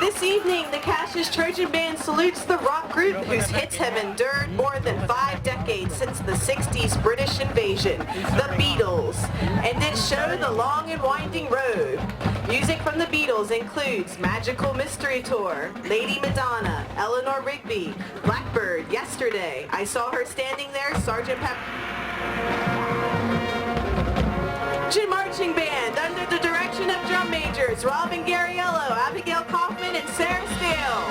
This evening, the Cassius Trojan Band salutes the rock group whose hits have endured more than 5 decades since the 60s British invasion, the Beatles, and its show The Long and Winding Road. Music from the Beatles includes Magical Mystery Tour, Lady Madonna, Eleanor Rigby, Blackbird, Yesterday, I Saw Her Standing There, Sgt. Pepper. Marching Band under the direction of drum majors Robin Gariello, Abigail Kaufman, and Sarah Steele.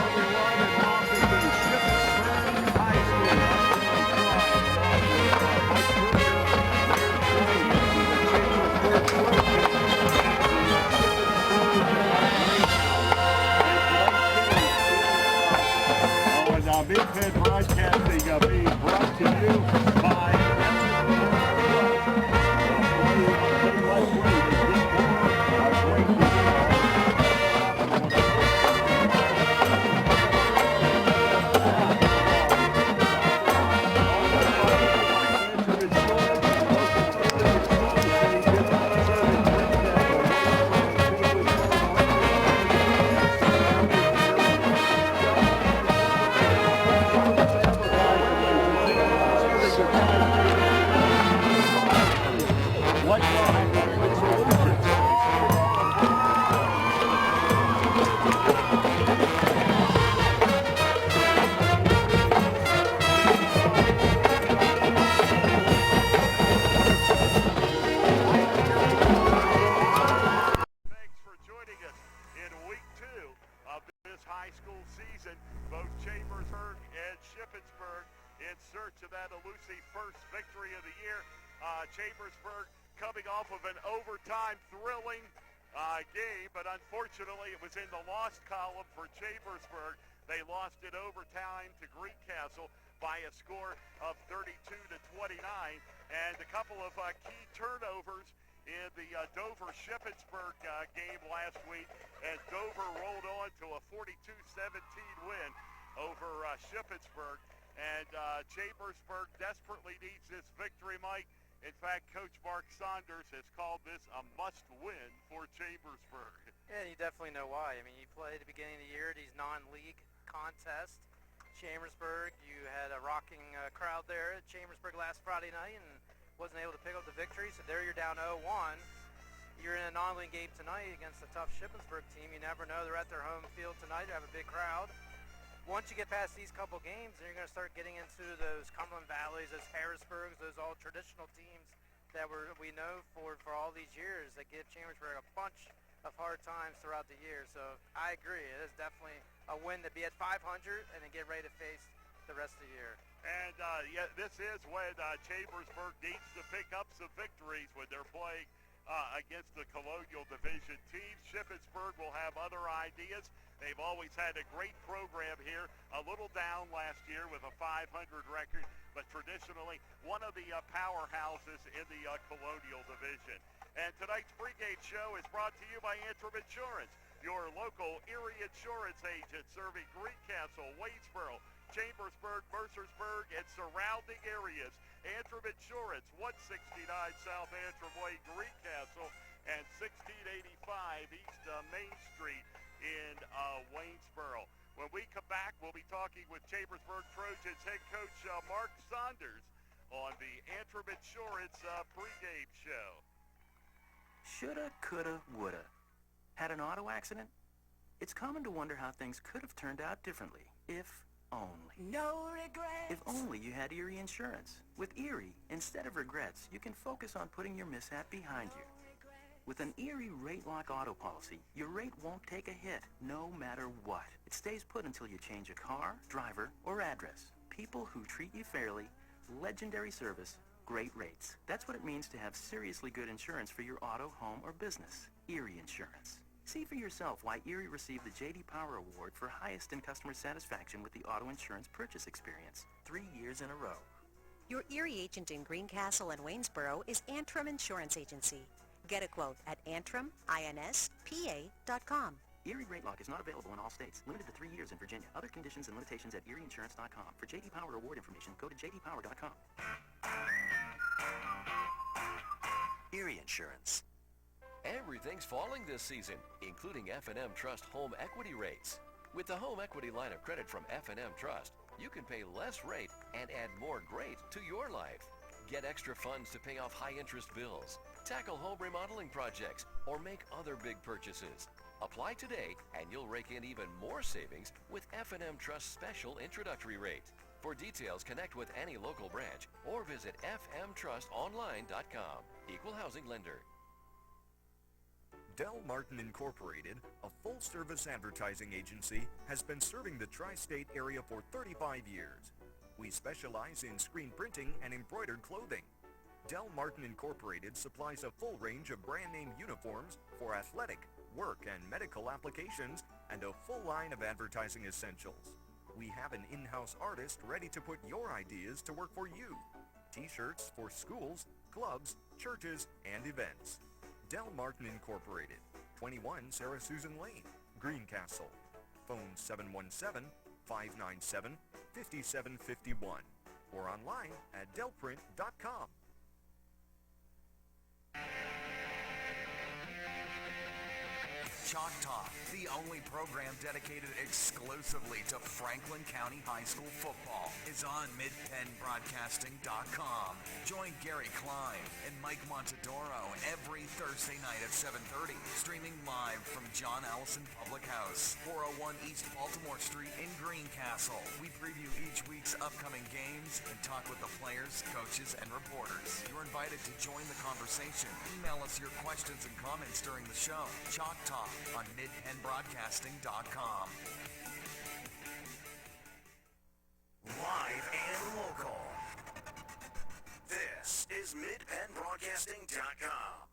Big Head Broadcasting being brought to you by high school season. Both Chambersburg and Shippensburg in search of that elusive first victory of the year. Chambersburg coming off of an overtime thrilling game, but unfortunately it was in the lost column for Chambersburg. They lost in overtime to Greencastle by a score of 32-29, and a couple of key turnovers in the Dover-Shippensburg game last week, and Dover rolled on to a 42-17 win over Shippensburg. And Chambersburg desperately needs this victory, Mike. In fact, Coach Mark Saunders has called this a must-win for Chambersburg. Yeah, you definitely know why. I mean, you play at the beginning of the year these non-league contests. Chambersburg, you had a rocking crowd there at Chambersburg last Friday night and wasn't able to pick up the victory, so there you're down 0-1. You're in a non-league game tonight against a tough Shippensburg team. You never know. They're at their home field tonight. They have a big crowd. Once you get past these couple games, then you're going to start getting into those Cumberland Valleys, those Harrisburgs, those all traditional teams that we know for all these years that give Chambersburg a bunch of hard times throughout the year. So I agree. It is definitely a win to be at 500 and then get ready to face the rest of the year. And yeah, this is when Chambersburg needs to pick up some victories when they're playing against the Colonial Division teams. Shippensburg will have other ideas. They've always had a great program here, a little down last year with a 500 record, but traditionally one of the powerhouses in the Colonial Division. And tonight's pregame show is brought to you by Anthem Insurance, your local Erie insurance agent serving Greencastle, Waynesboro, Chambersburg, Mercersburg, and surrounding areas. Anthem Insurance, 169 South Antrim Way, Greencastle, and 1685 East Main Street in Waynesboro. When we come back, we'll be talking with Chambersburg Trojans head coach Mark Saunders on the Antrim Insurance pregame show. Shoulda, coulda, woulda. Had an auto accident? It's common to wonder how things could have turned out differently, if only. No regrets. If only you had Erie Insurance. With Erie, instead of regrets, you can focus on putting your mishap behind you. With an Erie Rate Lock auto policy, your rate won't take a hit, no matter what. It stays put until you change a car, driver, or address. People who treat you fairly, legendary service, great rates. That's what it means to have seriously good insurance for your auto, home, or business. Erie Insurance. See for yourself why Erie received the J.D. Power Award for highest in customer satisfaction with the auto insurance purchase experience 3 years in a row. Your Erie agent in Greencastle and Waynesboro is Antrim Insurance Agency. Get a quote at antriminspa.com. Erie Rate Lock is not available in all states. Limited to 3 years in Virginia. Other conditions and limitations at erieinsurance.com. For J.D. Power Award information, go to jdpower.com. Erie Insurance. Everything's falling this season, including F&M Trust home equity rates. With the home equity line of credit from F&M Trust, you can pay less rate and add more great to your life. Get extra funds to pay off high-interest bills, tackle home remodeling projects, or make other big purchases. Apply today and you'll rake in even more savings with F&M Trust's special introductory rate. For details, connect with any local branch or visit fmtrustonline.com. Equal housing lender. Del Martin Incorporated, a full-service advertising agency, has been serving the tri-state area for 35 years. We specialize in screen printing and embroidered clothing. Del Martin Incorporated supplies a full range of brand-name uniforms for athletic, work, and medical applications, and a full line of advertising essentials. We have an in-house artist ready to put your ideas to work for you. T-shirts for schools, clubs, churches, and events. Del Martin Incorporated, 21 Sarah Susan Lane, Greencastle. Phone 717-597-5751 or online at delprint.com. Chalk Talk, the only program dedicated exclusively to Franklin County High School football, is on midpennbroadcasting.com. Join Gary Klein and Mike Montadoro every Thursday night at 7:30, streaming live from John Allison Public House, 401 East Baltimore Street in Greencastle. We preview each week's upcoming games and talk with the players, coaches, and reporters. You're invited to join the conversation. Email us your questions and comments during the show. Chalk Talk on midpennbroadcasting.com. Live and local. This is midpennbroadcasting.com.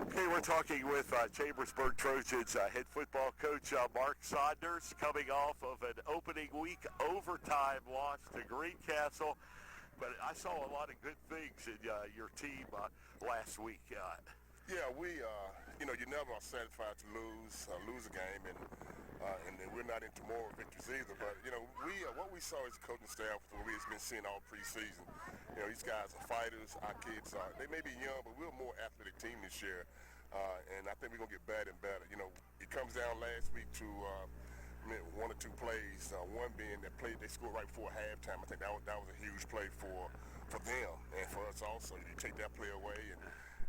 Okay, we're talking with Chambersburg Trojans head football coach Mark Saunders, coming off of an opening week overtime loss to Greencastle. But I saw a lot of good things in your team last week. Yeah, you never are satisfied to lose a game, and we're not into moral victories either. But what we saw as a coaching staff, what we've been seeing all preseason. These guys are fighters. Our kids are. They may be young, but we're a more athletic team this year, and I think we're gonna get better and better. It comes down last week to one or two plays. One being that play they scored right before halftime. I think that was a huge play for them and for us also. You take that play away,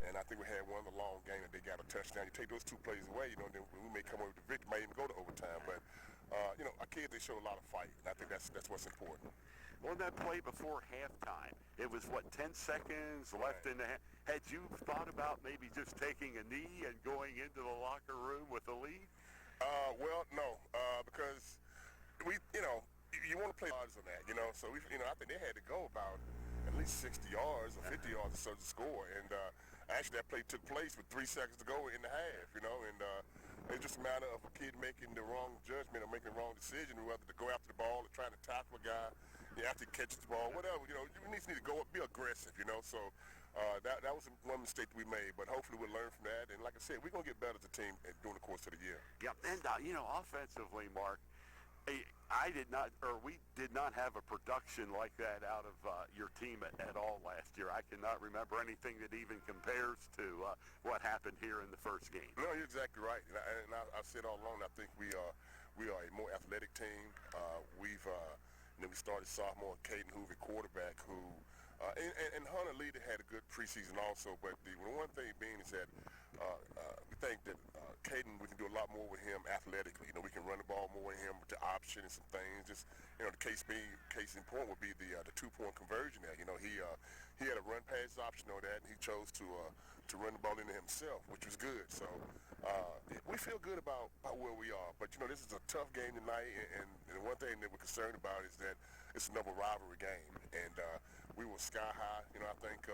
and I think we had one of the long game that they got a touchdown. You take those two plays away, then we may come away with the victory, might even go to overtime. But our kids, they show a lot of fight, and I think that's what's important. On that play before halftime, it was, 10 seconds left in the half. Had you thought about maybe just taking a knee and going into the locker room with a lead? Well, no, because you want to play odds on that, So I think they had to go about at least 60 yards or 50 yards or so to score, and actually that play took place with 3 seconds to go in the half, and it's just a matter of a kid making the wrong judgment or making the wrong decision, whether to go after the ball or trying to tackle a guy after he catches the ball, whatever. You need to go up, be aggressive, So that was one mistake we made, but hopefully we'll learn from that. And like I said, we're gonna get better as a team during the course of the year. Yeah, and offensively, Mark, we did not have a production like that out of your team at all last year. I cannot remember anything that even compares to what happened here in the first game. No, you're exactly right. And I've said all along, I think we are a more athletic team. We started sophomore Caden Hoover, quarterback, who and Hunter Leader had a good preseason also. But the one thing being is that we think that Caden, we can do a lot more with him athletically. We can run the ball more with him with the option and some things. Just the case in point would be the 2-point conversion there. He had a run pass option on that, and he chose to run the ball into himself, which was good. So we feel good about where we are. But this is a tough game tonight, and one thing that we're concerned about is that it's another rivalry game, and we were sky high. I think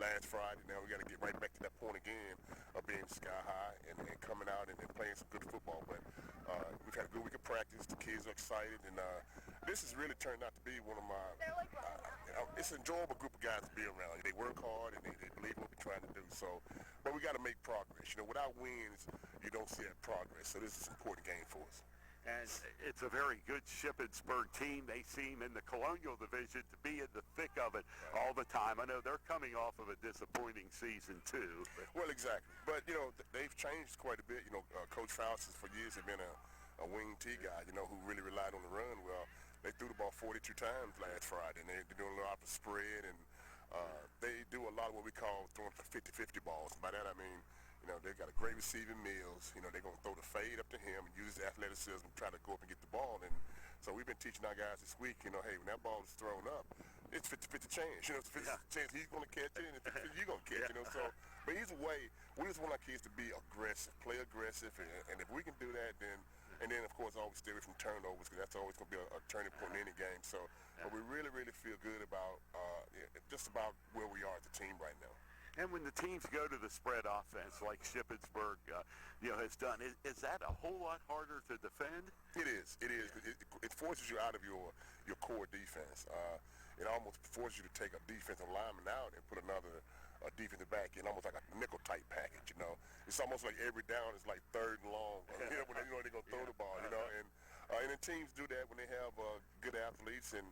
last Friday. Now we got to get right back to that point again of being sky high and coming out and playing some good football. But we've had a good week of practice. The kids are excited, and this has really turned out to be one of my. It's an enjoyable group of guys to be around. They work hard and they believe what we're trying to do. So, but we got to make progress. Without wins, you don't see that progress. So this is an important game for us. And it's a very good Shippensburg team. They seem in the Colonial Division to be in the thick of it all the time. I know they're coming off of a disappointing season, too. Well, exactly. But, they've changed quite a bit. Coach Faustus for years had been a wing T guy, who really relied on the run. Well, they threw the ball 42 times last Friday, and they're doing a lot of spread, and they do a lot of what we call throwing 50-50 balls. By that I mean, they've got a great receiving Mills. They're going to throw the fade up to him and use his athleticism to try to go up and get the ball. And so we've been teaching our guys this week, hey, when that ball is thrown up, it's 50-50 chance. It's 50 chance he's going to catch it and it's 50 you're going to catch it. So, but either way, we just want our kids to be aggressive, play aggressive. And if we can do that, and then, of course, always stay away from turnovers because that's always going to be a turning point in any game. So but we really, really feel good about just about where we are as a team right now. And when the teams go to the spread offense like Shippensburg has done, is that a whole lot harder to defend? It is. It is. It forces you out of your core defense. It almost forces you to take a defensive lineman out and put another defensive back in, almost like a nickel-type package, It's almost like every down is like third and long, when they're going to throw the ball, And then teams do that when they have good athletes, and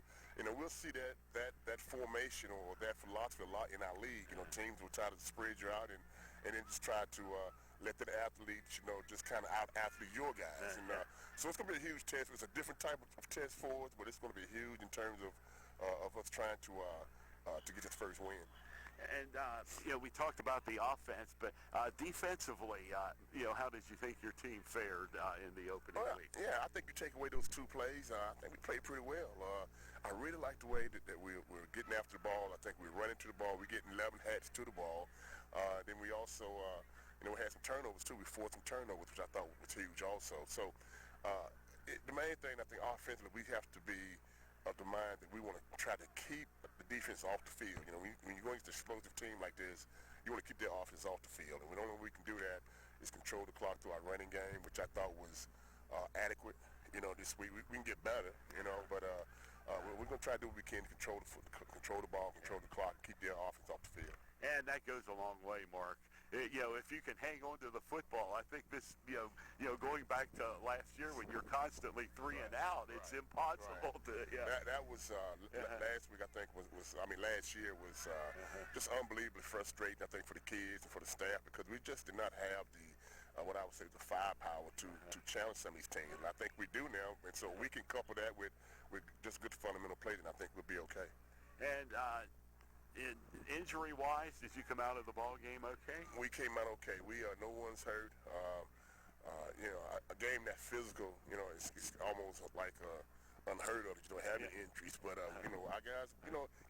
we'll see that formation or that philosophy a lot in our league. Teams will try to spread you out and then just try to let the athletes, just kind of out-athlete your guys. And so it's going to be a huge test. It's a different type of test for us, but it's going to be huge in terms of us trying to get this first win. And, we talked about the offense, but defensively, how did you think your team fared in the opening week? Yeah, I think you take away those two plays, I think we played pretty well. I really like the way that we're getting after the ball. I think we're running to the ball. We're getting 11 hats to the ball. Then we also, we had some turnovers, too. We forced some turnovers, which I thought was huge also. So the main thing, I think, offensively, we have to be of the mind that we want to try to keep the defense off the field. When you go against an explosive team like this, you want to keep their offense off the field. And the only way we can do that is control the clock through our running game, which I thought was adequate, this week. We can get better, but we're going to try to do what we can to control the ball, control the clock, and keep their offense off the field. And that goes a long way, Mark. If you can hang on to the football, I think this, going back to last year when you're constantly 3 and out, it's impossible to. Yeah. That was last week. I think last year was just unbelievably frustrating. I think for the kids and for the staff because we just did not have the what I would say the firepower to challenge some of these teams. And I think we do now, and so we can couple that with just good fundamental play, and I think we'll be okay. And injury-wise, did you come out of the ball game okay? We came out okay. We no one's hurt. A game that physical, it's almost like unheard of. Having injuries, but our guys,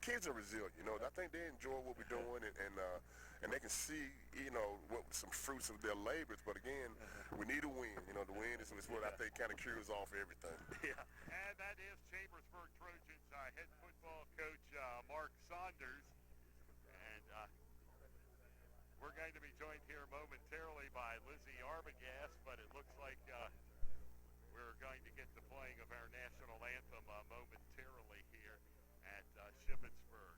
kids are resilient. I think they enjoy what we're doing, and they can see, what some fruits of their labors. But again, we need a win. The win is what I think kind of cures off everything. Yeah, and that is Chambersburg Trojans head football coach Mark Saunders. We're going to be joined here momentarily by Lizzie Arbogast, but it looks like we're going to get the playing of our national anthem momentarily here at Shippensburg.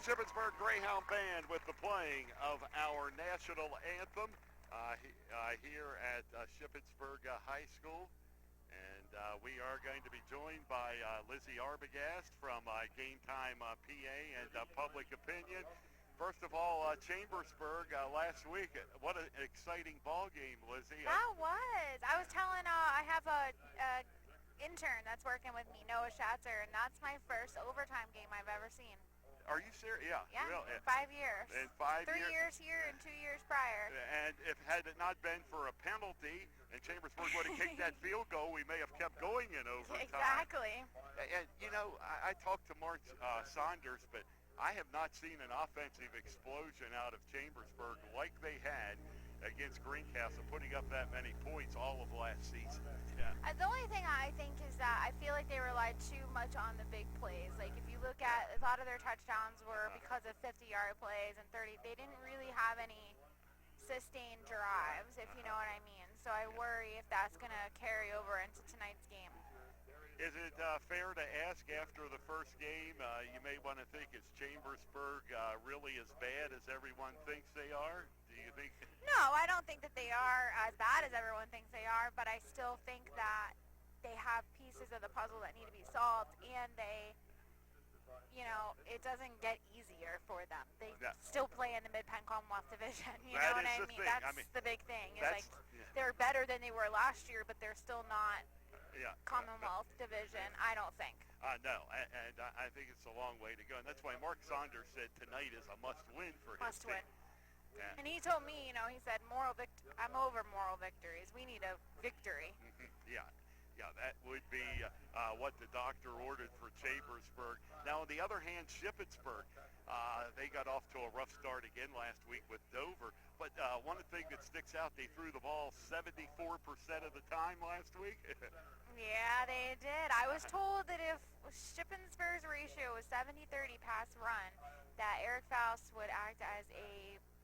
Shippensburg Greyhound Band with the playing of our national anthem here at Shippensburg High School. And we are going to be joined by Lizzie Arbogast from Game Time PA and Public Opinion. First of all, Chambersburg last week, what an exciting ball game, Lizzie. That was. I was telling, I have a intern that's working with me, Noah Schatzer, and that's my first overtime game I've ever seen. Are you serious? Yeah. Yeah, Really? in 5 years. In 5 years. 3 years here and 2 years prior. And if had it not been for a penalty and Chambersburg would have kicked that field goal, we may have kept going in overtime. Exactly. And, you know, I talked to Mark Saunders, but I have not seen an offensive explosion out of Chambersburg like they had against Greencastle, putting up that many points all of last season. Yeah. The only thing I think is that I feel like they relied too much on the big plays. Like if you look at a lot of their touchdowns were because of 50-yard plays and 30. They didn't really have any sustained drives, if you know what I mean. So I worry if that's going to carry over into tonight's game. Is it fair to ask after the first game, you may want to think, is Chambersburg really as bad as everyone thinks they are? Do you think? No, I don't think that they are as bad as everyone thinks they are, but I still think that they have pieces of the puzzle that need to be solved, and they, you know, it doesn't get easier for them. They still play in the Mid-Penn Commonwealth Division, you know what I mean? That's the big thing. Is like they're better than they were last year, but they're still not Commonwealth Division, I don't think. No, and I think it's a long way to go, and that's why Mark Saunders said tonight is a must-win for his team. Must-win. Yeah. And he told me, you know, he said, I'm over moral victories. We need a victory. Yeah, that would be what the doctor ordered for Chambersburg. Now, on the other hand, Shippensburg, they got off to a rough start again last week with Dover. But one thing that sticks out, they threw the ball 74% of the time last week. Yeah, they did. I was told that if Shippensburg's ratio was 70-30 pass run, that Eric Faust would act as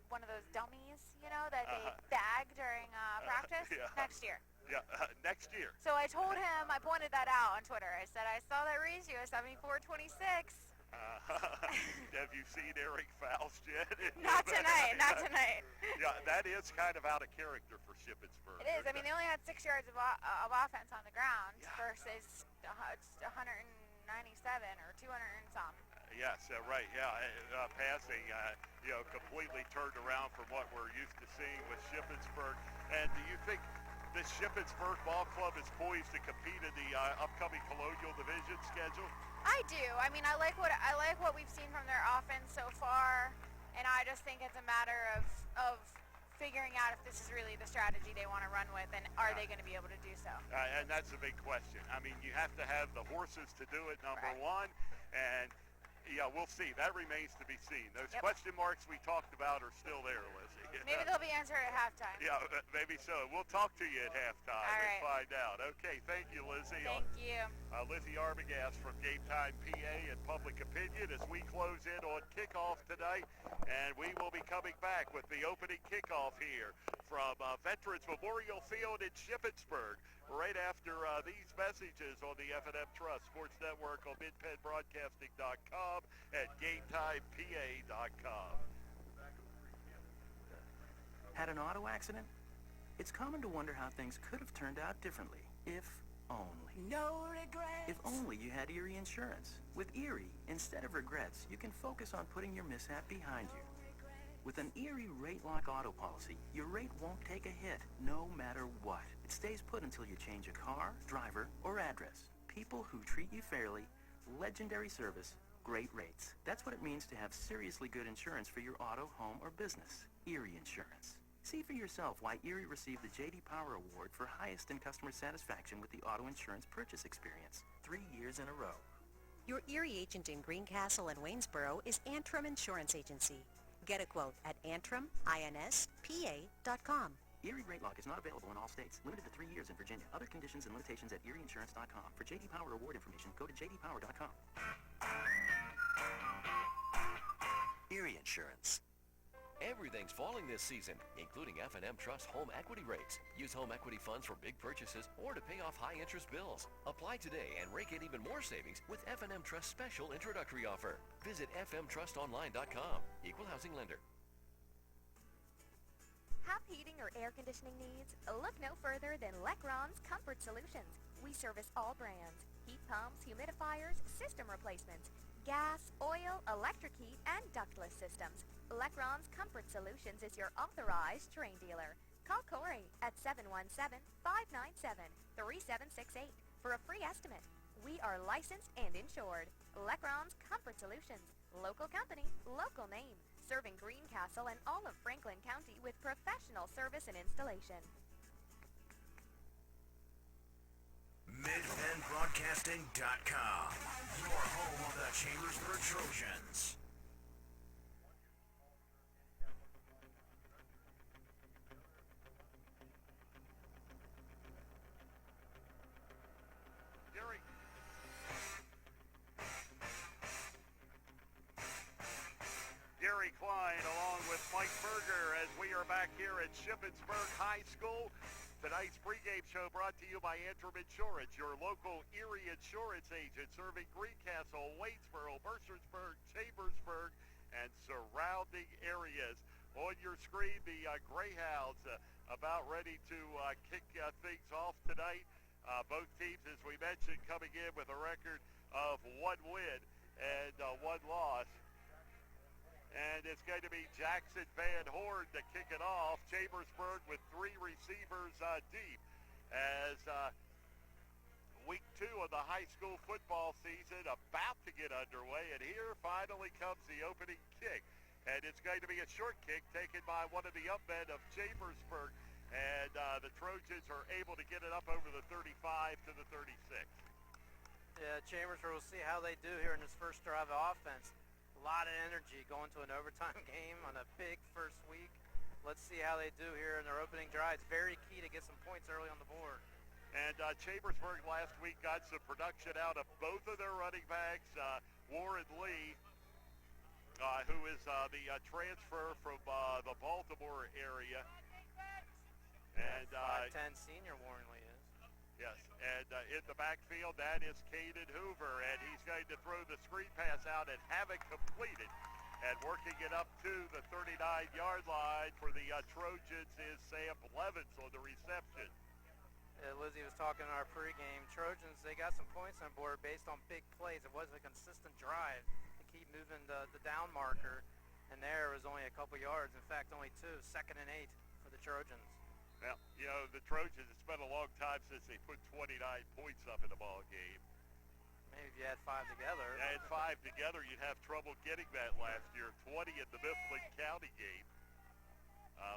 one of those dummies, you know, that they bag during practice next year. Yeah, next year. So I told him, I pointed that out on Twitter. I said, I saw that ratio, 74-26. Have you seen Eric Faust yet? Not tonight, not tonight. Yeah, that is kind of out of character for Shippensburg. It is. I mean, they only had 6 yards of offense on the ground versus 197 or 200 and some. Yes, right. Yeah, passing, completely turned around from what we're used to seeing with Shippensburg. And do you think the Shippensburg Ball Club is poised to compete in the upcoming Colonial Division schedule? I do. I mean, I like what we've seen from their offense so far, and I just think it's a matter of figuring out if this is really the strategy they want to run with, and are they going to be able to do so? And that's a big question. I mean, you have to have the horses to do it, number one, and we'll see. That remains to be seen. Those question marks we talked about are still there, Lizzie. Maybe they'll be answered at halftime. Yeah, maybe so. We'll talk to you at halftime and find out. Okay, thank you, Lizzie. Thank you. Lizzie Arbogast from Game Time PA and Public Opinion as we close in on kickoff tonight, and we will be coming back with the opening kickoff here from Veterans Memorial Field in Shippensburg right after these messages on the F&M Trust Sports Network on MidPennBroadcasting.com and GameTimePA.com. Had an auto accident? It's common to wonder how things could have turned out differently, if only. No regrets. If only you had Erie Insurance. With Erie, instead of regrets, you can focus on putting your mishap behind you. With an Erie Rate Lock auto policy, your rate won't take a hit, no matter what. It stays put until you change a car, driver, or address. People who treat you fairly, legendary service, great rates. That's what it means to have seriously good insurance for your auto, home, or business. Erie Insurance. See for yourself why Erie received the J.D. Power Award for highest in customer satisfaction with the auto insurance purchase experience 3 years in a row. Your Erie agent in Greencastle and Waynesboro is Antrim Insurance Agency. Get a quote at antriminspa.com. Erie Rate Lock is not available in all states. Limited to 3 years in Virginia. Other conditions and limitations at erieinsurance.com. For J.D. Power Award information, go to jdpower.com. Erie Insurance. Everything's falling this season, including F&M Trust home equity rates. Use home equity funds for big purchases or to pay off high-interest bills. Apply today and rake in even more savings with F&M Trust special introductory offer. Visit fmtrustonline.com. Equal housing lender. Have heating or air conditioning needs? Look no further than Lecron's Comfort Solutions. We service all brands: heat pumps, humidifiers, system replacements, gas, oil, electric heat, and ductless systems. Lecron's Comfort Solutions is your authorized Terrain dealer. Call Corey at 717-597-3768 for a free estimate. We are licensed and insured. Lecron's Comfort Solutions. Local company, local name. Serving Greencastle and all of Franklin County with professional service and installation. MidPennBroadcasting.com, your home of the Chambersburg Trojans. Gary Klein along with Mike Berger as we are back here at Shippensburg High School. Tonight's pregame show brought to you by Anthem Insurance, your local Erie insurance agent serving Greencastle, Waynesboro, Mercersburg, Chambersburg, and surrounding areas. On your screen, the Greyhounds about ready to kick things off tonight. Both teams, as we mentioned, coming in with a record of 1 win and 1 loss. And it's going to be Jackson Van Horn to kick it off. Chambersburg with 3 receivers deep as week 2 of the high school football season about to get underway. And here finally comes the opening kick. And it's going to be a short kick taken by one of the up men of Chambersburg. And the Trojans are able to get it up over the 35 to the 36. Yeah, Chambersburg, we'll see how they do here in this first drive of offense. A lot of energy going to an overtime game on a big first week. Let's see how they do here in their opening drive. It's very key to get some points early on the board. And Chambersburg last week got some production out of both of their running backs. Warren Lee, who is the transfer from the Baltimore area. And 5'10" senior Warren Lee is. Yes, and in the backfield, that is Caden Hoover, and he's going to throw the screen pass out and have it completed. And working it up to the 39-yard line for the Trojans is Sam Blevins on the reception. Lizzie was talking in our pregame. Trojans, they got some points on board based on big plays. It wasn't a consistent drive to keep moving the down marker, and there was only a couple yards. In fact, only 2, 2nd and 8 for the Trojans. Well, you know, the Trojans, it's been a long time since they put 29 points up in a ball game. Maybe if you had 5 together. Add 5 together, you'd have trouble getting that last year. 20 in the Mifflin County game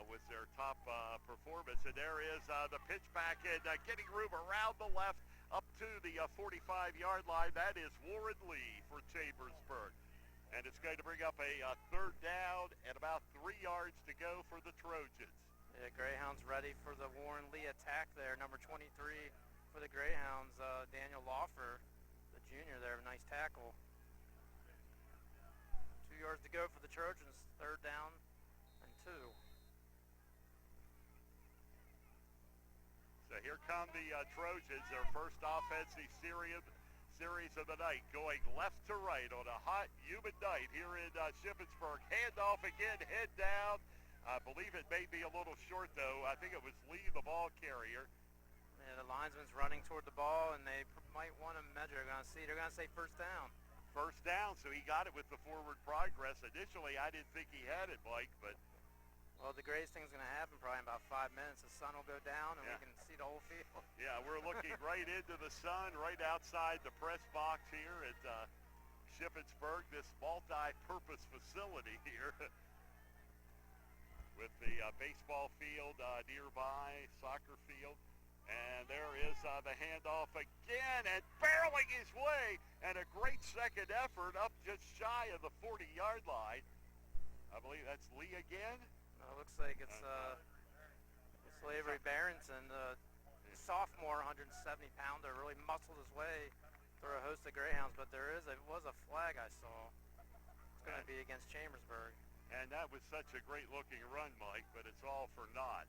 was their top performance. And there is the pitch back and getting room around the left up to the 45-yard line. That is Warren Lee for Chambersburg. And it's going to bring up a 3rd down and about 3 yards to go for the Trojans. Yeah, Greyhounds ready for the Warren Lee attack there. Number 23 for the Greyhounds, Daniel Lawfer, the junior there, nice tackle. 2 yards to go for the Trojans, 3rd down and 2. So here come the Trojans, their first offensive series of the night, going left to right on a hot, humid night here in Shippensburg. Handoff again, head down. I believe it may be a little short, though. I think it was Lee, the ball carrier. Yeah, the linesman's running toward the ball, and they might want to measure. They're going to say 1st down. 1st down, so he got it with the forward progress. Initially, I didn't think he had it, Mike, but... Well, the greatest thing's going to happen probably in about 5 minutes. The sun will go down, and we can see the whole field. Yeah, we're looking right into the sun, right outside the press box here at Shippensburg, this multi-purpose facility here. With the baseball field nearby, soccer field. And there is the handoff again, and barreling his way, and a great second effort up just shy of the 40-yard line. I believe that's Lee again. No, it looks like it's Avery Barrington, the sophomore 170-pounder, really muscled his way through a host of Greyhounds, but was a flag I saw. It's going to be against Chambersburg. And that was such a great-looking run, Mike, but it's all for naught.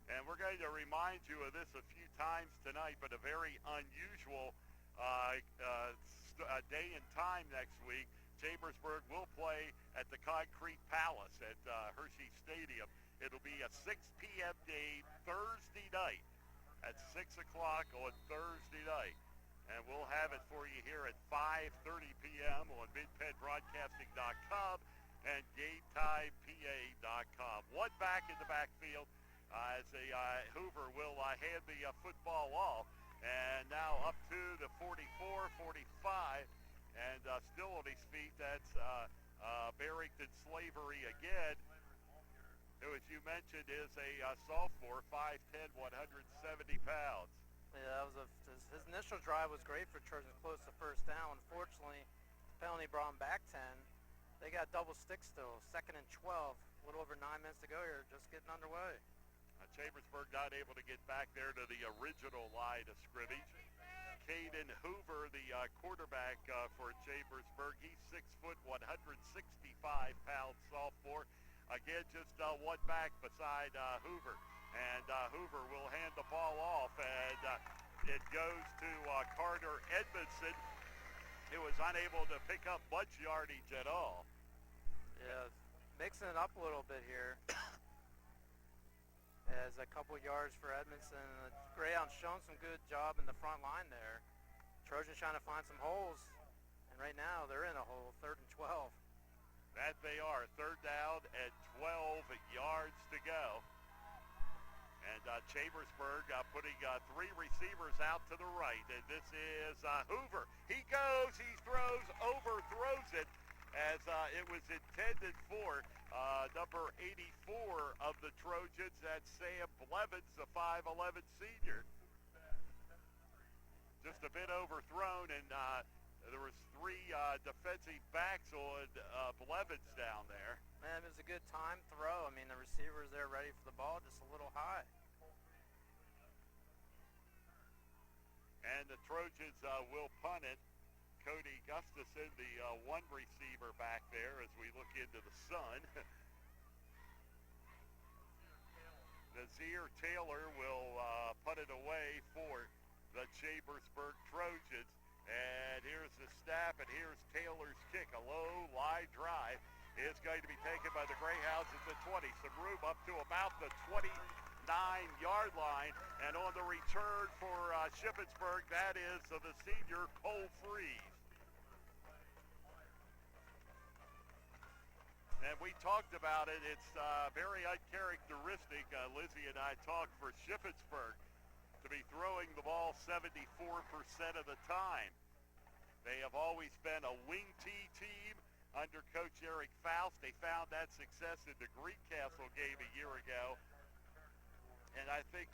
And we're going to remind you of this a few times tonight, but a very unusual day and time next week. Chambersburg will play at the Concrete Palace at Hershey Stadium. It'll be a 6 p.m. game Thursday night at 6 o'clock on Thursday night. And we'll have it for you here at 5:30 p.m. on MidPennBroadcasting.com and GameTimePA.com. One back in the backfield as Hoover will hand the football off. And now up to the 44, 45, and still on his feet. That's Barrington Slavery again, who, as you mentioned, is a sophomore, 5'10", 170 pounds. Yeah, his initial drive was great for Trojan, close to first down. Unfortunately, penalty brought him back 10. They got double sticks still, 2nd and 12. A little over 9 minutes to go here, just getting underway. Chambersburg not able to get back there to the original line of scrimmage. Caden Hoover, the quarterback for Chambersburg, he's 6 foot, 165 pound sophomore. Again, just one back beside Hoover. And Hoover will hand the ball off, and it goes to Carter Edmondson, who was unable to pick up much yardage at all. Yeah, mixing it up a little bit here. As a couple yards for Edmondson. The Greyhounds showing some good job in the front line there. Trojans trying to find some holes, and right now they're in a hole, 3rd and 12. That they are, 3rd down and 12 yards to go. And Chambersburg putting 3 receivers out to the right. And this is Hoover. He goes, he throws, overthrows it as it was intended for number 84 of the Trojans. That's Sam Blevins, the 5'11 senior. Just a bit overthrown, and there was 3 defensive backs on Blevins down there. Man, it was a good time throw. I mean, the receivers there ready for the ball, just a little high. And the Trojans will punt it. Cody Gustafson, the one receiver back there as we look into the sun. Nazir Taylor will punt it away for the Chambersburg Trojans. And here's the snap, and here's Taylor's kick. A low line drive is going to be taken by the Greyhounds at the 20. Some room up to about the 29-yard line. And on the return for Shippensburg, that is the senior Cole Freeze. And we talked about it. It's very uncharacteristic, Lizzie and I talked, for Shippensburg to be throwing the ball 74% of the time. They have always been a wing T team under Coach Eric Faust. They found that success in the Greencastle game a year ago. And I think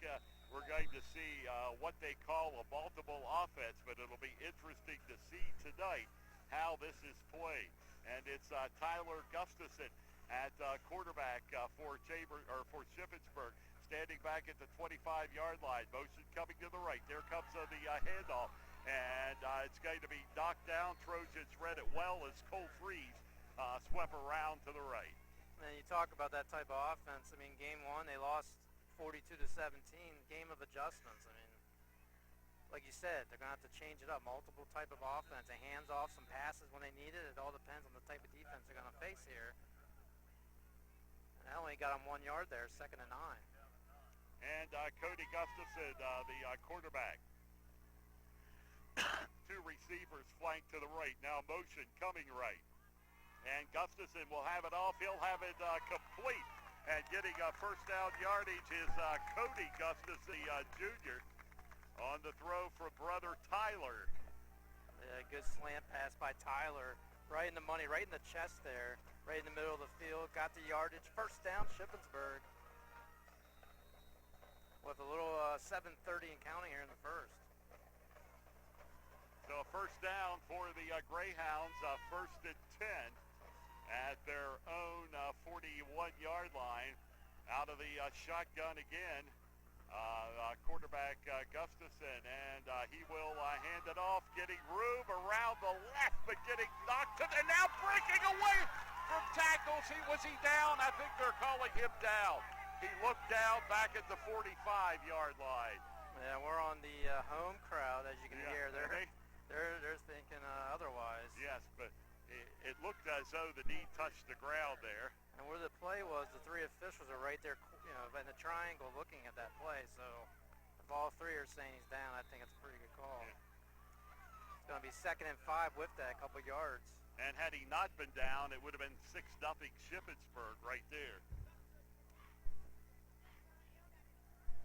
we're going to see what they call a multiple offense, but it'll be interesting to see tonight how this is played. And it's Tyler Gustafson at quarterback for Shippensburg, standing back at the 25-yard line. Motion coming to the right. There comes the handoff, and it's going to be knocked down. Trojans read it well as Cole Freeze swept around to the right. And you talk about that type of offense. I mean, game 1 they lost 42-17. Game of adjustments. I mean, like you said, they're going to have to change it up. Multiple type of offense, a hands-off, some passes when they need it. It all depends on the type of defense they're going to face here. And I only got them 1 yard there, 2nd and 9. And Cody Gustafson, the quarterback. 2 receivers flanked to the right. Now motion coming right. And Gustafson will have it off. He'll have it complete. And getting first down yardage is Cody Gustafson, junior. On the throw from brother Tyler. Yeah, good slant pass by Tyler. Right in the money, right in the chest there. Right in the middle of the field. Got the yardage. First down, Shippensburg. With a little 7:30 and counting here in the first. So a first down for the Greyhounds. 1st and 10 at their own 41-yard line. Out of the shotgun again. Quarterback Gustafson, and he will hand it off, getting room around the left, but getting knocked to the, and now breaking away from tackles. Was he down? I think they're calling him down. He looked down back at the 45-yard line. Yeah, we're on the home crowd, as you can hear. They're thinking otherwise. Yes, but it looked as though the knee touched the ground there. And where the play was, the three officials are right there, in the triangle looking at that play. So if all three are saying he's down, I think it's a pretty good call. Yeah. It's going to be 2nd and 5 with that, a couple yards. And had he not been down, it would have been 6-0 Shippensburg right there.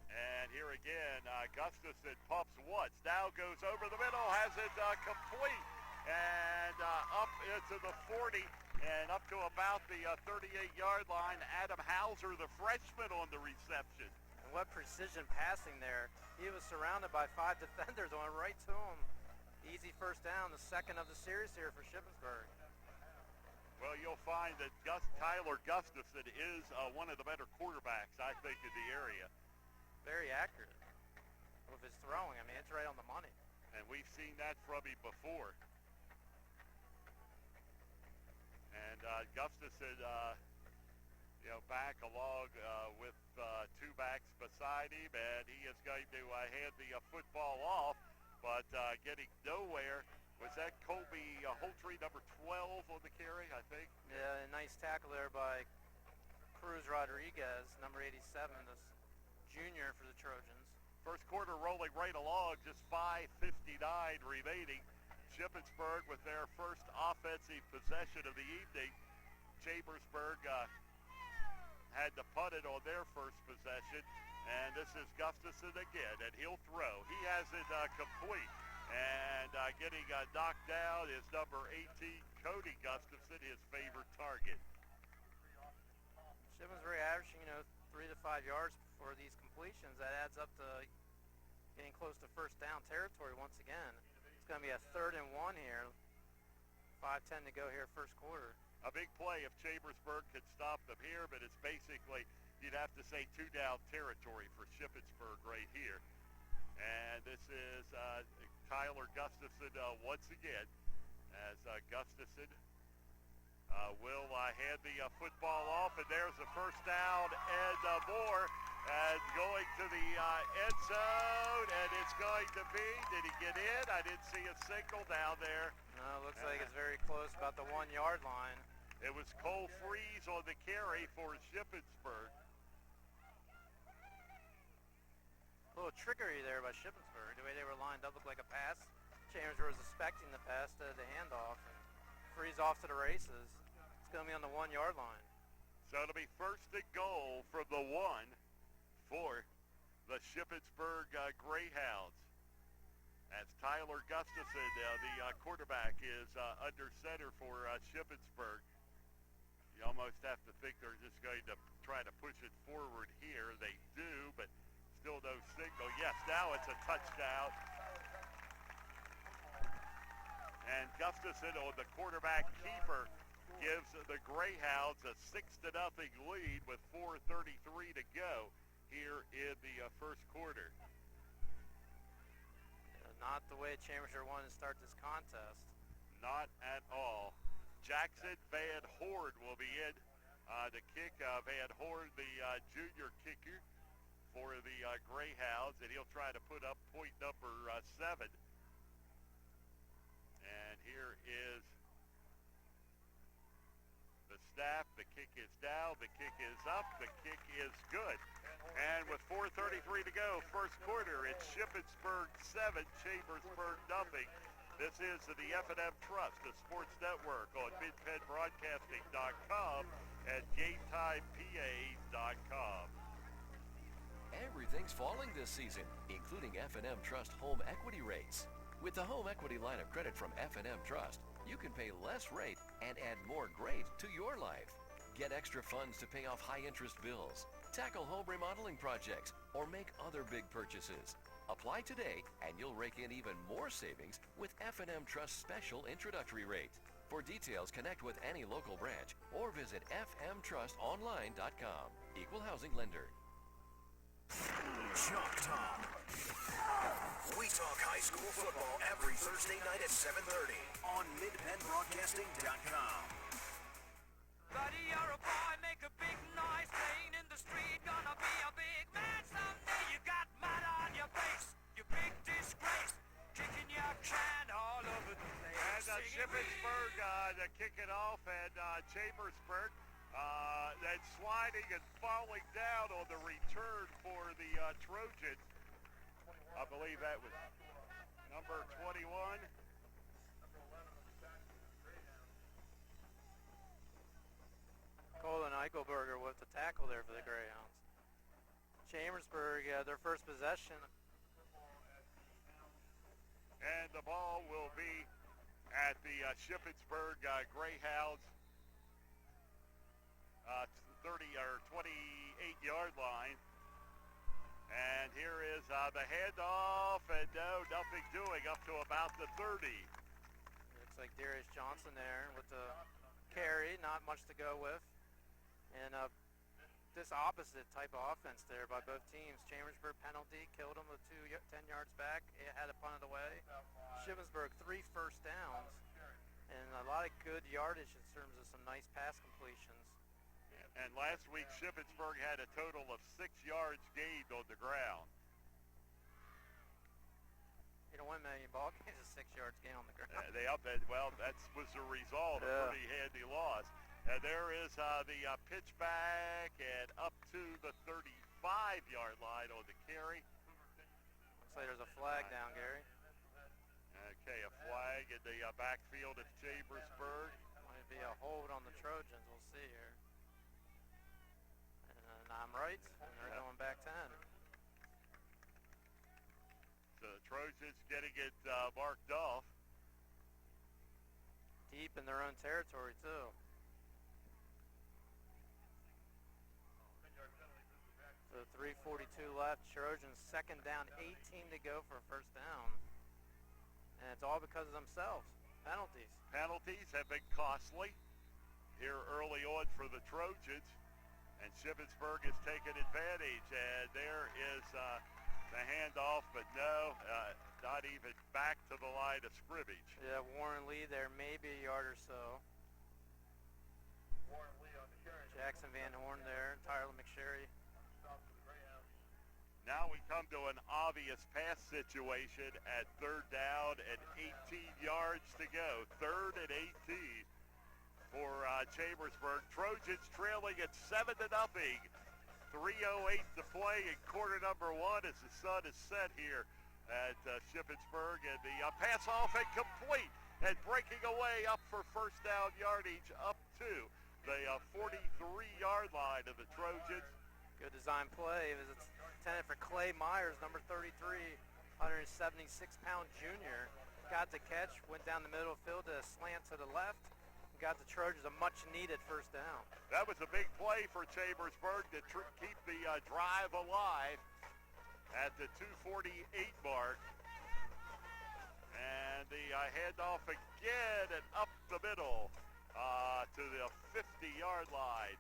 And here again, Gustafson pumps once, now goes over the middle, has it complete, and up into the 40, and up to about the 38-yard line. Adam Hauser, the freshman, on the reception. And what precision passing there. He was surrounded by 5 defenders, went right to him. Easy first down, the 2nd of the series here for Shippensburg. Well, you'll find that Tyler Gustafson is one of the better quarterbacks, I think, in the area. Very accurate with his throwing. I mean, it's right on the money. And we've seen that from him before. And Gustafson, back along with 2 backs beside him, and he is going to hand the football off, but getting nowhere. Was that Colby Holtree, number 12 on the carry, I think? Yeah, a nice tackle there by Cruz Rodriguez, number 87, this junior for the Trojans. First quarter rolling right along, just 5:59 remaining. Shippensburg with their first offensive possession of the evening. Chambersburg had to punt it on their first possession, and this is Gustafson again, and he'll throw. He has it complete, and getting knocked down is number 18, Cody Gustafson, his favorite target. Shippensburg averaging, 3 to 5 yards for these completions. That adds up to getting close to first down territory once again. It's going to be a 3rd and 1 here. 5:10 to go here first quarter. A big play if Chambersburg could stop them here, but it's basically, you'd have to say 2-down territory for Shippensburg right here. And this is Tyler Gustafson once again, as Gustafson will hand the football off, and there's the first down and more, and going to the end zone, and it's going to be, did he get in? I didn't see a signal down there. No, looks like it's very close, about the 1-yard line. It was Cole Freeze on the carry for Shippensburg. A little trickery there by Shippensburg. The way they were lined up looked like a pass. Chambersburg was expecting the pass to the handoff, and Freeze off to the races. It's going to be on the 1-yard line. So it'll be first and goal from the 1 for the Shippensburg Greyhounds. As Tyler Gustafson, the quarterback, is under center for Shippensburg. You almost have to think they're just going to try to push it forward here. They do, but still no signal. Yes, now it's a touchdown. And Gustafson, on the quarterback keeper, gives the Greyhounds a 6-0 lead with 4:33 to go here in the first quarter. Not the way Chambersburg wanted to start this contest. Not at all. Jackson Van Hoorn will be in to kick. Van Hoorn, the junior kicker for the Greyhounds, and he'll try to put up point number 7. And here is the snap. The kick is down. The kick is up. The kick is good. And with 4:33 to go, first quarter, it's Shippensburg 7, Chambersburg nothing. This is the F&M Trust, the sports network on MidPennBroadcasting.com and GameTimePA.com. Everything's falling this season, including F&M Trust home equity rates. With the home equity line of credit from F&M Trust, you can pay less rate and add more great to your life. Get extra funds to pay off high-interest bills, tackle home remodeling projects, or make other big purchases. Apply today, and you'll rake in even more savings with F&M Trust's special introductory rate. For details, connect with any local branch or visit fmtrustonline.com. Equal housing lender. Chalk Talk. We talk high school football every Thursday night at 7:30 on MidPennBroadcasting.com. Buddy, you're a boy, make a big noise, playing in the street, gonna be a big man someday. You got mud on your face, you big disgrace, kicking your can all over the place. And Shippensburg to kick it off, and Chambersburg then sliding and falling down on the return for the Trojans. I believe that was number 21. Colin Eichelberger with the tackle there for the Greyhounds. Chambersburg, their first possession. And the ball will be at the Shippensburg Greyhounds 30 or 28-yard line. And here is the handoff, and no, nothing doing up to about the 30. Looks like Darius Johnson there with the carry, not much to go with. And this opposite type of offense there by both teams. Chambersburg penalty, killed him with 10 yards back. It had it punted away. Shippensburg 3 first downs. And a lot of good yardage in terms of some nice pass completions. And last week, Shippensburg had a total of 6 yards gained on the ground. You don't win many ball games with 6 yards gain on the ground. That was the result of a pretty handy loss. And there is the pitch back and up to the 35-yard line on the carry. Looks like there's a flag down, Gary. Okay, a flag in the backfield of Chambersburg. Might be a hold on the Trojans. We'll see here. And I'm right, and they're going back 10. So the Trojans getting it marked off. Deep in their own territory, too. So 3:42 left. Trojans second down, 18 to go for a first down. And it's all because of themselves. Penalties. Penalties have been costly here early on for the Trojans. And Shippensburg has taken advantage. And there is the handoff, but no, not even back to the line of scrimmage. Yeah, Warren Lee there, maybe a yard or so. Warren Lee on the carry. Jackson Van Horn there, Tyler McSherry. Now we come to an obvious pass situation at third down and 18 yards to go. Third and 18 for Chambersburg. Trojans trailing at 7-0. 3:08 to play in quarter number 1 as the sun is set here at Shippensburg. And the pass off and complete and breaking away up for first down yardage up to the 43-yard line of the Trojans. Good design play. It was intended for Clay Myers, number 33, 176-pound junior. Got the catch, went down the middle of the field to a slant to the left. Got the Trojans a much-needed first down. That was a big play for Chambersburg to keep the drive alive at the 2:48 mark. And the handoff again and up the middle to the 50-yard line.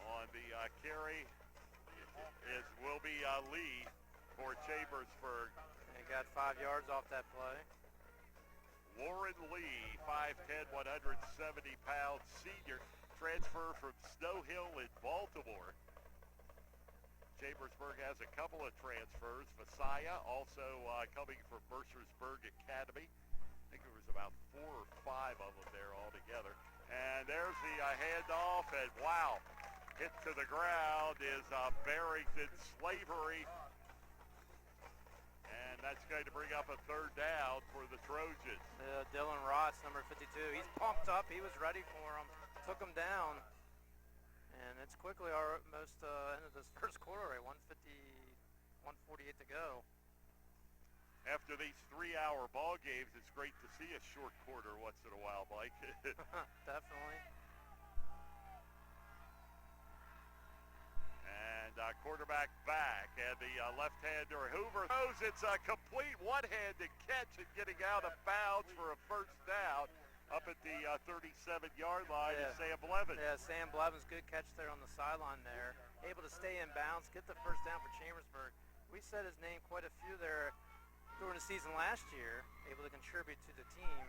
On the carry will be Lee for Chambersburg. And got 5 yards off that play. Warren Lee, 5'10", 170-pound senior, transfer from Snow Hill in Baltimore. Chambersburg has a couple of transfers. Messiah also coming from Mercersburg Academy. I think there was about 4 or 5 of them there altogether. And there's the handoff, and wow, hit to the ground is Barrington Slavery. And that's going to bring up a third down for the Trojans. Dylan Ross, number 52. He's pumped up. He was ready for him. Took him down. And it's quickly almost end of this first quarter, right? 148 to go. After these 3-hour ball games, it's great to see a short quarter once in a while, Mike. Definitely. And quarterback back, and the left-hander Hoover throws. It's a complete one-handed catch and getting out of bounds for a first down up at the 37-yard line is Sam Blevins. Yeah, Sam Blevins, good catch there on the sideline there. Able to stay in bounds, get the first down for Chambersburg. We said his name quite a few there during the season last year, able to contribute to the team.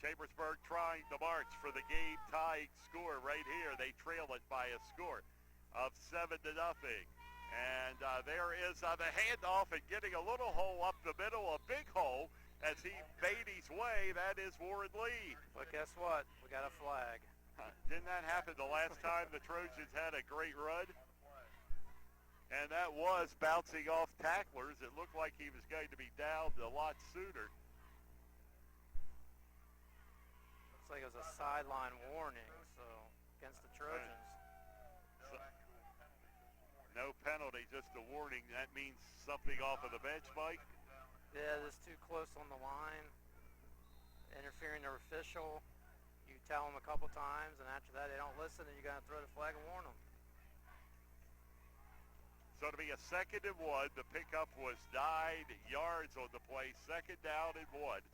Chambersburg trying to march for the game-tying score right here. They trail it by a score of 7-0. And there is the handoff and getting a little hole up the middle, a big hole as he made his way. That is Warren Lee. But guess what? We got a flag. Didn't that happen the last time the Trojans had a great run? And that was bouncing off tacklers. It looked like he was going to be down a lot sooner. Looks like it was a sideline warning, so against the Trojans. So, no penalty, just a warning. That means something off of the bench, Mike? Yeah, this too close on the line. Interfering their official. You tell them a couple times, and after that they don't listen, and you got to throw the flag and warn them. So to be a 2nd and 1, the pickup was 9 yards on the play, 2nd down and 1.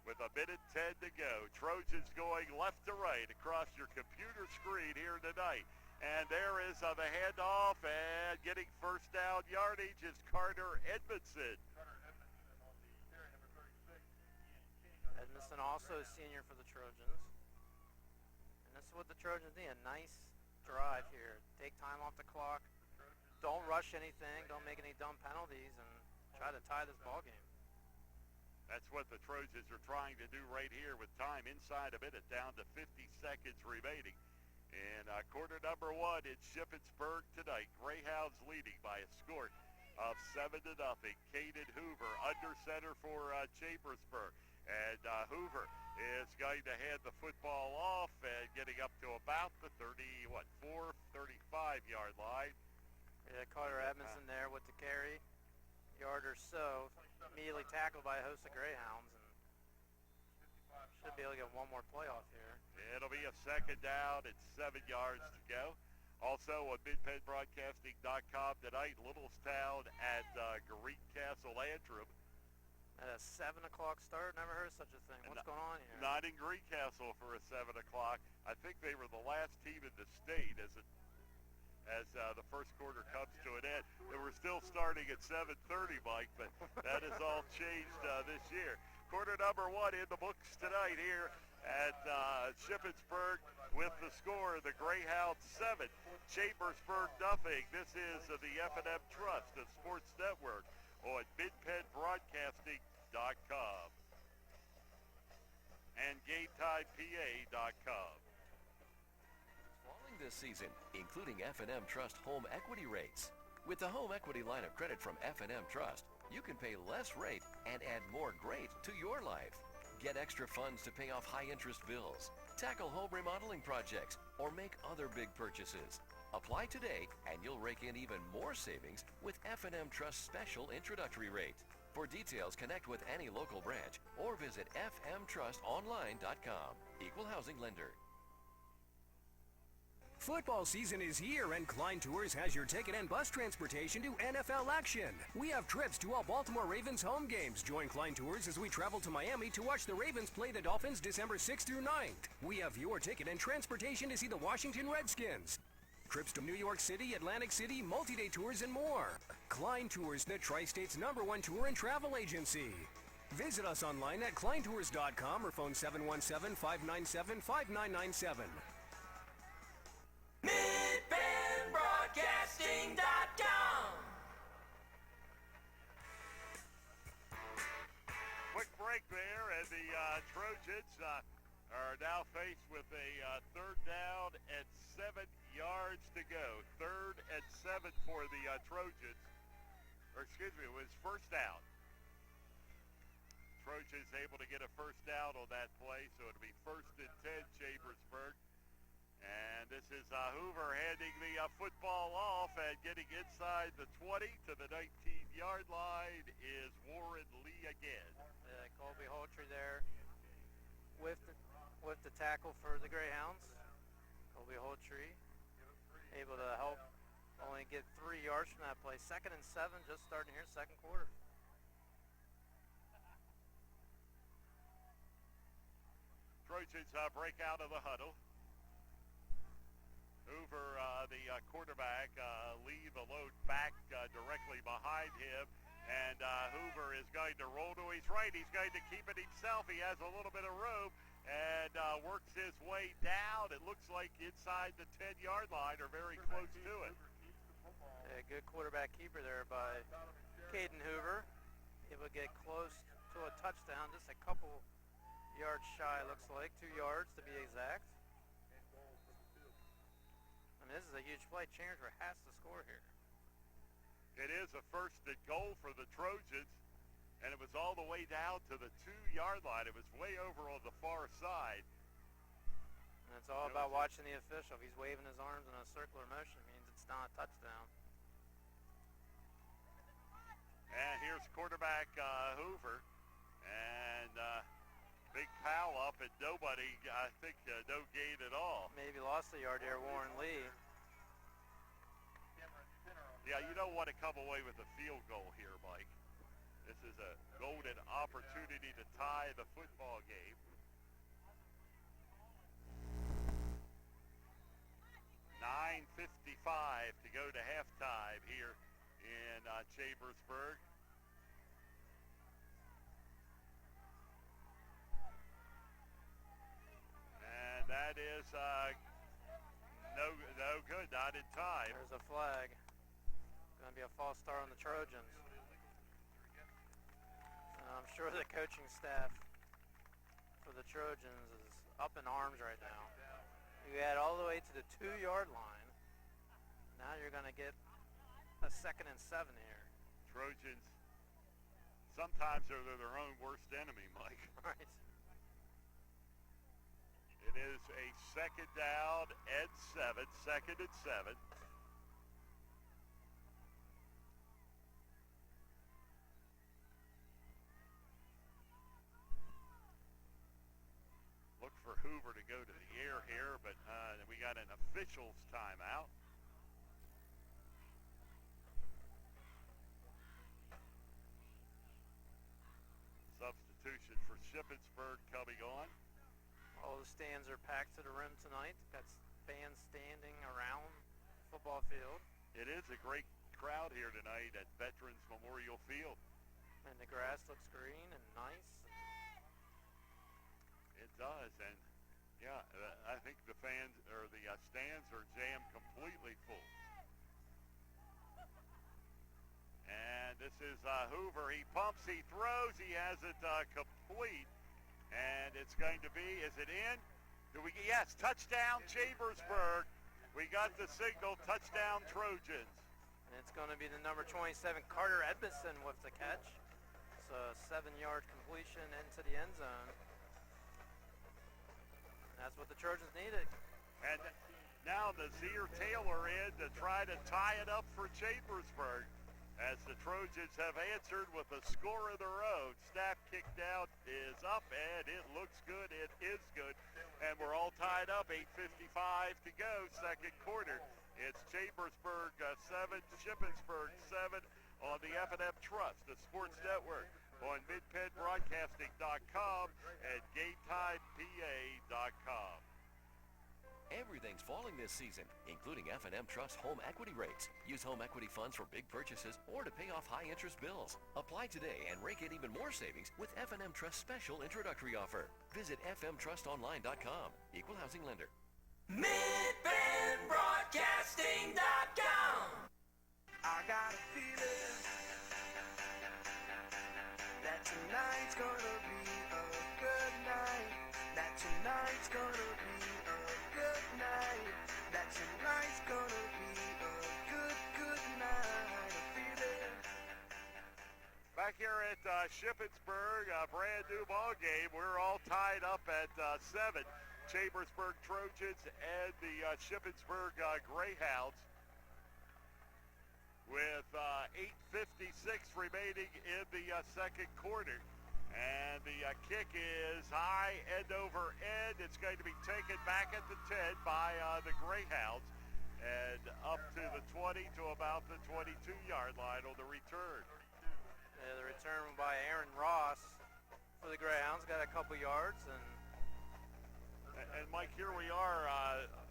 With 1:10 to go. Trojans going left to right across your computer screen here tonight. And there is the handoff, and getting first down yardage is Carter Edmondson. Edmondson also a senior for the Trojans. And this is what the Trojans need, a nice drive here. Take time off the clock. Don't rush anything. Don't make any dumb penalties, and try to tie this ball game. That's what the Trojans are trying to do right here with time inside a minute, down to 50 seconds remaining. And quarter number 1 in Shippensburg tonight. Greyhounds leading by a score of 7-0. Caden Hoover under center for Chambersburg. And Hoover is going to hand the football off and getting up to about the 35-yard line. Yeah, Carter Edmondson there with the carry. Yard or so. Immediately tackled by a host of Greyhounds. And should be able to get one more play off here. It'll be a 2nd down and 7 yards to go. Also on MidPennBroadcasting.com tonight, Littlestown at Greencastle Antrim. At a 7 o'clock start, never heard of such a thing. What's going on here? Not in Greencastle for a 7 o'clock. I think they were the last team in the state as the first quarter comes to an end. And we're still starting at 7:30, Mike, but that has all changed this year. Quarter number 1 in the books tonight here at Shippensburg with the score, the Greyhounds 7, Chambersburg nothing. This is the F&M Trust, the Sports Network on MidPennBroadcasting.com and GameTimePA.com. Falling this season, including F&M Trust home equity rates. With the home equity line of credit from F&M Trust, you can pay less rate and add more great to your life. Get extra funds to pay off high-interest bills, tackle home remodeling projects, or make other big purchases. Apply today, and you'll rake in even more savings with F&M Trust's special introductory rate. For details, connect with any local branch or visit fmtrustonline.com. Equal housing lender. Football season is here, and Klein Tours has your ticket and bus transportation to NFL action. We have trips to all Baltimore Ravens home games. Join Klein Tours as we travel to Miami to watch the Ravens play the Dolphins December 6th through 9th. We have your ticket and transportation to see the Washington Redskins. Trips to New York City, Atlantic City, multi-day tours, and more. Klein Tours, the Tri-State's #1 tour and travel agency. Visit us online at kleintours.com or phone 717-597-5997. MidPennBroadcasting.com. Quick break there, and the Trojans are now faced with a 3rd down and 7 yards to go. 3rd and 7 for the Trojans. Or excuse me, it was 1st down. Trojans able to get a 1st down on that play, so it'll be 1st and 10 Chambersburg. And this is Hoover handing the football off, and getting inside the 20 to the 19-yard line is Warren Lee again. Colby Holtry there with the tackle for the Greyhounds. Colby Holtry able to help only get 3 yards from that play. 2nd and 7, just starting here, 2nd quarter. Trojans break out of the huddle. Hoover, the quarterback, Lee, the load back directly behind him. And Hoover is going to roll to his right. He's going to keep it himself. He has a little bit of room and works his way down. It looks like inside the 10-yard line or very close to it. A good quarterback keeper there by Caden Hoover. Able to get close to a touchdown, just a couple yards shy, looks like. 2 yards to be exact. I mean, this is a huge play. Chambersburg has to score here. It is a first and goal for the Trojans, and it was all the way down to the 2-yard line. It was way over on the far side. And it's all about watching the official. If he's waving his arms in a circular motion, it means it's not a touchdown. And here's quarterback Hoover, and big pile up, and nobody, I think, no gain at all. Maybe lost a yard there, Warren Lee. Yeah, you don't want to come away with a field goal here, Mike. This is a golden opportunity to tie the football game. .9:55 to go to halftime here in Chambersburg. And that is no good, not in time. There's a flag. Going to be a false start on the Trojans. I'm sure the coaching staff for the Trojans is up in arms right now. You add all the way to the 2-yard line. Now you're going to get a 2nd and 7 here. Trojans, sometimes they're their own worst enemy, Mike. Right. It is a 2nd down and 7, 2nd and 7. Look for Hoover to go to the air here, but we got an official's timeout. Substitution for Shippensburg coming on. All the stands are packed to the rim tonight. Got fans standing around the football field. It is a great crowd here tonight at Veterans Memorial Field. And the grass looks green and nice. It does, and yeah, I think the fans or the stands are jammed completely full. And this is Hoover. He pumps, he throws, he has it complete, and it's going to be, is it in? Yes, touchdown Chambersburg. We got the signal, touchdown Trojans. And it's going to be the number 27, Carter Edmondson, with the catch. It's a 7-yard completion into the end zone. That's what the Trojans needed. And now Nazir Taylor in to try to tie it up for Chambersburg, as the Trojans have answered with a score of their own. Snap kick down is up, and it looks good. It is good. And we're all tied up, 8:55 to go, second quarter. It's Chambersburg 7, Shippensburg 7 on the F&M Trust, the Sports Network, on MidPennBroadcasting.com and GameTimePA.com. Everything's falling this season, including F&M Trust home equity rates. Use home equity funds for big purchases or to pay off high-interest bills. Apply today and rake in even more savings with F&M Trust special introductory offer. Visit fmtrustonline.com. Equal housing lender. MidPennBroadcasting.com. I got a feeling that tonight's gonna be a good night. That tonight's gonna be a good night. That tonight's gonna be a good night. A feeling. Back here at Shippensburg, a brand new ball game. We're all tied up at 7. Chambersburg Trojans and the Shippensburg Greyhounds, with 8:56 remaining in the second quarter. And the kick is high, end over end. It's going to be taken back at the 10 by the Greyhounds, and up to the 20 to about the 22-yard line on the return. Yeah, the return by Aaron Ross for the Greyhounds. Got a couple yards. And Mike, here we are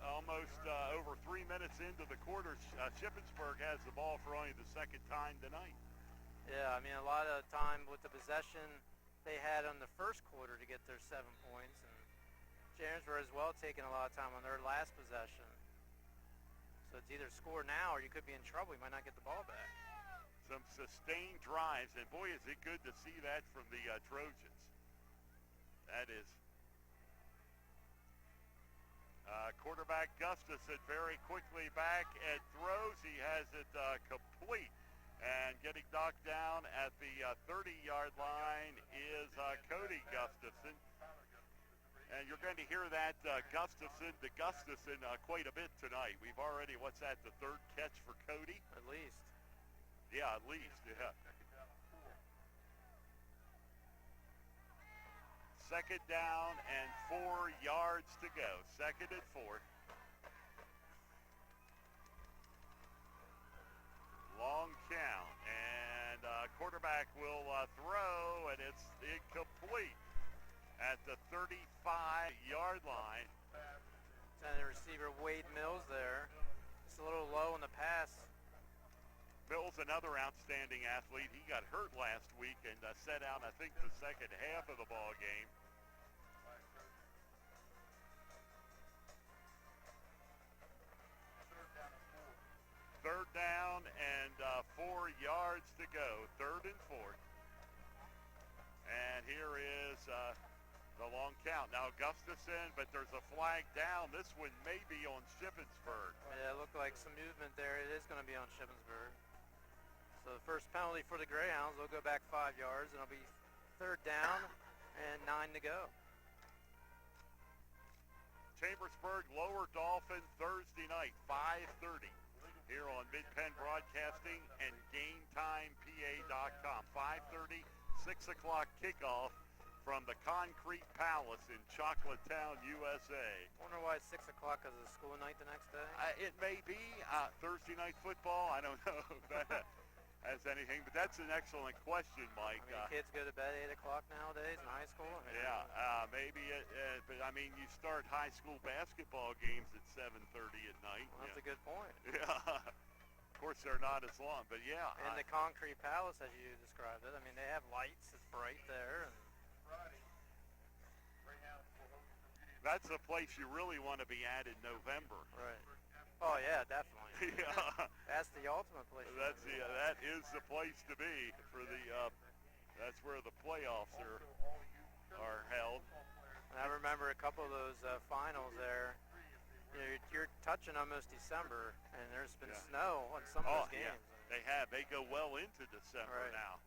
almost over 3 minutes into the quarter. Shippensburg has the ball for only the second time tonight. Yeah, I mean, a lot of time with the possession they had on the first quarter to get their 7 points, and Chambersburg as well taking a lot of time on their last possession. So it's either score now or you could be in trouble. You might not get the ball back. Some sustained drives, and boy, is it good to see that from the Trojans. That is. Quarterback Gustafson very quickly back and throws. He has it complete. And getting knocked down at the 30-yard line is Cody Gustafson. And you're going to hear that Gustafson to Gustafson quite a bit tonight. We've already, what's that, the third catch for Cody? At least. Yeah, at least, yeah. Second down and 4 yards to go. Second and 4. Long count, and quarterback will throw, and it's incomplete at the 35-yard line. And the receiver Wade Mills there. It's a little low in the pass. Mills, another outstanding athlete. He got hurt last week and set out, I think, the second half of the ball game. Third down and 4 yards to go. Third and 4. And here is the long count. Now Gustafson, but there's a flag down. This one may be on Shippensburg. Yeah, it looked like some movement there. It is going to be on Shippensburg. So the first penalty for the Greyhounds. They'll go back 5 yards, and it'll be third down and 9 to go. Chambersburg, Lower Dolphin, Thursday night, 5:30. Here on Mid-Penn Broadcasting and GameTimePA.com. 5:30, 6 o'clock kickoff from the Concrete Palace in Chocolatetown, USA. Wonder why it's 6 o'clock because it's school night the next day? It may be Thursday night football. I don't know if that has anything, but that's an excellent question, Mike. I mean, kids go to bed 8 o'clock nowadays in high school. I mean, yeah, maybe, but I mean, you start high school basketball games at 7:30 at night. Well, that's a good point. Yeah. Of course, they're not as long, but yeah. And the Concrete Palace, as you described it, I mean, they have lights. It's bright there. And that's a place you really want to be at in November. Right. Oh, yeah, definitely. Yeah. That's the ultimate place. That is the place to be for the, that's where the playoffs are held. And I remember a couple of those finals there. You know, you're touching almost December, and there's been snow on some of those games. Yeah, they have. They go well into December now.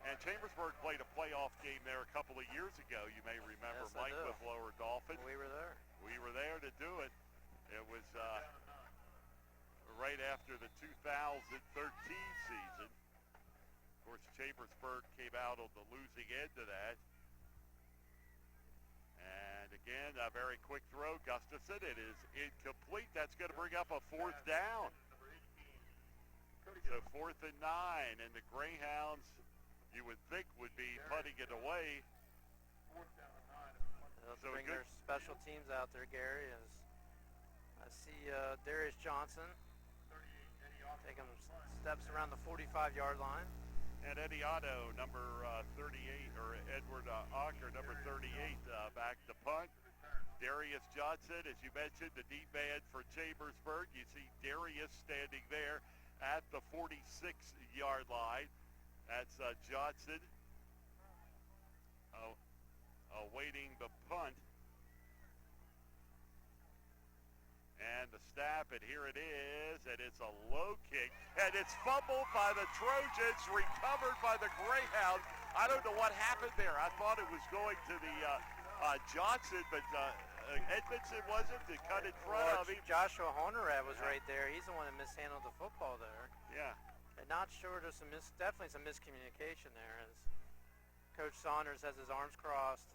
And Chambersburg played a playoff game there a couple of years ago. You may remember, yes, Mike, with Lower Dolphin. We were there. We were there to do it. It was right after the 2013 season. Of course, Chambersburg came out on the losing end of that. And again, a very quick throw. Gustafson, it is incomplete. That's going to bring up a fourth down. So 4th and 9, and the Greyhounds, you would think, would be putting it away. They'll bring their special teams out there, Gary. As I see Darius Johnson taking steps around the 45-yard line. And Eddie Otto, number 38, or Edward Ocker, number 38, back to punt. Darius Johnson, as you mentioned, the deep man for Chambersburg. You see Darius standing there at the 46-yard line. That's Johnson awaiting the punt. And the snap, and here it is, and it's a low kick, and it's fumbled by the Trojans, recovered by the Greyhounds. I don't know what happened there. I thought it was going to the Johnson, but Edmondson wasn't to cut in front of him. Joshua Honorat was right there. He's the one that mishandled the football there. Yeah. And not sure, there's definitely some miscommunication there, as Coach Saunders has his arms crossed.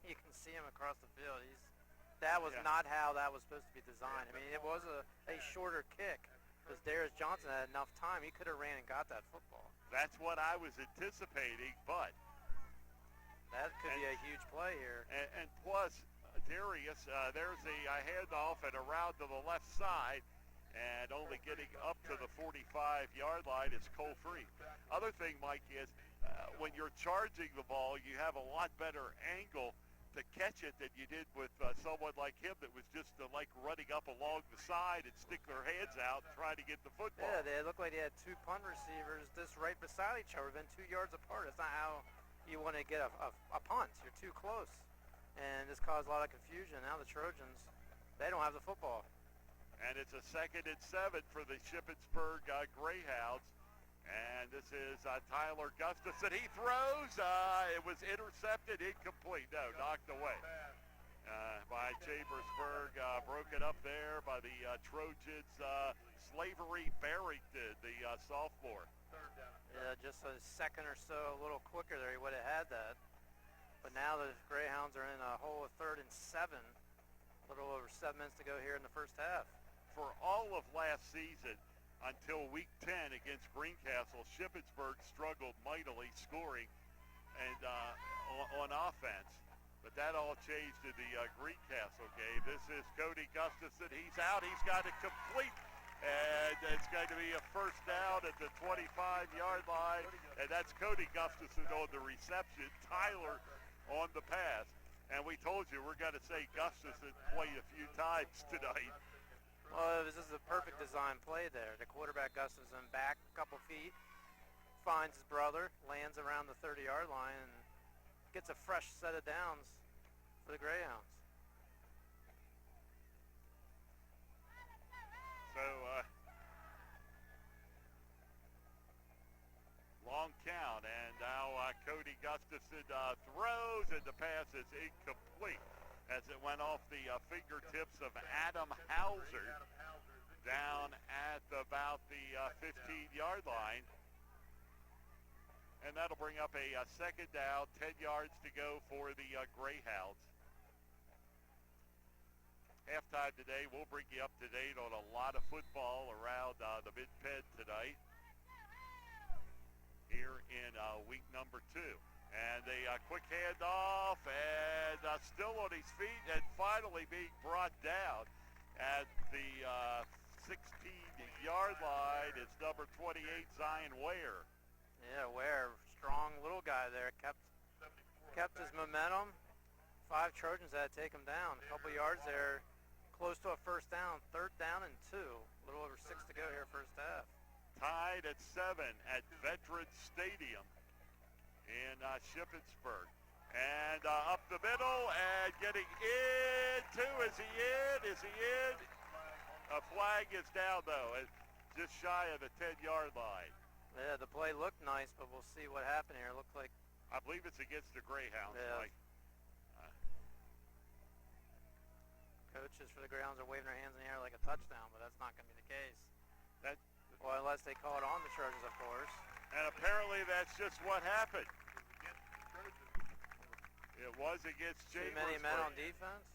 You can see him across the field. That was not how that was supposed to be designed. I mean, it was a shorter kick because Darius Johnson had enough time. He could have ran and got that football. That's what I was anticipating, but that could be a huge play here. And plus, Darius, there's a handoff and a route to the left side, and only getting up to the 45-yard line is Cole Free. Other thing, Mike, is when you're charging the ball, you have a lot better angle to catch it than you did with someone like him that was just like running up along the side and stick their hands out trying to get the football. Yeah, they looked like they had two punt receivers just right beside each other, within 2 yards apart. That's not how you want to get a punt. You're too close. And this caused a lot of confusion. Now the Trojans, they don't have the football. And it's a 2nd and 7 for the Shippensburg Greyhounds. And this is Tyler Gustafson. He throws. It was intercepted, incomplete. No, knocked away by Chambersburg. Broken up there by the Trojans. Slavery Barrington, the sophomore. Yeah, just a second or so, a little quicker there, he would have had that. But now the Greyhounds are in a hole of 3rd and 7. A little over 7 minutes to go here in the first half. For all of last season, until week 10 against Greencastle, Shippensburg struggled mightily scoring and on offense. But that all changed in the Greencastle game. This is Cody Gustafson. He's out. He's got it complete. And it's going to be a first down at the 25-yard line. And that's Cody Gustafson on the reception. Tyler on the pass. And we told you we're going to say Gustafson played a few times tonight. Well, this is a perfect design play there. The quarterback Gustafson back a couple feet, finds his brother, lands around the 30-yard line, and gets a fresh set of downs for the Greyhounds. So, long count, and now Cody Gustafson throws, and the pass is incomplete as it went off the fingertips of Adam Hauser down at about the 15-yard line. And that'll bring up a 2nd down, 10 yards to go for the Greyhounds. Halftime today, we'll bring you up to date on a lot of football around the Mid-Penn tonight here in week number 2. And a quick handoff, and still on his feet, and finally being brought down at the 16-yard line. It's number 28, Zion Ware. Yeah, Ware, strong little guy there, kept his momentum. 5 Trojans had to take him down. A couple yards there, close to a first down. 3rd down and 2. A little over 6 to go here first half. Tied at 7 at Veterans Stadium in Shippensburg. And up the middle and getting in too. Is he in? Is he in? A flag is down though, just shy of the 10-yard line. Yeah, the play looked nice, but we'll see what happened here. It looked like... I believe it's against the Greyhounds, yeah. Mike. Coaches for the Greyhounds are waving their hands in the air like a touchdown, but that's not going to be the case. Well, unless they call it on the Trojans, of course. And apparently that's just what happened. It was against Chambersburg. Too many men on defense?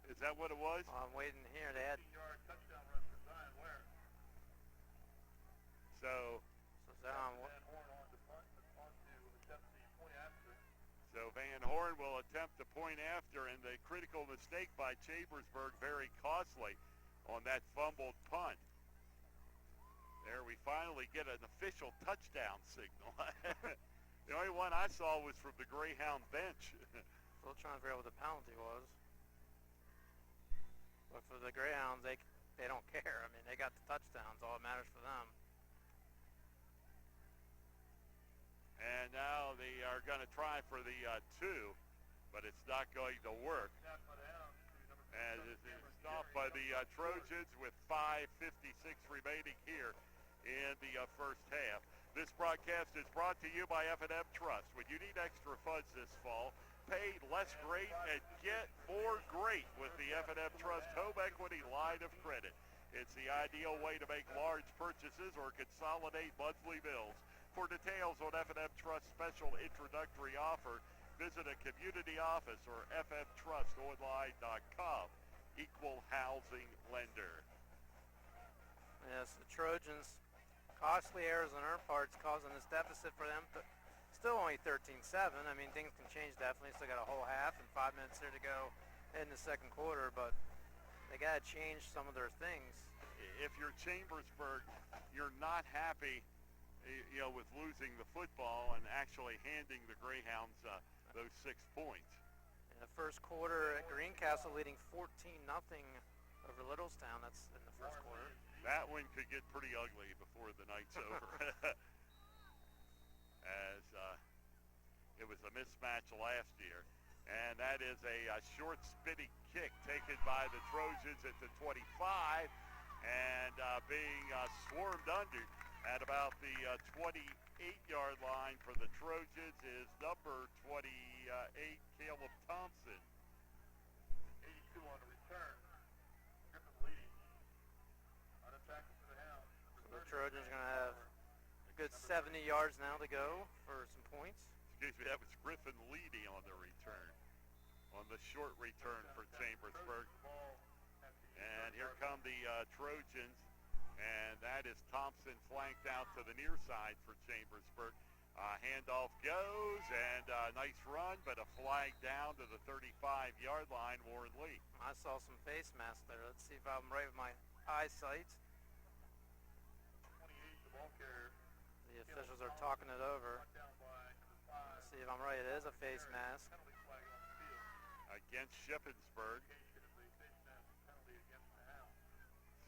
Is that what it was? I'm waiting here. They had... So Van Horn will attempt to point after, and the critical mistake by Chambersburg very costly on that fumbled punt. There we finally get an official touchdown signal. The only one I saw was from the Greyhound bench. Still trying to figure out what the penalty was. But for the Greyhounds, they don't care. I mean, they got the touchdowns. All that matters for them. And now they are going to try for the 2, but it's not going to work. And it is stopped by the Trojans with 5:56 remaining here in the first half. This broadcast is brought to you by F&M Trust. When you need extra funds this fall, pay less great and get more great with the F&M Trust Home Equity Line of Credit. It's the ideal way to make large purchases or consolidate monthly bills. For details on F&M Trust special introductory offer, visit a community office or fmtrustonline.com. Equal housing lender. Yes, the Trojans, costly errors on their parts causing this deficit for them. Still only 13-7. I mean, things can change definitely. Still got a whole half and 5 minutes here to go in the second quarter, but they got to change some of their things. If you're Chambersburg, you're not happy, with losing the football and actually handing the Greyhounds those 6 points. In the first quarter, Greencastle leading 14-0 over Littlestown. That's in the first quarter. That one could get pretty ugly before the night's over. As it was a mismatch last year. And that is a short spinning kick taken by the Trojans at the 25 and being swarmed under at about the 28-yard line for the Trojans is number 28, Caleb Thompson. 82 on the return. Griffin leading. On a tackle for the Hounds. So the Trojans are going to have a good 70 yards now to go for some points. Excuse me, that was Griffin Leedy on the return, on the short return for Chambersburg. And here come the Trojans, and that is Thompson flanked out to the near side for Chambersburg. Handoff goes, and nice run, but a flag down to the 35-yard line, Warren Lee. I saw some face masks there. Let's see if I'm right with my eyesight. The officials are talking it over. Let's see if I'm right. It is a face mask. Against Shippensburg.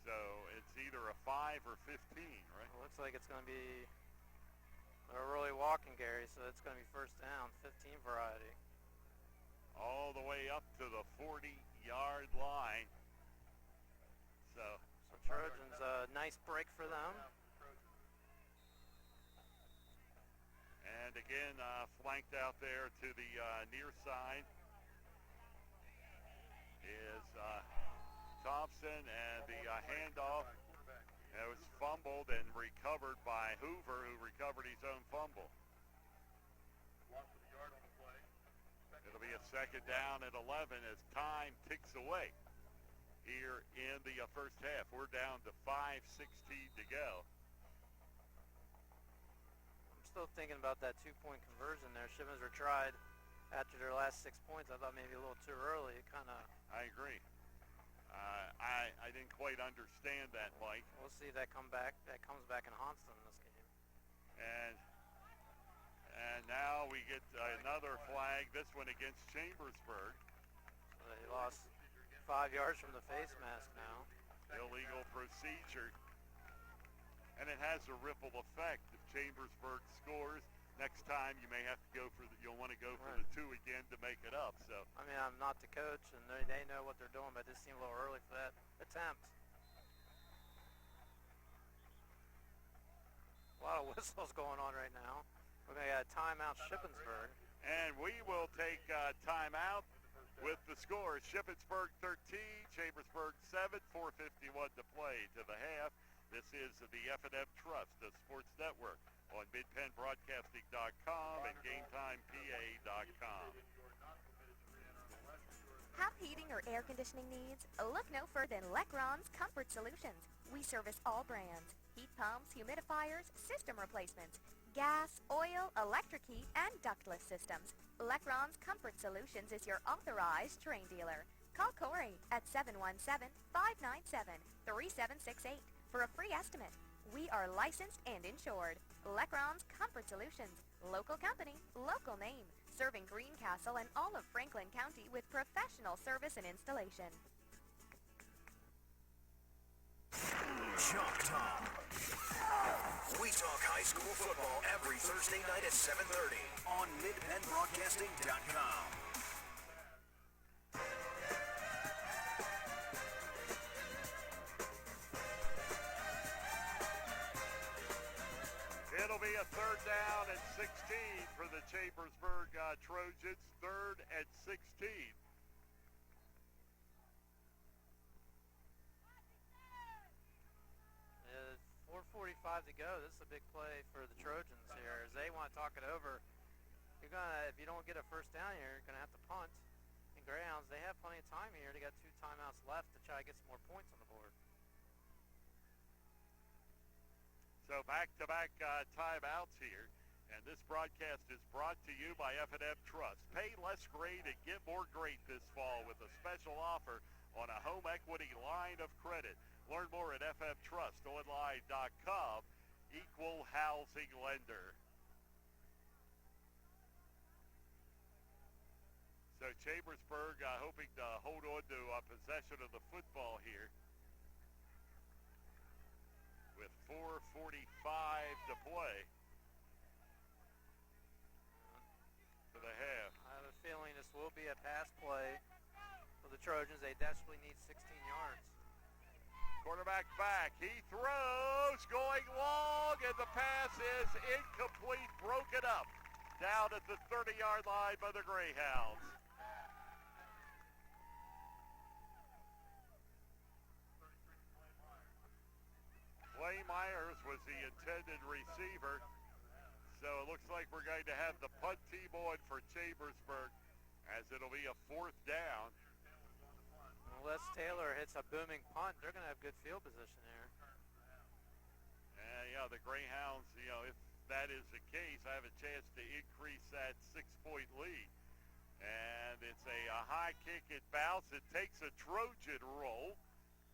So it's either a 5 or 15, right? It looks like it's going to be, they're really walking, Gary, so it's going to be first down, 15 variety. All the way up to the 40-yard line. So Trojans, a nice break for them. And again, flanked out there to the near side is Thompson, and the handoff was fumbled and recovered by Hoover, who recovered his own fumble. It'll be a second down at 11 as time ticks away here in the first half. We're down to 5:16 to go. I'm still thinking about that two-point conversion there. Shippensburg tried after their last 6 points. I thought maybe a little too early. It kind of. I agree. I didn't quite understand that, Mike. We'll see if that comes back and haunts them in this game. And now we get another flag, this one against Chambersburg. So they lost 5 yards from the face mask now. Illegal procedure. And it has a ripple effect. If Chambersburg scores, next time you may have to go you'll want to go for the 2 again to make it up. So I mean, I'm not the coach, and they know what they're doing, but it just seemed a little early for that attempt. A lot of whistles going on right now. We're going to get a timeout, Shippensburg. And we will take timeout with the score. Shippensburg 13, Chambersburg 7, 4:51 to play to the half. This is the F&M Trust, the Sports Network, on MidPennBroadcasting.com and GameTimePA.com. Have heating or air conditioning needs? Look no further than Lecron's Comfort Solutions. We service all brands: heat pumps, humidifiers, system replacements, gas, oil, electric heat, and ductless systems. Lecron's Comfort Solutions is your authorized Trane dealer. Call Corey at 717-597-3768 for a free estimate. We are licensed and insured. Lecron's Comfort Solutions. Local company, local name. Serving Greencastle and all of Franklin County with professional service and installation. Chalk Talk. We talk high school football every Thursday night at 7:30 on MidPennBroadcasting.com. It'll be a third down and 16 for the Chambersburg Trojans. 3rd and 16. 4:45 to go. This is a big play for the Trojans here, as they want to talk it over. You're gonna, if you don't get a first down here, you're gonna have to punt. And Greyhounds, they have plenty of time here. They got 2 timeouts left to try to get some more points on the board. So back-to-back timeouts here. And this broadcast is brought to you by F&M Trust. Pay less great and get more great this fall with a special offer on a home equity line of credit. Learn more at fmtrustonline.com. Equal housing lender. So Chambersburg hoping to hold on to possession of the football here with 4:45 to play for the half. I have a feeling this will be a pass play for the Trojans. They desperately need 16 yards. Quarterback back. He throws, going long, and the pass is incomplete, broken up down at the 30-yard line by the Greyhounds. Clay Myers was the intended receiver, so it looks like we're going to have the punt team on for Chambersburg as it'll be a 4th down. Unless Taylor hits a booming punt, they're going to have good field position there. Yeah, the Greyhounds, if that is the case, I have a chance to increase that 6-point lead. And it's a high kick, it bounces, it takes a Trojan roll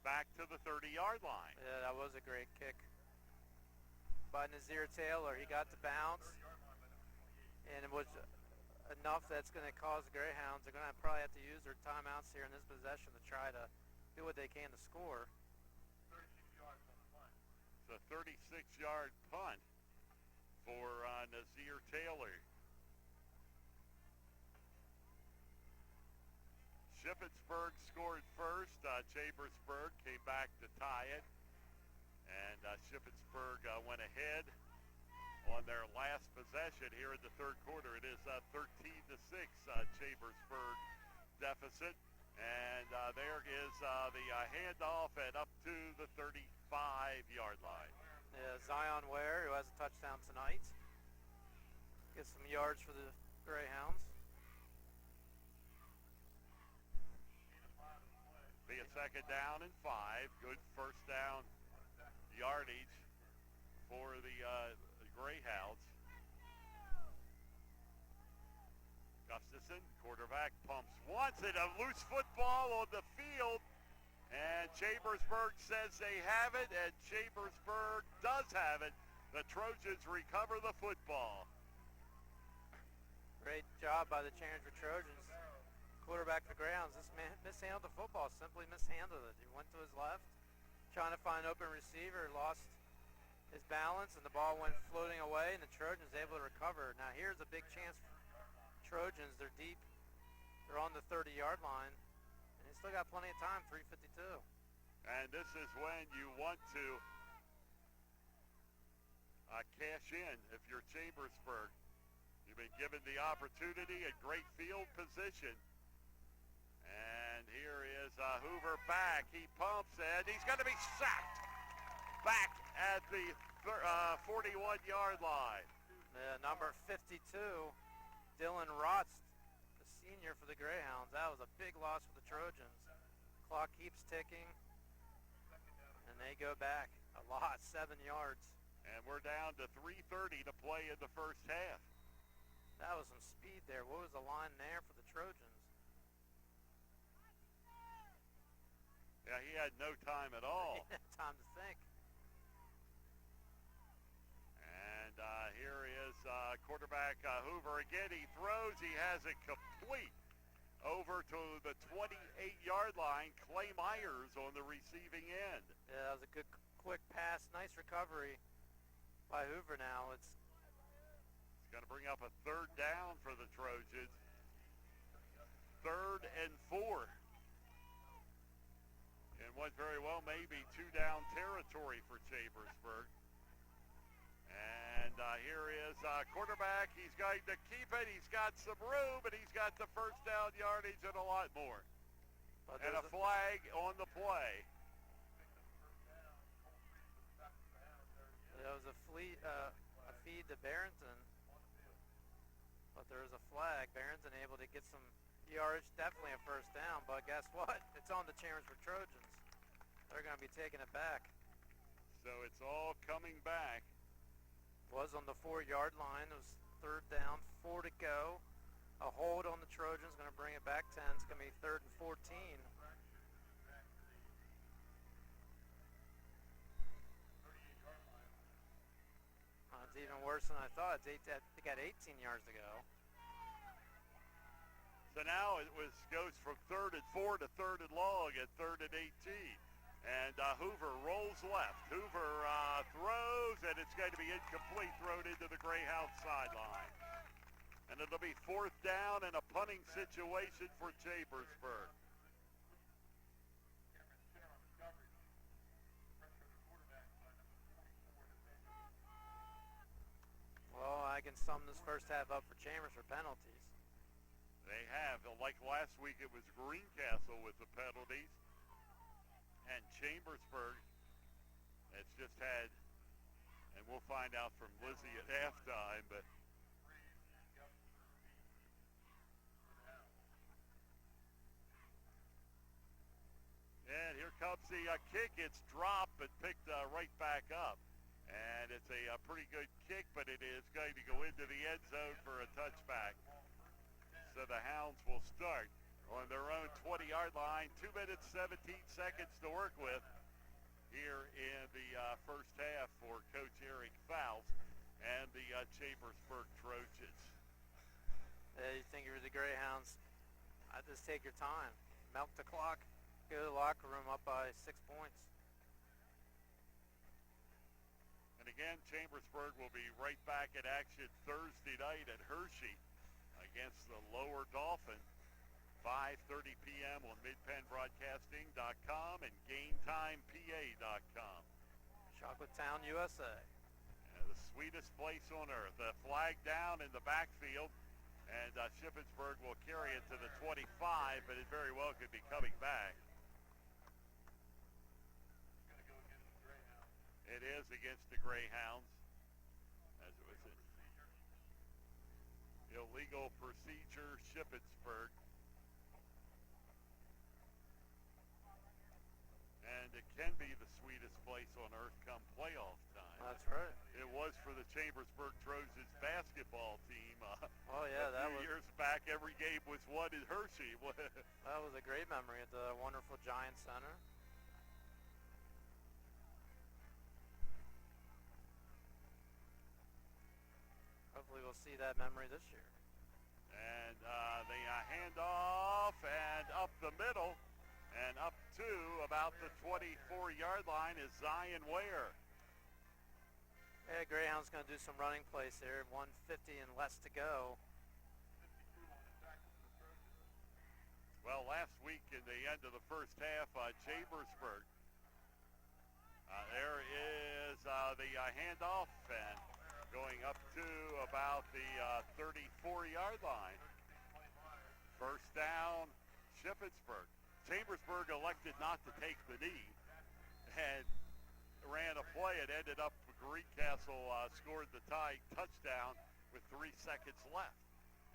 back to the 30-yard line. Yeah, that was a great kick by Nazir Taylor. He got the bounce, and it was enough that's going to cause the Greyhounds. They're going to probably have to use their timeouts here in this possession to try to do what they can to score. It's a 36-yard punt for Nazir Taylor. Shippensburg scored first. Chambersburg came back to tie it. And Shippensburg went ahead on their last possession here in the third quarter. It is 13-6 Chambersburg deficit. And there is the handoff and up to the 35-yard line. Yeah, Zion Ware, who has a touchdown tonight, gets some yards for the Greyhounds. Be a 2nd down and 5. Good first down yardage for the Greyhounds. Gustafson, quarterback, pumps once, and a loose football on the field. And Chambersburg says they have it, and Chambersburg does have it. The Trojans recover the football. Great job by the Chambersburg Trojans. Quarterback for Greyhounds just mishandled the football, simply mishandled it. He went to his left, trying to find an open receiver, lost his balance, and the ball went floating away, and the Trojans able to recover. Now here's a big chance for Trojans. They're deep. They're on the 30-yard line, and they still got plenty of time, 3:52. And this is when you want to cash in if you're Chambersburg. You've been given the opportunity at great field position. And here is Hoover back. He pumps, and he's going to be sacked back at the 41-yard line. Number 52, Dylan Rotz, the senior for the Greyhounds. That was a big loss for the Trojans. Clock keeps ticking, and they go back a lot, 7 yards. And we're down to 3:30 to play in the first half. That was some speed there. What was the line there for the Trojans? Yeah, he had no time at all. He had time to think. And here is quarterback Hoover again. He throws. He has it complete over to the 28-yard line. Clay Myers on the receiving end. Yeah, that was a good, quick pass. Nice recovery by Hoover now. It's going to bring up a 3rd down for the Trojans. 3rd and 4. And what very well may be 2-down territory for Chambersburg. And here is quarterback. He's going to keep it. He's got some room, and he's got the first down yardage and a lot more. And a flag on the play. There was a feed to Barrington. But there is a flag. Barrington able to get some yardage, definitely a first down. But guess what? It's on the Chambersburg Trojans. They're going to be taking it back. So it's all coming back. Was on the 4-yard line. It was 3rd down, 4 to go. A hold on the Trojans, going to bring it back 10. It's going to be 3rd and 14. It's even worse than I thought. They got 18 yards to go. So now it goes from 3rd and 4 to 3rd and long at 3rd and 18. And Hoover rolls left. Hoover throws, and it's going to be incomplete, thrown into the Greyhound sideline. And it'll be 4th down and a punting situation for Chambersburg. Well, I can sum this first half up for Chambers for penalties. They have. Like last week, it was Greencastle with the penalties. And Chambersburg has just had, and we'll find out from Lizzie at halftime, but and here comes the kick. It's dropped but picked right back up. And it's a pretty good kick, but it is going to go into the end zone for a touchback. So the Hounds will start on their own 20-yard line. 2 minutes, 17 seconds to work with here in the first half for Coach Eric Fouls and the Chambersburg Trojans. You think you're the Greyhounds, I'd just take your time. Milk the clock, go to the locker room up by 6 points. And again, Chambersburg will be right back in action Thursday night at Hershey against the Lower Dolphin. 5:30 p.m. on MidPennBroadcasting.com and GameTimePA.com. Chocolate Town, USA. And the sweetest place on earth. A flag down in the backfield, and Shippensburg will carry it to the 25, but it very well could be coming back. It is against the Greyhounds, as it was an illegal procedure, Shippensburg. And it can be the sweetest place on earth come playoff time. That's right. It was for the Chambersburg Trojans basketball team. Oh, yeah, a few years back, every game was won in Hershey. That was a great memory at the wonderful Giant Center. Hopefully we'll see that memory this year. And the handoff and up the middle and up to about the 24-yard line is Zion Ware. Yeah, Greyhound's going to do some running plays here. 150 and less to go. Well, last week in the end of the first half, Chambersburg. There is the handoff and going up to about the 34-yard line. First down, Shippensburg. Chambersburg elected not to take the knee and ran a play. It ended up Greencastle scored the tie touchdown with 3 seconds left.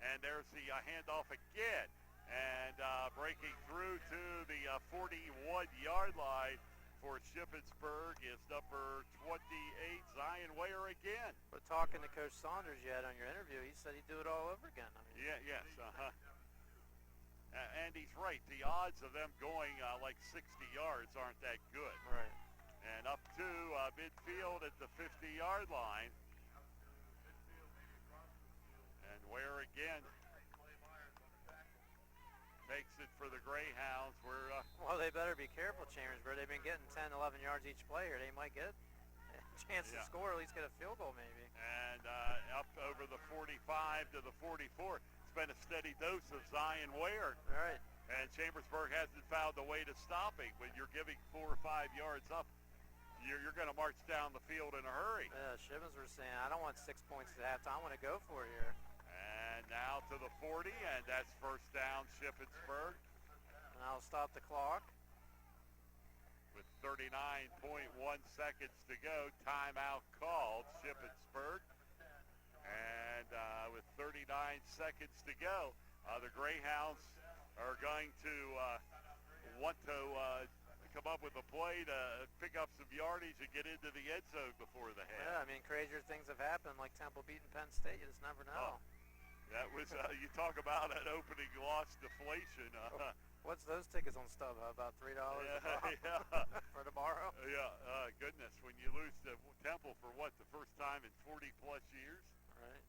And there's the handoff again. And breaking through to the 41-yard line for Shippensburg is number 28, Zion Ware again. But talking to Coach Saunders you had on your interview, he said he'd do it all over again. I mean, yes. And he's right. The odds of them going like 60 yards aren't that good. Right. And up to midfield at the 50-yard line. And Ware again takes it for the Greyhounds. Well, they better be careful, Chambersburg. They've been getting 10, 11 yards each player. They might get a chance to score, at least get a field goal maybe. And up over the 45 to the 44. It's been a steady dose of Zion Ware. Right. And Chambersburg hasn't found a way to stop him. When you're giving 4 or 5 yards up, you're going to march down the field in a hurry. Yeah, Shippens were saying, I don't want 6 points at halftime. I want to go for it here. And now to the 40, and that's first down, Shippensburg. And I'll stop the clock. With 39.1 seconds to go, timeout called, Shippensburg. And with 39 seconds to go, the Greyhounds are going to want to come up with a play to pick up some yardage and get into the end zone before the half. Yeah, I mean, crazier things have happened, like Temple beating Penn State. You just never know. That was, you talk about an opening loss deflation. What's those tickets on StubHub? About $3 for tomorrow? Yeah, goodness, when you lose to Temple for what, the first time in 40-plus years? Right.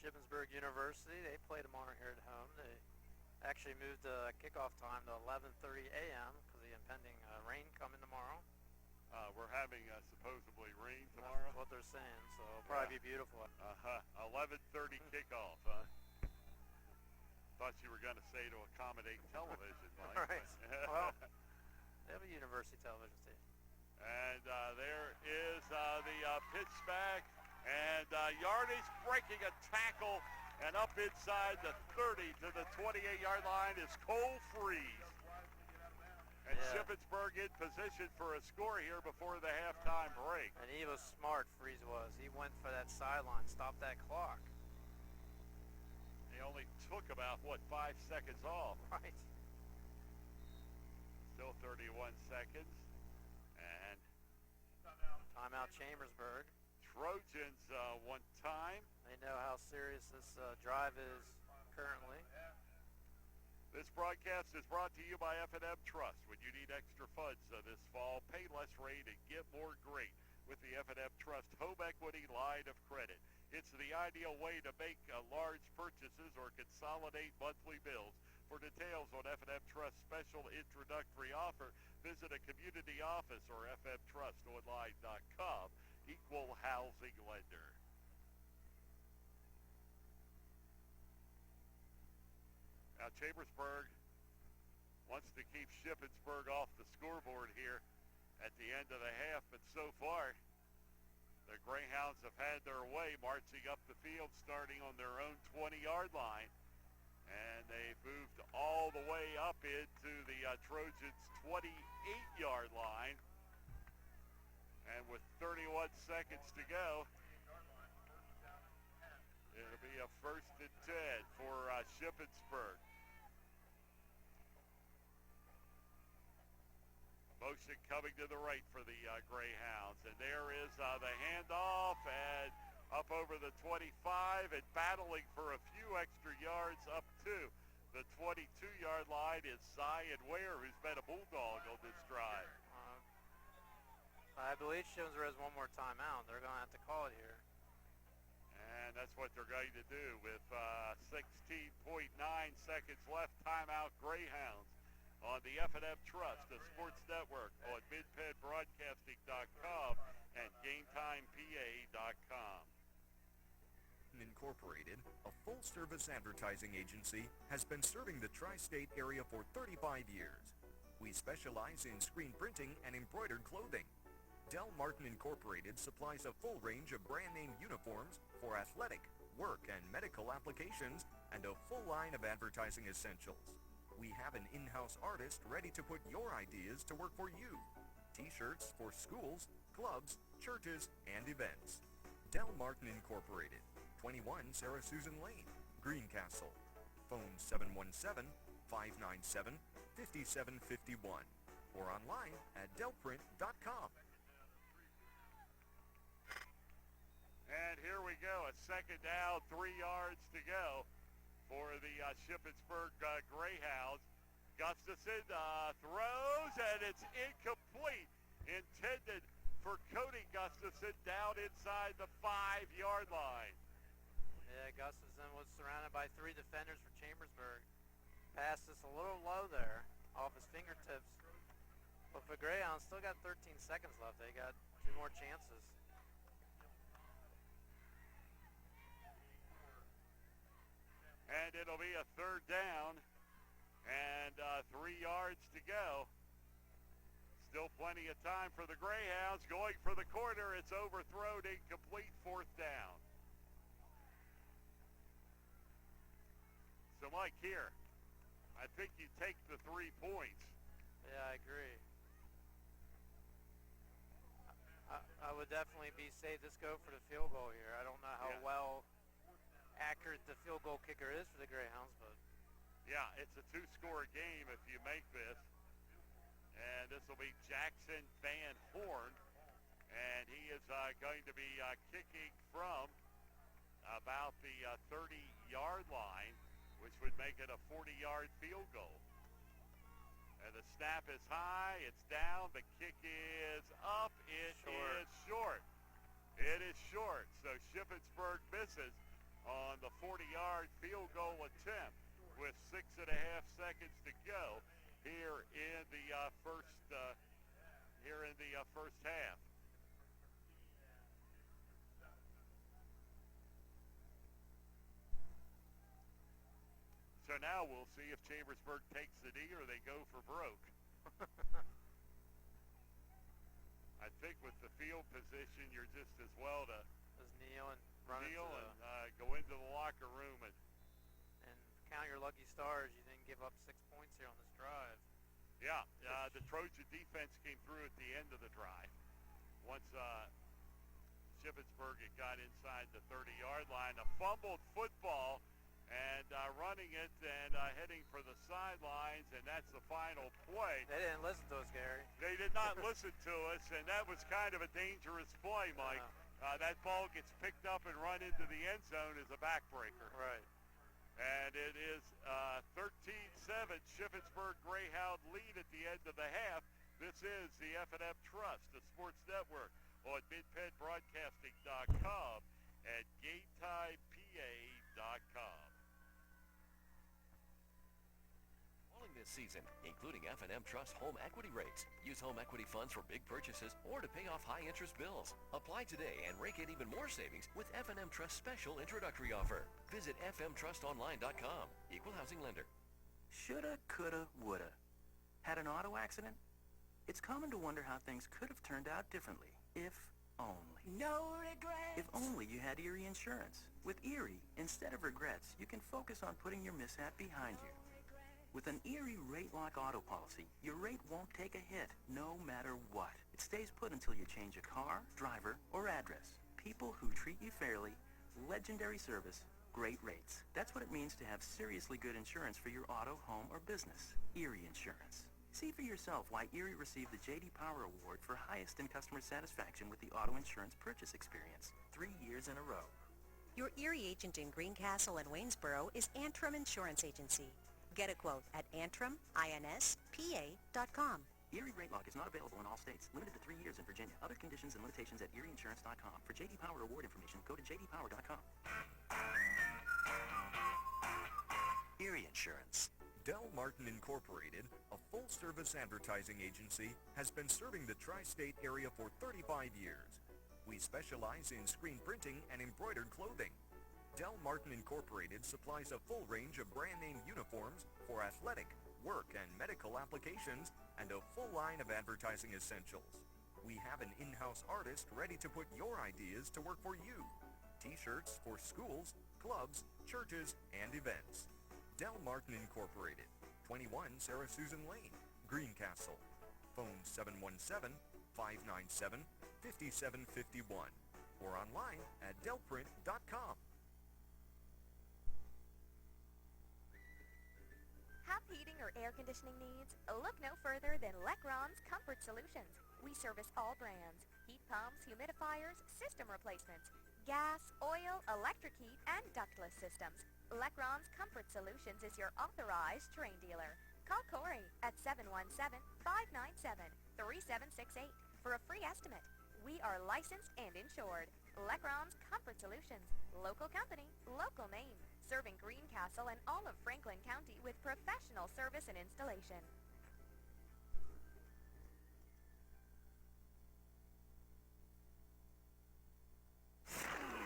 Shippensburg University, they play tomorrow here at home. They actually moved the kickoff time to 11:30 a.m. because of the impending rain coming tomorrow. We're having supposedly rain tomorrow. That's what they're saying, so it'll probably be beautiful. 11:30 kickoff, huh? Thought you were going to say to accommodate television, Mike. Right. Well, they have a university television station. And there is the pitch back, and yardage breaking a tackle, and up inside the 30 to the 28-yard line is Cole Freeze. And Shippensburg in position for a score here before the halftime break. And he was smart, Freeze was. He went for that sideline, stopped that clock. He only took about, 5 seconds off. Right. Still 31 seconds. And timeout Chambersburg. Trojans one time. They know how serious this drive is currently. This broadcast is brought to you by F&M Trust. When you need extra funds this fall, pay less rate and get more great with the F&M Trust Home Equity Line of Credit. It's the ideal way to make large purchases or consolidate monthly bills. For details on F&M Trust special introductory offer, visit a community office or fmtrustonline.com. Equal housing lender. Now Chambersburg wants to keep Shippensburg off the scoreboard here at the end of the half, but so far the Greyhounds have had their way, marching up the field starting on their own 20-yard line, and they've moved all the way up into the Trojans' 28-yard line. And with 31 seconds to go, it'll be a 1st and 10 for Shippensburg. Motion coming to the right for the Greyhounds. And there is the handoff, and up over the 25 and battling for a few extra yards up to the 22-yard line is Zion Ware, who's been a Bulldog on this drive. I believe Shippensburg has one more timeout. They're going to have to call it here. And that's what they're going to do with 16.9 seconds left. Timeout Greyhounds on the F&M Trust, the sports network on midpenbroadcasting.com and GameTimePA.com. Incorporated, a full-service advertising agency, has been serving the tri-state area for 35 years. We specialize in screen printing and embroidered clothing. Del Martin Incorporated supplies a full range of brand-name uniforms for athletic, work, and medical applications, and a full line of advertising essentials. We have an in-house artist ready to put your ideas to work for you. T-shirts for schools, clubs, churches, and events. Del Martin Incorporated, 21 Sarah Susan Lane, Greencastle. Phone 717-597-5751 or online at delprint.com. And here we go, a second down, 3 yards to go for the Shippensburg Greyhounds. Gustafson throws, and it's incomplete. Intended for Cody Gustafson down inside the 5-yard line. Yeah, Gustafson was surrounded by 3 defenders for Chambersburg. Passed this a little low there, off his fingertips. But for Greyhounds, still got 13 seconds left. They got 2 more chances. And it'll be a 3rd down and 3 yards to go. Still plenty of time for the Greyhounds. Going for the corner. It's overthrown, incomplete, 4th down. So, Mike, here, I think you take the 3 points. Yeah, I agree. I would definitely be safe. Just go for the field goal here. I don't know how well accurate the field goal kicker is for the Greyhounds, but yeah, it's a 2-score game if you make this. And this will be Jackson Van Horn. And he is going to be kicking from about the 30-yard line, which would make it a 40-yard field goal. And the snap is high, it's down, the kick is up, it is short. It is short, so Shippensburg misses on the 40-yard field goal attempt with 6.5 seconds to go here in the first half. So now we'll see if Chambersburg takes the knee or they go for broke. I think with the field position, you're just as well to kneel and run go into the locker room and count your lucky stars. You didn't give up 6 points here on this drive. Yeah, the Trojan defense came through at the end of the drive. Once Shippensburg had got inside the 30-yard line, a fumbled football, and running it and heading for the sidelines, and that's the final play. They didn't listen to us, Gary. They did not listen to us, and that was kind of a dangerous play, Mike. That ball gets picked up and run into the end zone as a backbreaker. Right. And it is 13-7, Shippensburg Greyhound lead at the end of the half. This is the F&M Trust, the sports network on MidPennBroadcasting.com and GameTimePA.com. This season, including F&M Trust home equity rates. Use home equity funds for big purchases or to pay off high-interest bills. Apply today and rake in even more savings with F&M Trust special introductory offer. Visit fmtrustonline.com. Equal housing lender. Shoulda, coulda, woulda. Had an auto accident? It's common to wonder how things could have turned out differently, if only. No regrets. If only you had Erie Insurance. With Erie, instead of regrets, you can focus on putting your mishap behind you. With an Erie Rate Lock auto policy, your rate won't take a hit, no matter what. It stays put until you change a car, driver, or address. People who treat you fairly, legendary service, great rates. That's what it means to have seriously good insurance for your auto, home, or business. Erie Insurance. See for yourself why Erie received the J.D. Power Award for highest in customer satisfaction with the auto insurance purchase experience, 3 years in a row. Your Erie agent in Greencastle and Waynesboro is Antrim Insurance Agency. Get a quote at antrim.com. Erie Rate Lock is not available in all states. Limited to 3 years in Virginia. Other conditions and limitations at erieinsurance.com. For J.D. Power Award information, go to jdpower.com. Erie Insurance. Del Martin Incorporated, a full-service advertising agency, has been serving the tri-state area for 35 years. We specialize in screen printing and embroidered clothing. Del Martin Incorporated supplies a full range of brand-name uniforms for athletic, work, and medical applications, and a full line of advertising essentials. We have an in-house artist ready to put your ideas to work for you. T-shirts for schools, clubs, churches, and events. Del Martin Incorporated, 21 Sarah Susan Lane, Greencastle. Phone 717-597-5751 or online at delprint.com. Have heating or air conditioning needs? Look no further than Lecron's Comfort Solutions. We service all brands: heat pumps, humidifiers, system replacements, gas, oil, electric heat, and ductless systems. Lecron's Comfort Solutions is your authorized Terrain dealer. Call Corey at 717-597-3768 for a free estimate. We are licensed and insured. Lecron's Comfort Solutions. Local company, local name. Serving Greencastle and all of Franklin County with professional service and installation.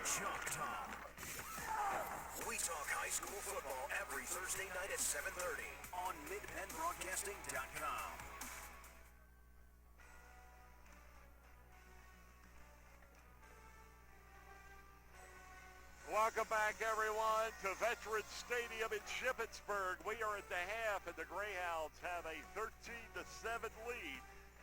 Chalk Talk. We talk high school football every Thursday night at 7:30 on MidPennBroadcasting.com. Welcome back, everyone, to Veterans Stadium in Shippensburg. We are at the half, and the Greyhounds have a 13-7 lead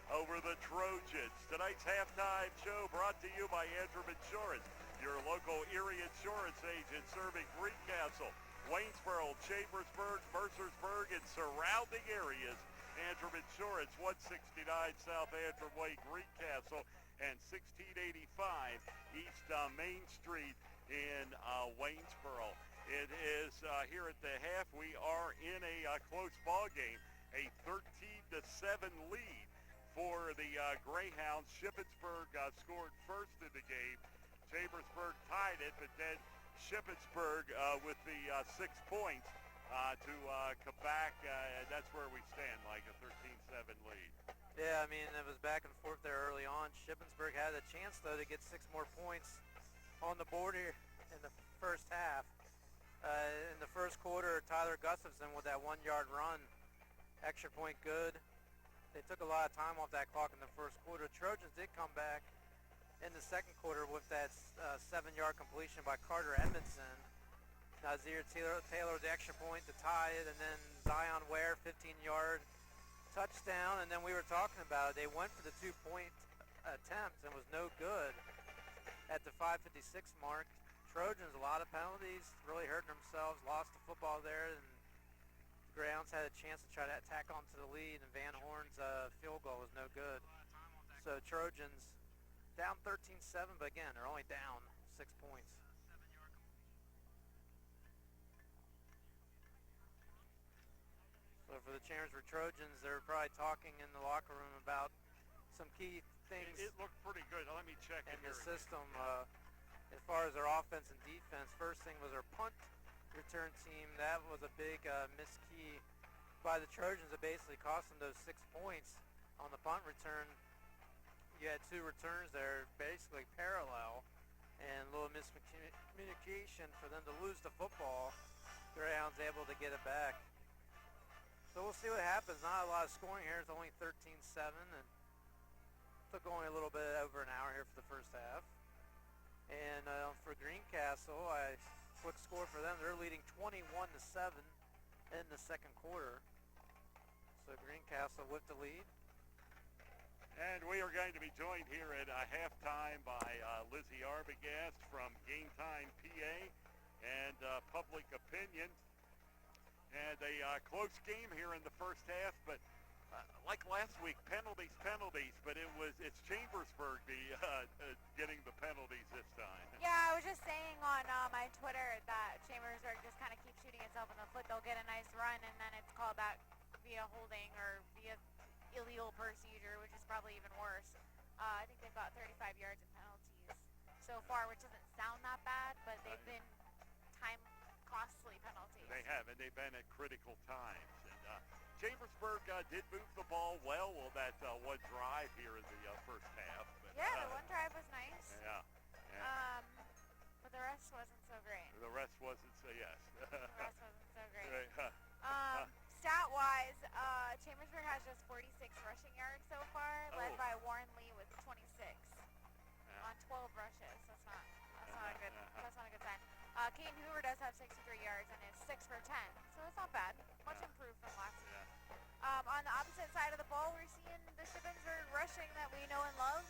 over the Trojans. Tonight's halftime show brought to you by Antrim Insurance, your local Erie insurance agent serving Greencastle, Waynesboro, Chambersburg, Mercersburg, and surrounding areas. Antrim Insurance, 169 South Antrim Way, Greencastle. and 1685 East Main Street in Waynesboro. It is here at the half. We are in a close ball game, a 13-7 lead for the Greyhounds. Shippensburg scored first in the game. Chambersburg tied it, but then Shippensburg with the 6 points to come back. That's where we stand, like a 13-7 lead. Yeah, I mean, it was back and forth there early on. Shippensburg had a chance, though, to get 6 more points on the board here in the first half. In the first quarter, Tyler Gustafson with that 1-yard run, extra point good. They took a lot of time off that clock in the first quarter. Trojans did come back in the second quarter with that 7-yard completion by Carter Edmondson. Nazir Taylor the extra point to tie it, and then Zion Ware 15-yard touchdown. And then we were talking about it. They went for the 2-point attempt and was no good at the 5:56 mark. Trojans, a lot of penalties, really hurting themselves, lost the football there, and the Greyhounds had a chance to try to tack onto the lead, and Van Horn's field goal was no good. So Trojans down 13-7, but again, they're only down 6 points. So for the Chambersburg Trojans, they're probably talking in the locker room about some key things. It looked pretty good. Let me check in it the here. system as far as their offense and defense. First thing was their punt return team. That was a big miskey by the Trojans. It basically cost them those 6 points on the punt return. You had 2 returns there, basically parallel, and a little miscommunication for them to lose the football. Greyhounds able to get it back. So we'll see what happens. Not a lot of scoring here. It's only 13-7, and took only a little bit over an hour here for the first half. And for Greencastle, quick score for them. They're leading 21-7 in the second quarter. So Greencastle with the lead. And we are going to be joined here at halftime by Lizzie Arbogast from Game Time PA and Public Opinion. And a close game here in the first half, but like last week, penalties, but it's Chambersburg getting the penalties this time. Yeah, I was just saying on my Twitter that Chambersburg just kind of keeps shooting itself in the foot. They'll get a nice run, and then it's called back via holding or via illegal procedure, which is probably even worse. I think they've got 35 yards in penalties so far, which doesn't sound that bad, but they've been time-costly penalties. They have, and they've been at critical times. And Chambersburg did move the ball well on that one drive here in the first half. But, yeah, the one drive was nice. Yeah. But the rest wasn't so great. The rest wasn't so, yes. The rest wasn't so great. Right. Stat-wise, Chambersburg has just 46 rushing yards so far, led by Warren Lee with 26 on 12 rushes. That's not a good sign. Caden Hoover does have 63 yards and is 6 for 10, so that's not bad. Much improved from last week. On the opposite side of the ball, we're seeing the Shippensburg rushing that we know and love,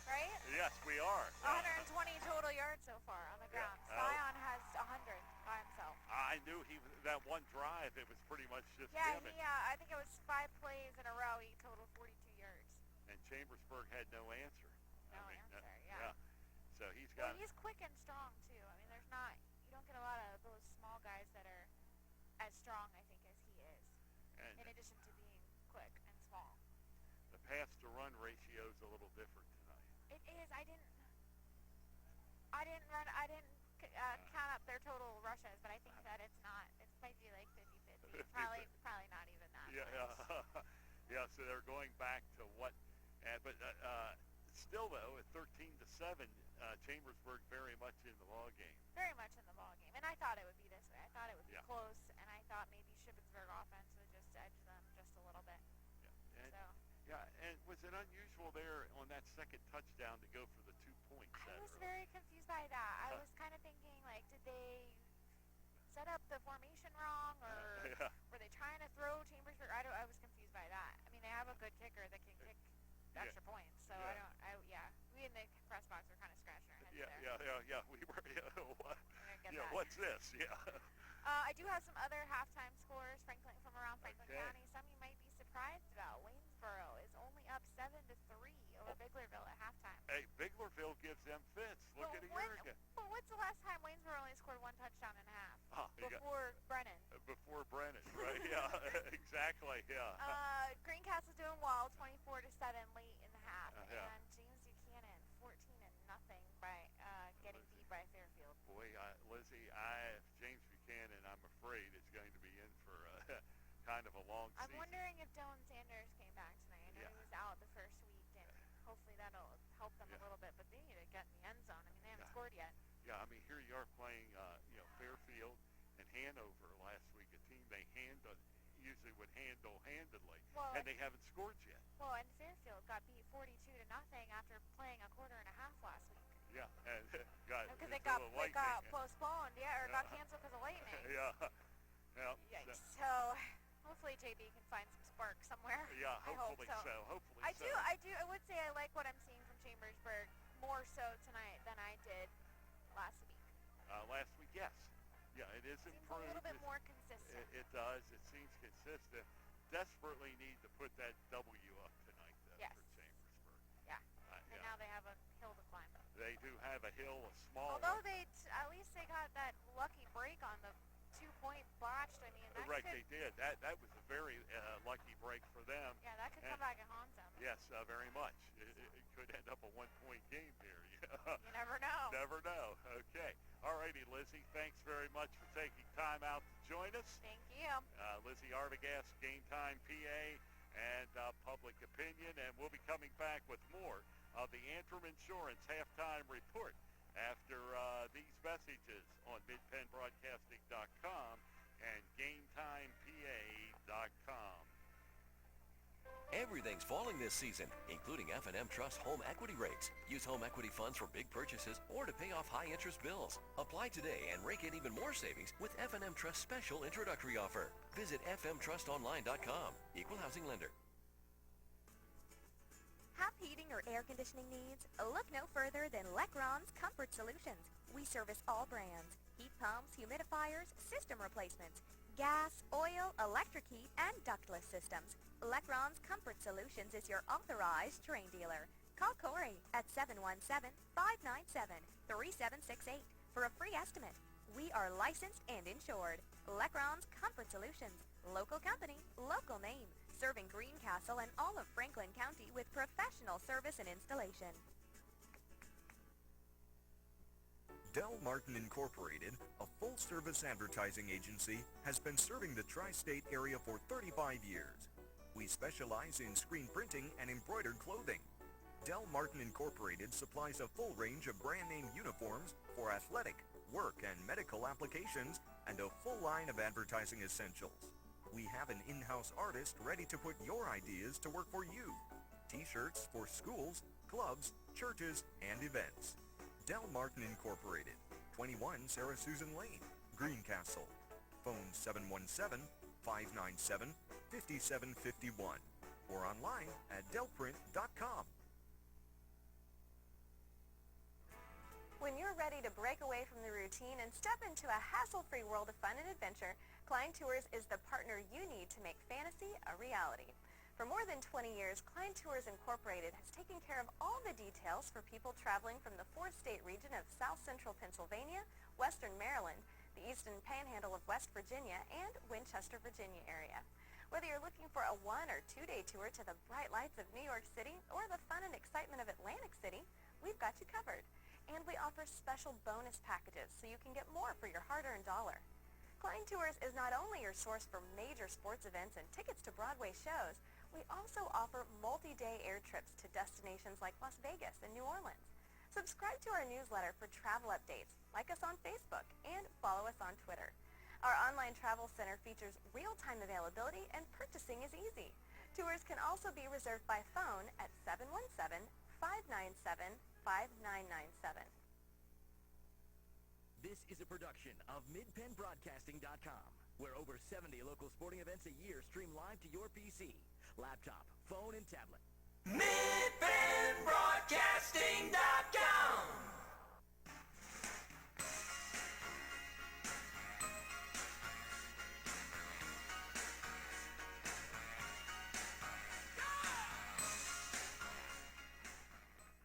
right? Yes, we are. 120 total yards so far on the ground. Zion has 100 by himself. I knew that one drive, it was pretty much just him. I think it was 5 plays in a row. He totaled 42 yards. And Chambersburg had no answer. No answer, yeah. So he's got... Well, he's quick and strong, too. I mean, you don't get a lot of those small guys that are as strong, I think, as he is, in addition to being quick and small. The pass-to-run ratio is a little different tonight. It is. I didn't count up their total rushes, but I think that it might be like 50-50. Probably not even that. Yeah, so they're going back to what, but still though, at 13-7, Chambersburg very much in the ball game. Very much in the ball game, and I thought it would be this way. I thought it would be close, and I thought maybe Shippensburg offense would just edge them just a little bit. And was it unusual there on that second touchdown to go for the 2 points? I was very confused by that. I was kind of thinking, like, did they set up the formation wrong, or were they trying to throw Chambersburg? I was confused by that. I mean, they have a good kicker that can kick extra points, so we in the press box were kind of scratching our heads there. We were. What's this? I do have some other halftime scores from around Franklin County. Some you might be surprised about. Waynesboro is only up 7-3 over Biglerville at halftime. exactly, yeah. Greencastle's doing well, 24-7 late in the half, Yeah. and James Buchanan 14-0 by getting beat by Fairfield. Boy, Lizzie, James Buchanan, I'm afraid, is going to be in for kind of a long I'm season. wondering if Dylan Sanders came back tonight. I know he was out the first week, and hopefully that'll help them a little bit, but they need to get in the end zone. I mean, they haven't scored yet. Yeah, I mean, here you are playing, Fairfield and Hanover last week, a team they usually would handle handedly, and they haven't scored yet. Well, and Fairfield got beat 42-0 after playing a quarter and a half last week. Yeah, and because it got postponed, or got canceled because of lightning. Yeah. Yikes. So hopefully JB can find some spark somewhere. Yeah, hopefully I hope so. Hopefully I so. I would say I like what I'm seeing from Chambersburg more so tonight than I did last week. Last week, yes. Yeah, it is Seems improved. a little bit more consistent. It does. It seems consistent. Desperately need to put that W up tonight, though, Yes. for Chambersburg. Yeah. And now they have a hill to climb. They do have a hill, a small Although one. at least they got that lucky break on the 2-point botched. I mean, that Right, could, they did. That was a very lucky break for them. Yeah, that could come back and haunt them. Yes, very much. It could end up a one-point game here. You never know. Never know. Okay. All righty, Lizzie. Thanks very much for taking time out to join us. Thank you. Lizzie Arbogast, Game Time PA, and Public Opinion. And we'll be coming back with more of the Antrim Insurance Halftime Report after these messages on MidPennBroadcasting.com and GameTimePA.com. Everything's falling this season, including F&M Trust home equity rates. Use home equity funds for big purchases or to pay off high-interest bills. Apply today and rake in even more savings with F&M Trust special introductory offer. Visit fmtrustonline.com. Equal housing lender. Have heating or air conditioning needs? Look no further than Lecron's Comfort Solutions. We service all brands: heat pumps, humidifiers, system replacements, gas, oil, electric heat, and ductless systems. Lecron's Comfort Solutions is your authorized Terrain dealer. Call Corey at 717-597-3768 for a free estimate. We are licensed and insured. Lecron's Comfort Solutions. Local company, local name. Serving Greencastle and all of Franklin County with professional service and installation. Del Martin Incorporated, a full-service advertising agency, has been serving the tri-state area for 35 years. We specialize in screen printing and embroidered clothing. Del Martin Incorporated supplies a full range of brand-name uniforms for athletic, work, and medical applications, and a full line of advertising essentials. We have an in-house artist ready to put your ideas to work for you. T-shirts for schools, clubs, churches, and events. Del Martin Incorporated, 21 Sarah Susan Lane, Greencastle. Phone 717-597-5751 or online at delprint.com. When you're ready to break away from the routine and step into a hassle-free world of fun and adventure, Klein Tours is the partner you need to make fantasy a reality. For more than 20 years, Klein Tours Incorporated has taken care of all the details for people traveling from the four-state region of South Central Pennsylvania, Western Maryland, the Eastern Panhandle of West Virginia, and Winchester, Virginia area. Whether you're looking for a 1- or 2-day tour to the bright lights of New York City or the fun and excitement of Atlantic City, we've got you covered. And we offer special bonus packages so you can get more for your hard-earned dollar. Klein Tours is not only your source for major sports events and tickets to Broadway shows, we also offer multi-day air trips to destinations like Las Vegas and New Orleans. Subscribe to our newsletter for travel updates, like us on Facebook, and follow us on Twitter. Our online travel center features real-time availability and purchasing is easy. Tours can also be reserved by phone at 717-597-5997. This is a production of MidPennBroadcasting.com, where over 70 local sporting events a year stream live to your PC, laptop, phone, and tablet. MidPennBroadcasting.com.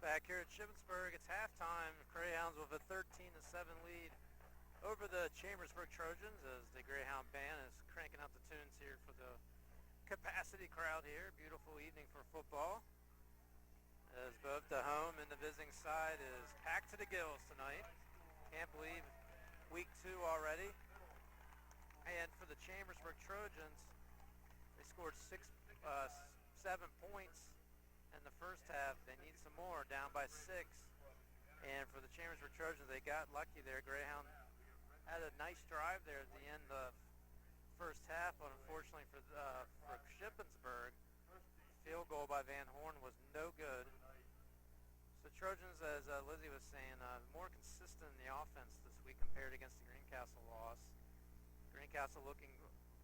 Back here at Shippensburg, it's halftime. Greyhounds with a 13-7 lead over the Chambersburg Trojans as the Greyhound Band is cranking out the tunes here for the capacity crowd here. Beautiful evening for football. As both the home and the visiting side is packed to the gills tonight. Can't believe week 2 already. And for the Chambersburg Trojans, they scored 7 points in the first half. They need some more, down by 6. And for the Chambersburg Trojans, they got lucky there. Greyhound had a nice drive there at the end of the first half, but unfortunately for Shippensburg, field goal by Van Horn was no good. So Trojans, as Lizzie was saying, more consistent in the offense this week compared against the Greencastle loss.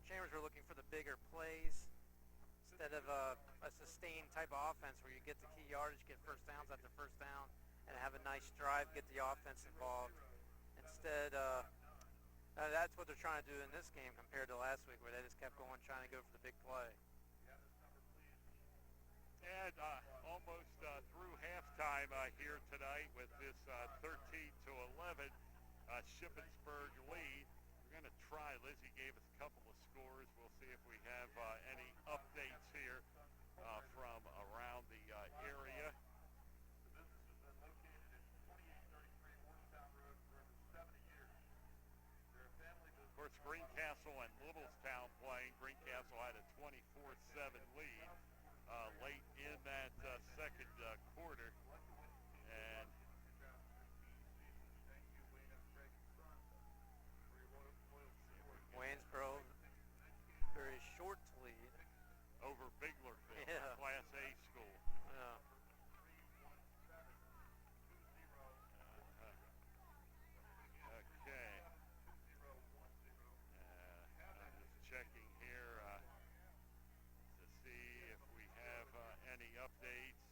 Chambers were looking for the bigger plays instead of a sustained type of offense where you get the key yardage, get first downs after first down, and have a nice drive, get the offense involved. Instead, that's what they're trying to do in this game compared to last week, where they just kept going, trying to go for the big play. And almost through halftime here tonight with this 13-11 Shippensburg lead. We're going to try. Lizzie gave us a couple of scores. We'll see if we have any updates here from around the area. Of course, Greencastle and Littlestown playing. Greencastle had a 24-7 lead late in that second quarter. And Waynesboro, very short lead over Biglerville, yeah. Class A school. Yeah. Okay. I'm just checking here to see if we have any updates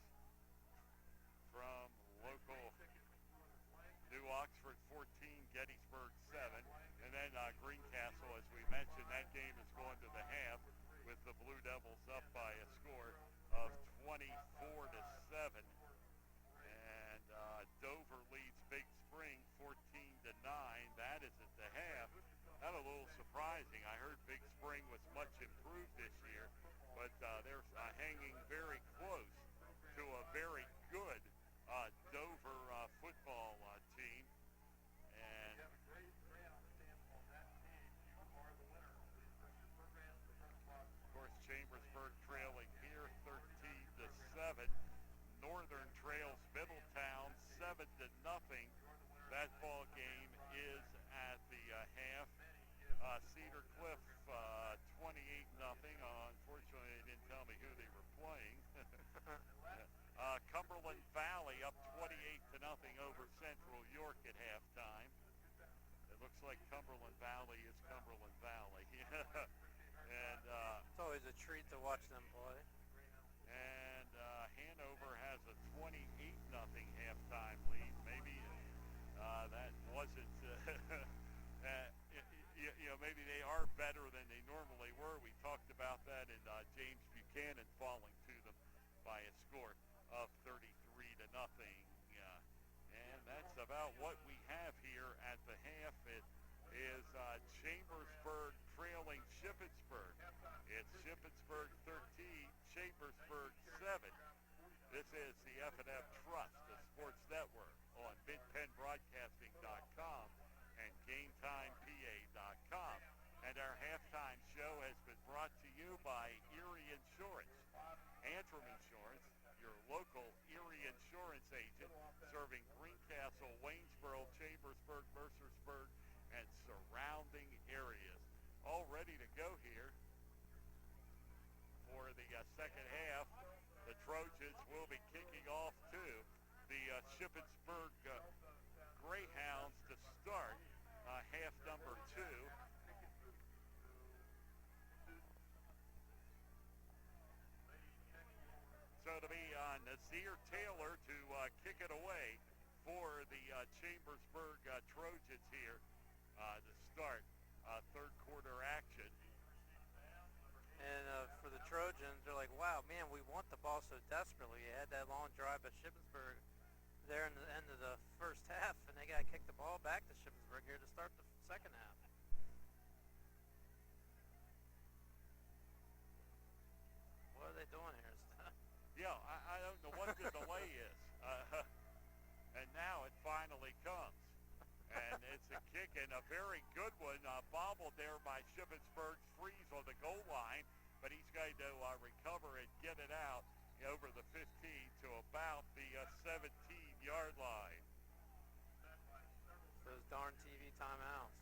from local New Oxford 14, Gettysburg 7, and then Greencastle, as we mentioned, that game is going to the half with the Blue Devils up by a score of 24-7. And Dover leads Big Spring 14-9. That is at the half. That's a little surprising. I heard Big Spring was much improved this year, but they're hanging very close to a very good Dover football team. And of course, Chambersburg trailing here 13-7. Northern trails Middletown 7-0. That ball game is at the half. Cedar Cliff 28-0. Unfortunately, they didn't tell me who they were playing. Cumberland Valley up 28-0 over Central York at halftime. It looks like Cumberland Valley is Cumberland Valley. And it's always a treat to watch them play. And Hanover has a 28-0 halftime lead. Maybe that wasn't, maybe they are better than they normally were. We talked about that in James Buchanan falling to them by a score of 33-0. And that's about what we have here at the half. It is Chambersburg trailing Shippensburg. It's Shippensburg 13, Chambersburg 7. This is the F&F Trust, the sports network on MidPennBroadcasting.com and GameTimePA.com. And our halftime show has been brought to you by Erie Insurance. Antrim Insurance, your local Erie insurance agent, serving Greencastle, Waynesboro, Chambersburg, Mercersburg, and surrounding areas. All ready to go here for the second half. The Trojans will be kicking off to the Shippensburg Greyhounds to start half number 2. So to be Nazir Taylor to kick it away for the Chambersburg Trojans here to start third quarter action. And for the Trojans, they're like, wow, man, we want the ball so desperately. You had that long drive at Shippensburg there in the end of the first half, and they got to kick the ball back to Shippensburg here to start the second half. are they doing here? Yeah, I don't know what the delay is. And now it finally comes. And it's a kick, and a very good one, bobbled there by Shippensburg's Freeze on the goal line, but he's going to recover and get it out over the 15 to about the 17-yard line. Those darn TV timeouts.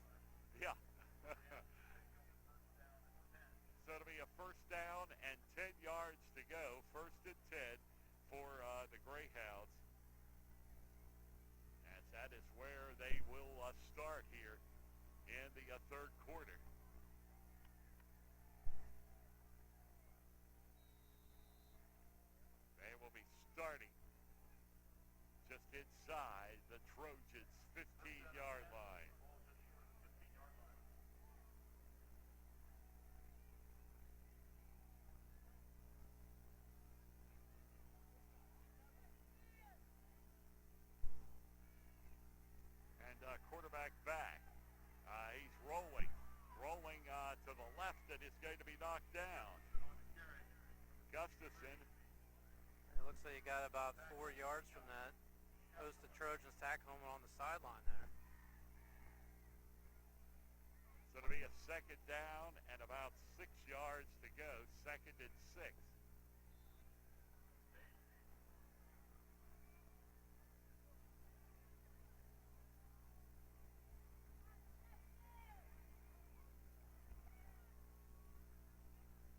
Yeah. So it'll be a first down and 10 yards to go. First and 10 for the Greyhounds. And that is where they will start here in the third quarter. They will be starting just inside the Trojans' 15-yard line. Quarterback back. He's rolling to the left, and is going to be knocked down. Gustafson. It looks like he got about 4 yards from that. Goes to Trojans tackling him on the sideline there. So it'll be a second down and about 6 yards to go. Second and 6.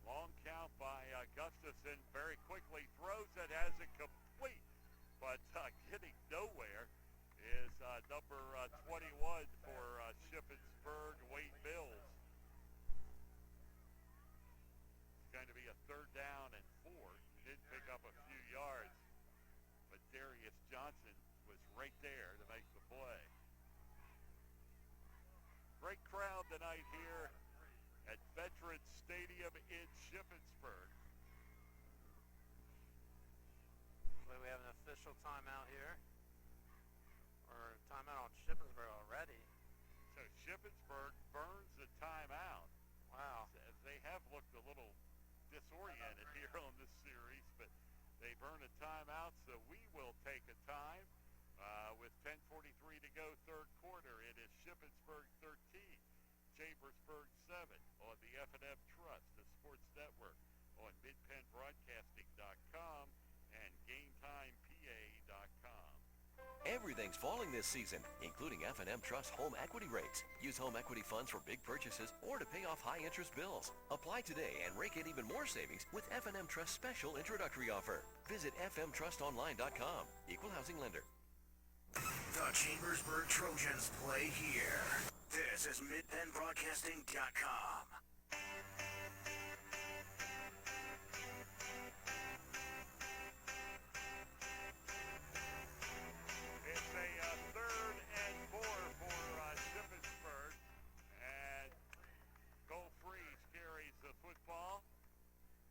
Long count by Gustafson. Very quickly throws it, has it complete, but getting nowhere is number 21 for Shippensburg, Wade Mills. It's going to be a third down and 4. He did pick up a few yards, but Darius Johnson was right there to make the play. Great crowd tonight here at Veterans Stadium in Shippensburg. Well, we have an official timeout here. Or timeout on Shippensburg already. So Shippensburg burns the timeout. Wow. They have looked a little disoriented here on this series, but they burn a timeout, so we will take a time. With 10:43 to go, third quarter, it is Shippensburg 13. Chambersburg 7 on the F&M Trust, the sports network on midpennbroadcasting.com and GameTimePA.com. Everything's falling this season, including F&M Trust home equity rates. Use home equity funds for big purchases or to pay off high-interest bills. Apply today and rake in even more savings with F&M Trust special introductory offer. Visit fmtrustonline.com. Equal housing lender. The Chambersburg Trojans play here. This is midpennbroadcasting.com. It's a third and 4 for Shippensburg, and Cole Freeze carries the football,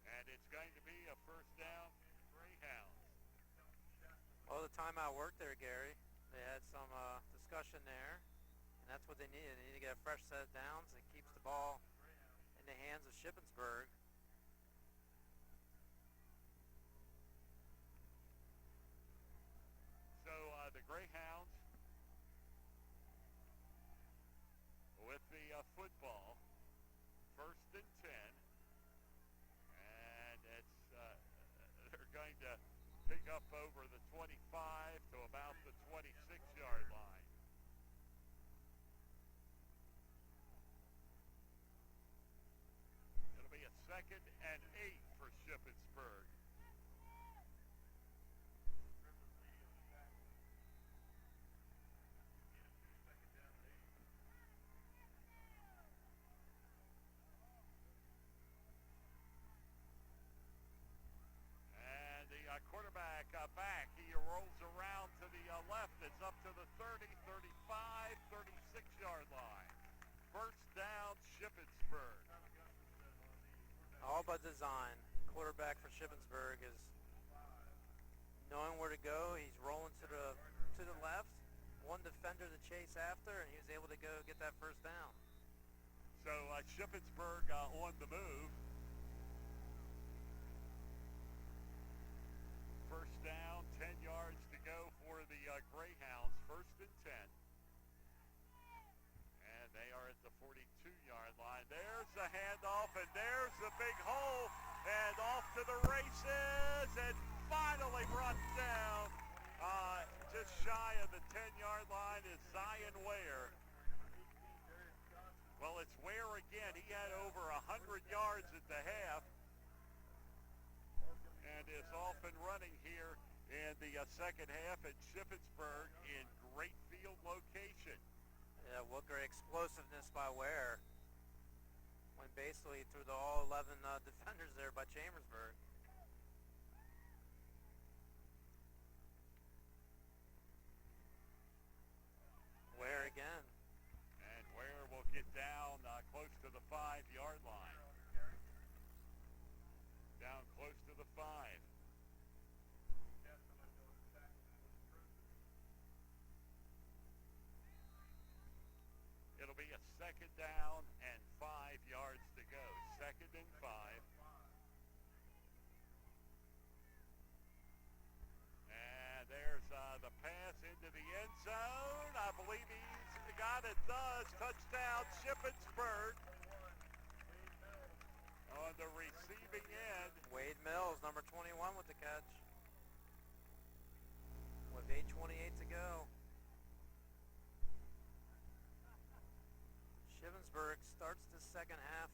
and it's going to be a first down Greyhounds. Well, the timeout worked there, Gary. They had some discussion there. And that's what they need. They need to get a fresh set of downs that keeps the ball in the hands of Shippensburg. So the Greyhounds with the football, first and 10. And it's they're going to pick up over the 25 to about the 26-yard line. Second and 8 for Shippensburg. And the quarterback back. He rolls around to the left. It's up to the 30, 35, 36-yard line. First down, Shippensburg. All by design. Quarterback for Shippensburg is knowing where to go. He's rolling to the left. One defender to chase after, and he was able to go get that first down. So Shippensburg on the move. first down, 10 yards to go for the Greyhounds, 1st and 10. And they are at the 42-yard line. There's the handoff, and there's the big hole, and off to the races, and finally brought down just shy of the 10-yard line is Zion Ware. Well, it's Ware again. He had over 100 yards at the half and is off and running here in the second half at Shippensburg in great field location. Yeah, what great explosiveness by Ware. Went basically through the all 11 defenders there by Chambersburg. Ware again. And Ware will get down close to the 5-yard line. Down close to the 5. It'll be a 2nd down and 5 yards to go. 2nd and 5. And there's the pass into the end zone. I believe he's got it. Does. Touchdown, Shippensburg. On the receiving end. Wade Mills, number 21 with the catch. With 8:28 to go. Shippensburg starts the second half.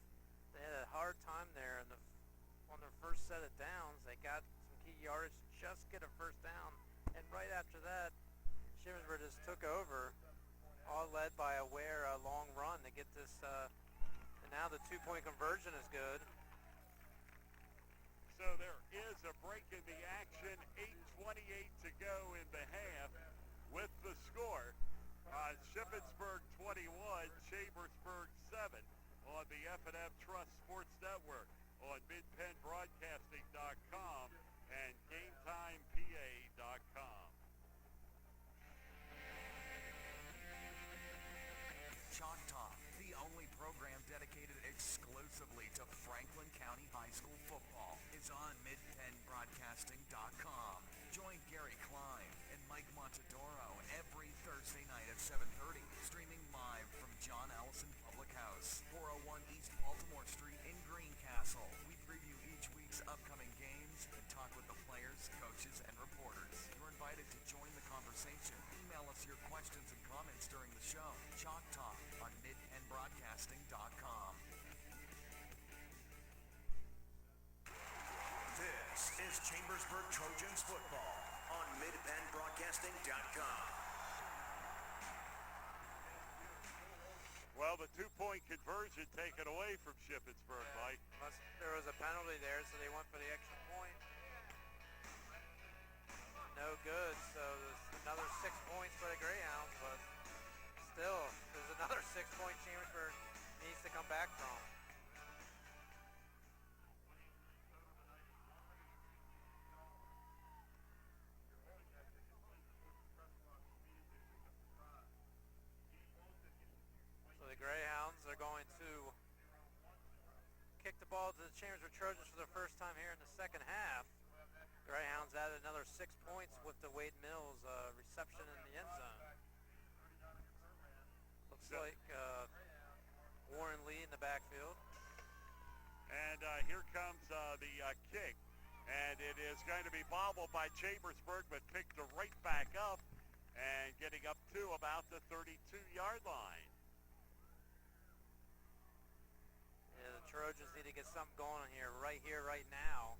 They had a hard time there on their first set of downs. They got some key yardage to just get a first down. And right after that, Shippensburg just took over, all led by a Ware long run to get this. And now the 2-point conversion is good. So there is a break in the action. 8:28 to go in the half with the score. Shippensburg 21, Chambersburg 7 on the F&M Trust Sports Network on MidPennBroadcasting.com and GameTimePA.com. Chalk Talk, the only program dedicated exclusively to Franklin County High School football, is on MidPennBroadcasting.com. Join Gary Klein and Mike Montadoro every Thursday night at 7:30, streaming live from John Allison Public House, 401 East Baltimore Street in Greencastle. We preview each week's upcoming games and talk with the players, coaches, and reporters. You're invited to join the conversation. Email us your questions and comments during the show. Chalk Talk on MidPennBroadcasting.com. This is Chambersburg Trojans football on MidPennBroadcasting.com. Well, the 2-point conversion taken away from Shippensburg, Mike. There was a penalty there, so they went for the extra point. No good, so there's another 6 points for the Greyhounds, but still, there's another 6-point Chambersburg needs to come back from. So the Greyhounds are going to kick the ball to the Chambersburg Trojans for the first time here in the second half. Greyhounds added another 6 points with the Wade Mills reception in the end zone. Looks like Warren Lee in the backfield. And here comes the kick. And it is going to be bobbled by Chambersburg, but picked right back up and getting up to about the 32-yard line. Yeah, the Trojans need to get something going here, right now.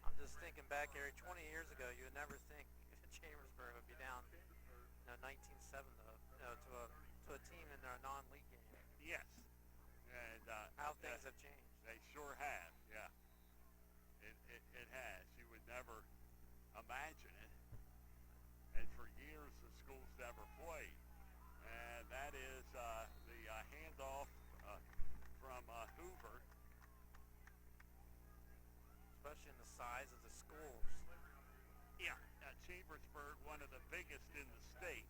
I'm just thinking back, Gary, 20 years ago, you would never think Chambersburg would be down 19-7 to a team in their non-league game. Yes. And how things have changed. They sure have, yeah. It has. You would never imagine it. And for years, the school's never played. And that is the handoff from Hoover. Especially in the size of the schools. Yeah, Chambersburg, one of the biggest in the state.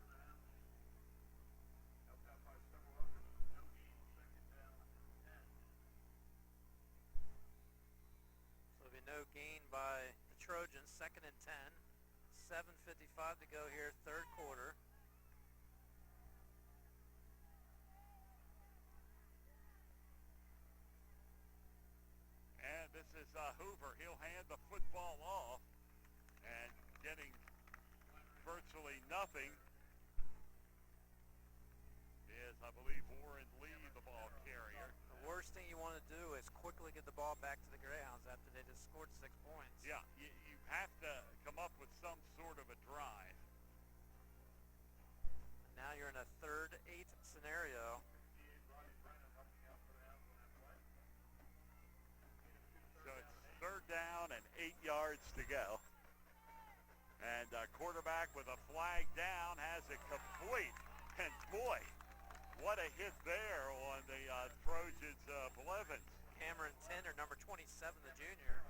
no gain by the Trojans. 2nd and 10. 7:55 to go here, third quarter. And this is Hoover. He'll hand the football off, and getting virtually nothing is, I believe, Warren Lee, the ball carrier. The worst thing you want to do is quickly get the ball back to the Greyhounds after they just scored 6 points. Yeah, you have to come up with some sort of a drive. Now you're in a 3rd 8 scenario. So it's 3rd down and 8 yards to go. And quarterback with a flag down has it complete. And boy, what a hit there on the Trojans' Blevins. Cameron Tinner, number 27, the junior.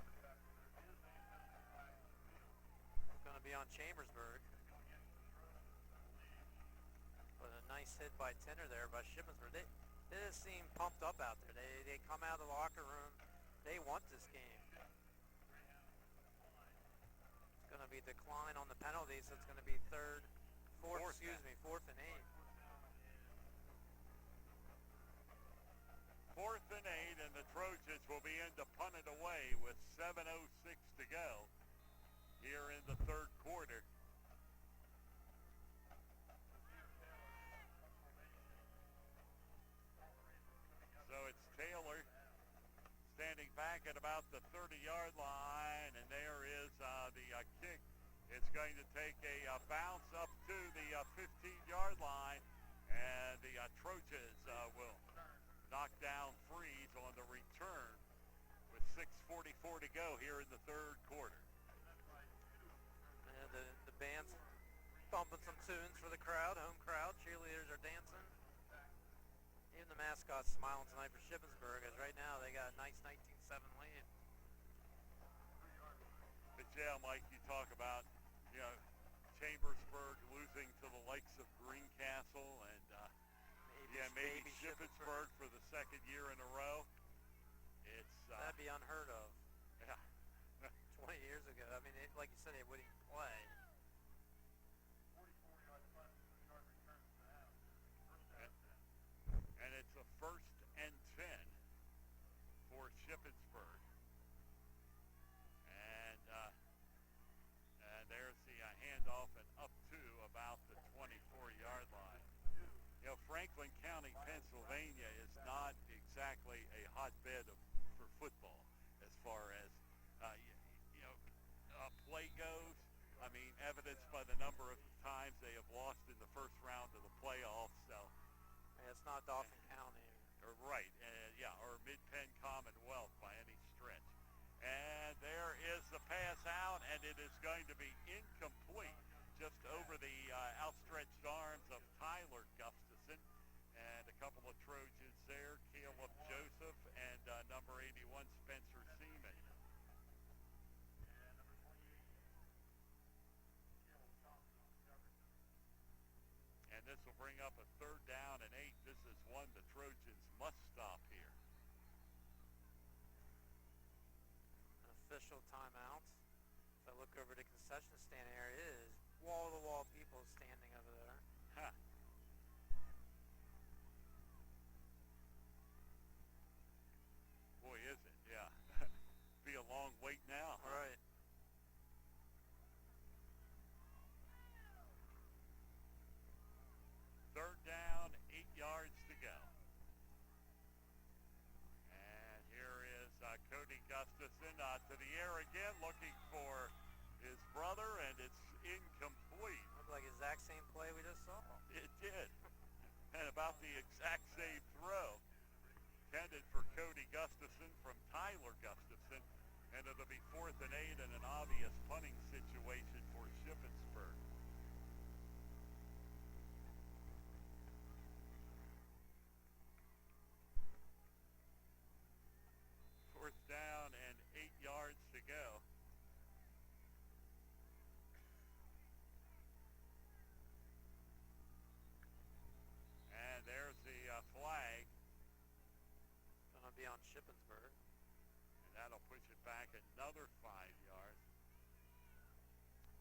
Going to be on Chambersburg. But a nice hit by Tinner there by Shippensburg. They just seem pumped up out there. They come out of the locker room. They want this game. It's going to be a decline on the penalties, so it's going to be fourth and 8. 4th and 8, and the Trojans will be in to punt it away with 7:06 to go here in the 3rd quarter. So it's Taylor standing back at about the 30-yard line, and there is the kick. It's going to take a bounce up to the 15-yard line, and the Trojans will knock down Freeze on the return with 6:44 to go here in the 3rd quarter. And the band's bumping some tunes for the crowd, home crowd. Cheerleaders are dancing. Even the mascot's smiling tonight for Shippensburg, as right now they got a nice 19-7 lead. But yeah, Mike, you talk about, Chambersburg losing to the likes of Greencastle and maybe Shippensburg for the 2nd year in a row. It's that'd be unheard of. Yeah. 20 years ago. I mean, like you said, they wouldn't even play. And it's a 1st and 10 for Shippensburg. And there's the handoff and up to about the 24-yard line. Franklin County, Pennsylvania is not exactly a hotbed for football as far as, play goes. I mean, evidenced by the number of times they have lost in the first round of the playoffs. So it's not Dauphin County. Right, or Mid-Penn Commonwealth by any stretch. And there is the pass out, and it is going to be incomplete just over the outstretched arms of Tyler Gustafson. And a couple of Trojans there, Caleb Joseph and number 81, Spencer Seaman. And this will bring up a 3rd down and 8. This is one the Trojans must stop here. An official timeout. If I look over the concession stand area, it is wall-to-wall people standing over there. Huh. Boy, is it, yeah. Be a long wait now. All right. Third down, 8 yards to go. And here is Cody Gustafson to the air again, looking for his brother, and it's incomplete. Looked like the exact same play we just saw. It did. And about the exact same throw. Intended for Cody Gustafson from Tyler Gustafson. And it'll be 4th and 8 and an obvious punting situation for Shippensburg. Fourth down and 8 yards to go. And there's the flag. Going to be on Shippensburg. And that'll push it back another 5 yards.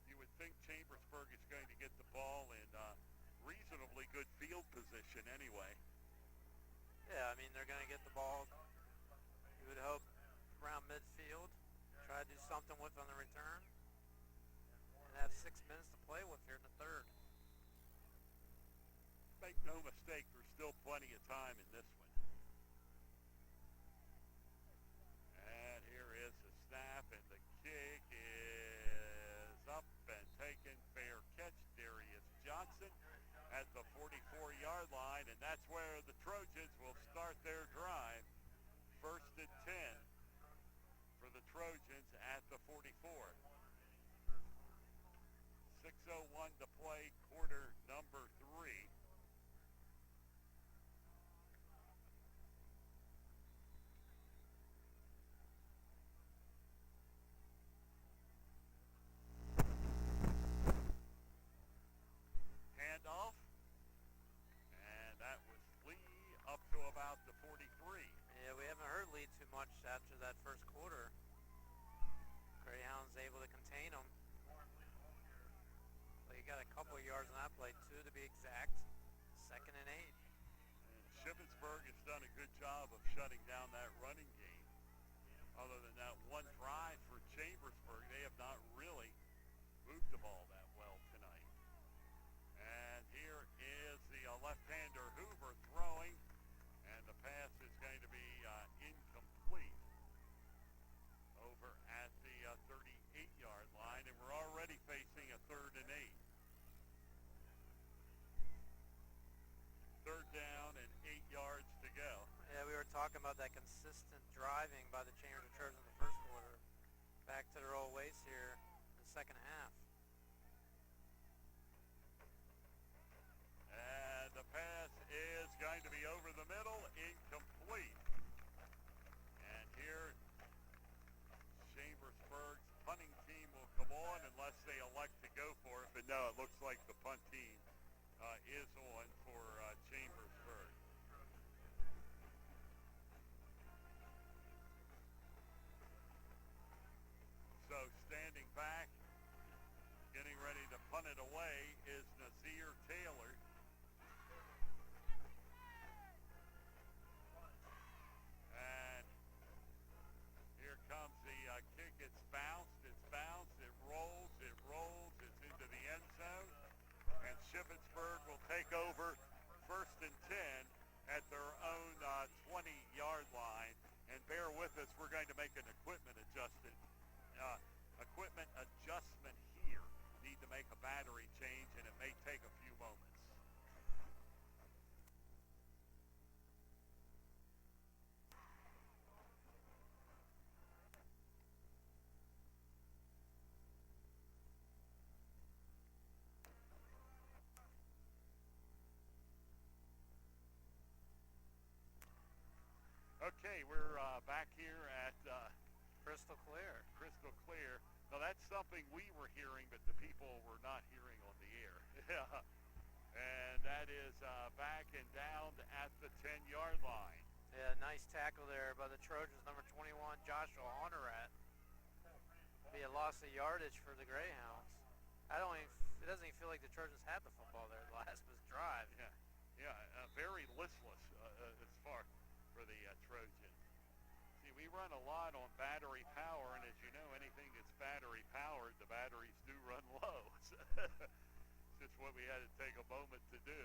You would think Chambersburg is going to get the ball in reasonably good field position anyway. Yeah, I mean, they're going to get the ball, you would hope, around midfield, try to do something with on the return, and have 6 minutes to play with here in the third. Make no mistake, there's still plenty of time in this one. And here is the snap, and the kick is up and taken. Fair catch, Darius Johnson at the 44-yard line, and that's where the Trojans will start their drive. 1st and 10 for the Trojans at the 44. 6:01 to play, quarter number 3. Handoff, and that was Lee up to about the 43. Yeah, we haven't heard Lee too much after that first quarter. Greyhounds able to contain him. But he got a couple of yards on that play, 2 to be exact. 2nd and 8. And Shippensburg has done a good job of shutting down that running game. Other than that one drive for Chambersburg, they have not really moved the ball that well tonight. And here is the left-hander Hoover throwing, and the pass is going to be incomplete over at the 38-yard line, and we're already facing a 3rd and 8. 3rd down and 8 yards to go. Yeah, we were talking about that consistent driving by the Chambersburg Trojans in the first quarter. Back to their old ways here in the second half. And the pass is going to be over the middle, incomplete. And here, Chambersburg's punting team will come on unless they elect to go for it. But no, it looks like the punt team is on for Chambersburg. So standing back, getting ready to punt it away is Nazir Taylor. And here comes the kick. It's bounced, it rolls, it's into the end zone. And Shippensburg will take over 1st and 10 at their own 20-yard line. And bear with us, we're going to make an equipment adjustment here. Need to make a battery change, and it may take a few moments. Okay, we're back here at Crystal Clear. Crystal Clear. Now that's something we were hearing, but the people were not hearing on the air. And that is back and down at the 10-yard line. Yeah, nice tackle there by the Trojans, number 21, Joshua Honorat. Be a loss of yardage for the Greyhounds. It doesn't even feel like the Trojans had the football there the last drive. Yeah, very listless as far for the Trojans. See, we run a lot on battery power, and as you know, anything that's battery powered, the batteries do run low. It's just what we had to take a moment to do.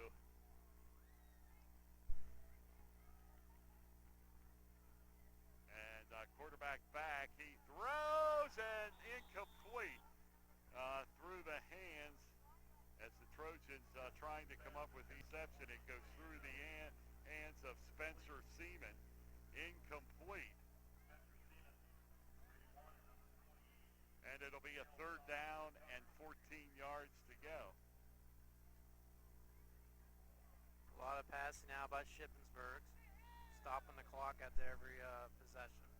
And quarterback back, he throws and incomplete through the hands as the Trojans trying to come up with reception. It goes through the hands of Spencer Seaman. Incomplete. And it'll be a 3rd down and 14 yards to go. A lot of passing now by Shippensburg, stopping the clock after every possession.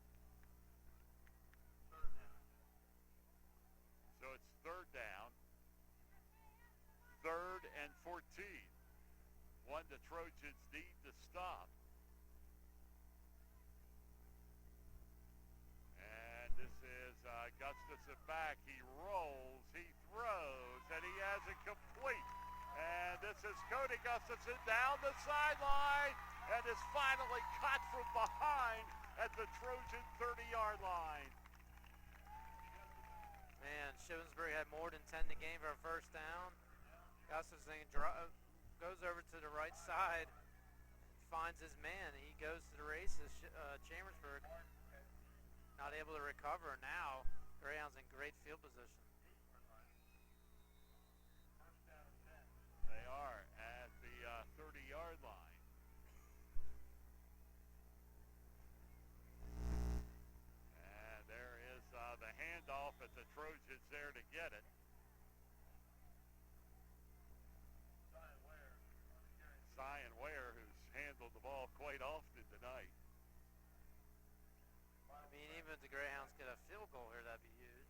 So it's 3rd down, 3rd and 14. One the Trojans need to stop. And this is Gustafson back. He rolls, he throws, and he has it complete. And this is Cody Gustafson down the sideline and is finally caught from behind at the Trojan 30-yard line. Man, Shippensburg had more than 10 in the game for a first down. Gustafson goes over to the right side, finds his man, and he goes to the races. Chambersburg not able to recover. Now Greyhounds in great field position. They are at the 30-yard line. And there is the handoff at the Trojans there to get it. Zion Ware, who's handled the ball quite often tonight. I mean, even if the Greyhounds get a field goal here, that'd be huge.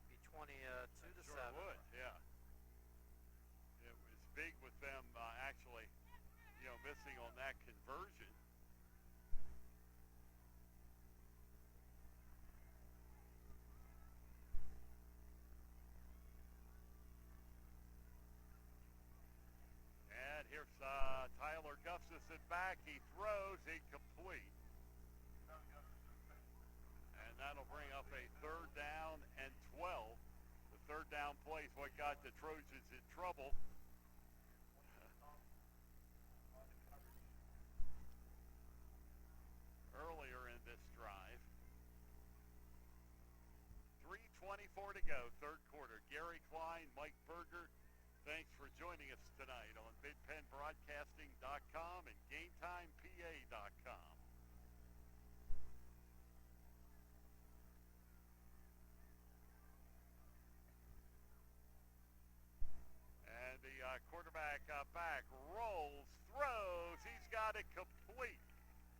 Be 22-7. Sure would, yeah. It was big with them actually, missing on that conversion. And here's Tyler Gustafson back. He throws incomplete. And that'll bring up a 3rd down and 12. The 3rd down play is what got the Trojans in trouble. Earlier in this drive. 3:24 to go, 3rd quarter. Gary Klein, Mike Berger, thanks for joining us tonight on MidPennBroadcasting.com and GameTimePA.com. And the quarterback back rolls, throws. He's got it complete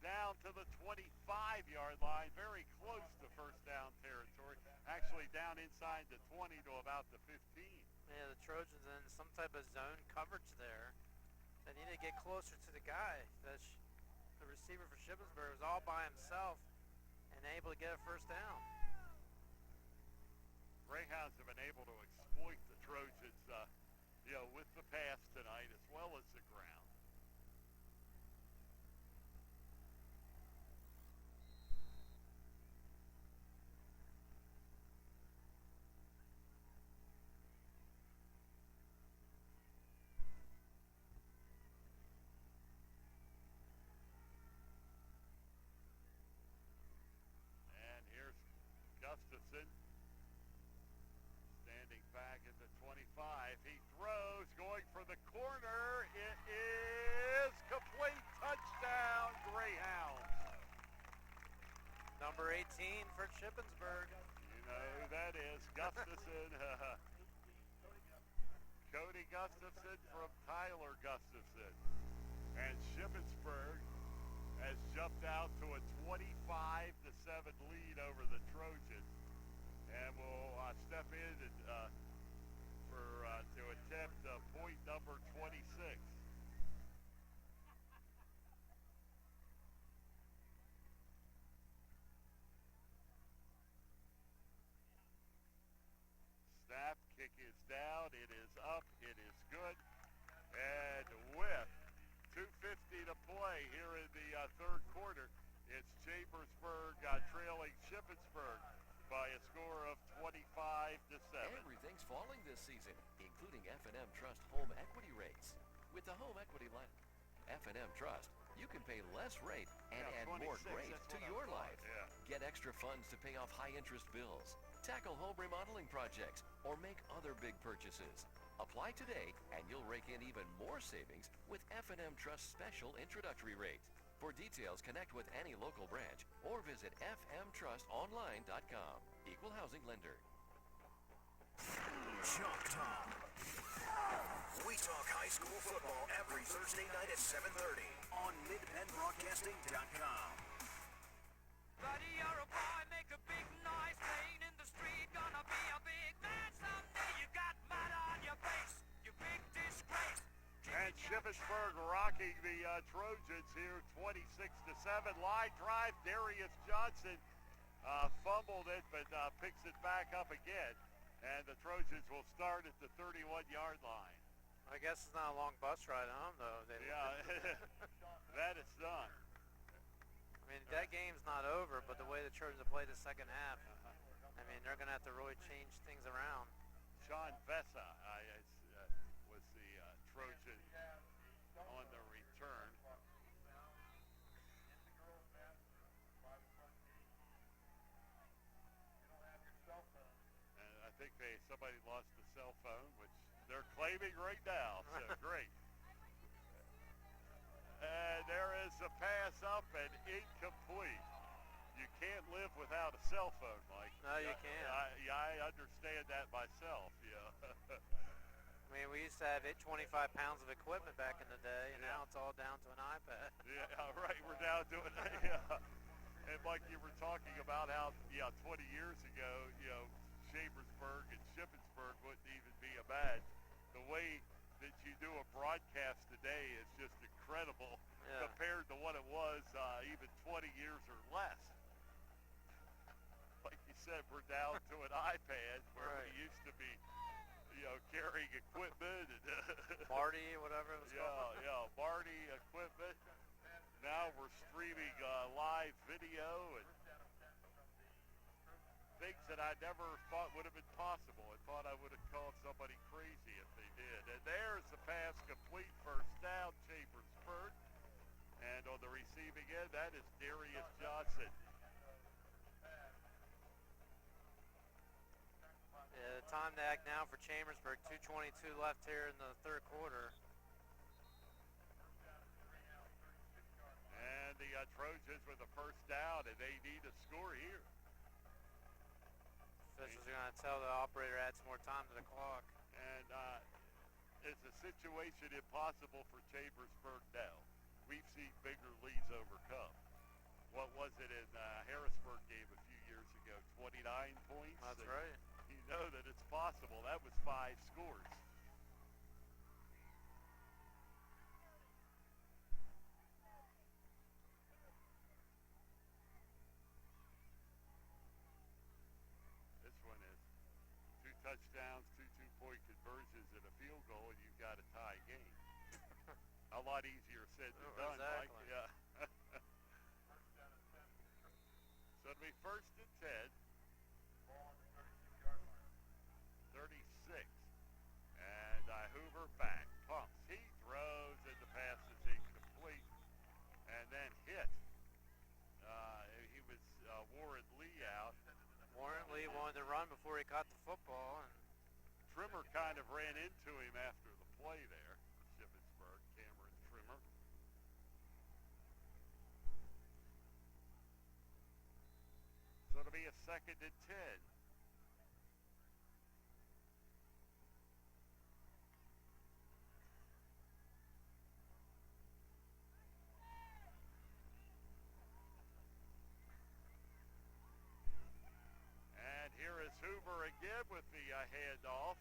down to the 25-yard line, very close to first down territory. Actually down inside the 20 to about the 15. Yeah, the Trojans in some type of zone coverage there. They need to get closer to the guy. The receiver for Shippensburg was all by himself and able to get a first down. Greyhounds have been able to exploit the Trojans, with the pass tonight as well as the ground. Gustafson standing back at the 25. He throws, going for the corner. It is complete. Touchdown, Greyhounds. Number 18 for Shippensburg. You know who that is. Gustafson. Cody Gustafson from Tyler Gustafson. And Shippensburg has jumped out to a 25-7 lead over the Trojans, and will step in to attempt point number 26. Snap, kick is down, it is up, it is good, and with 2:50 to play here in the 3rd quarter. It's Chambersburg trailing Shippensburg by a score of 25-7. Everything's falling this season, including F&M Trust home equity rates. With the home equity line, F&M Trust, you can pay less rate and add more great to your life. Yeah. Get extra funds to pay off high-interest bills, tackle home remodeling projects, or make other big purchases. Apply today, and you'll rake in even more savings with F&M Trust special introductory rate. For details, connect with any local branch or visit fmtrustonline.com. Equal housing lender. Chalk Talk. We talk high school football every Thursday night at 7:30 on MidPennBroadcasting.com. Buddy, you're a boy, make a big noise, playing in the street, gonna be a big man someday. You got mud on your face, you big disgrace. And Shippensburg rocking the Trojans here, 26-7. Line drive, Darius Johnson fumbled it, but picks it back up again. And the Trojans will start at the 31-yard line. I guess it's not a long bus ride home, though. Yeah, that is not. I mean, that game's not over, but the way the Trojans have played the second half, I mean, they're going to have to really change things around. Sean Vessa was the Trojan on the return. And I think somebody lost the cell phone, which they're claiming right now, so great. And there is a pass up and incomplete. You can't live without a cell phone, Mike. No, you can't. I understand that myself, I mean, we used to have 25 pounds of equipment back in the day, and now it's all down to an iPad. Yeah, right. We're down to it. And Mike, you were talking about how, 20 years ago, Chambersburg and Shippensburg wouldn't even be a match. The way that you do a broadcast today is just incredible compared to what it was even 20 years or less. Like you said, we're down to an iPad where we used to be, carrying equipment and Marty, whatever it was called. Yeah, Marty equipment. Now we're streaming live video and things that I never thought would have been possible. I thought I would have called somebody crazy if they did. And there's the pass complete, first down, Chambersburg. And on the receiving end, that is Darius Johnson. Yeah, time to act now for Chambersburg. 2:22 left here in the third quarter. And the Trojans with a first down, and they need to score here. Officials are going to tell the operator add some more time to the clock. And it's a situation impossible for Chambersburg now. We've seen bigger leads overcome. What was it in Harrisburg game a few years ago? 29 points? That's right. You know that it's possible. That was 5 scores. This one is 2 touchdowns, 2 two-point conversions, and a field goal, and you've got a tie game. A lot easier said than done, exactly. Mike. Yeah. So it'll be first and 10. 36. And Hoover back. Pumps. He throws, and the pass is incomplete. And then hit. He was Warren Lee out. Warren Lee wanted to run before he caught the football. And Trimmer kind of ran into him after the play there. Shippensburg, Cameron Trimmer. So it'll be a second and 10. And here is Hoover again with the handoff.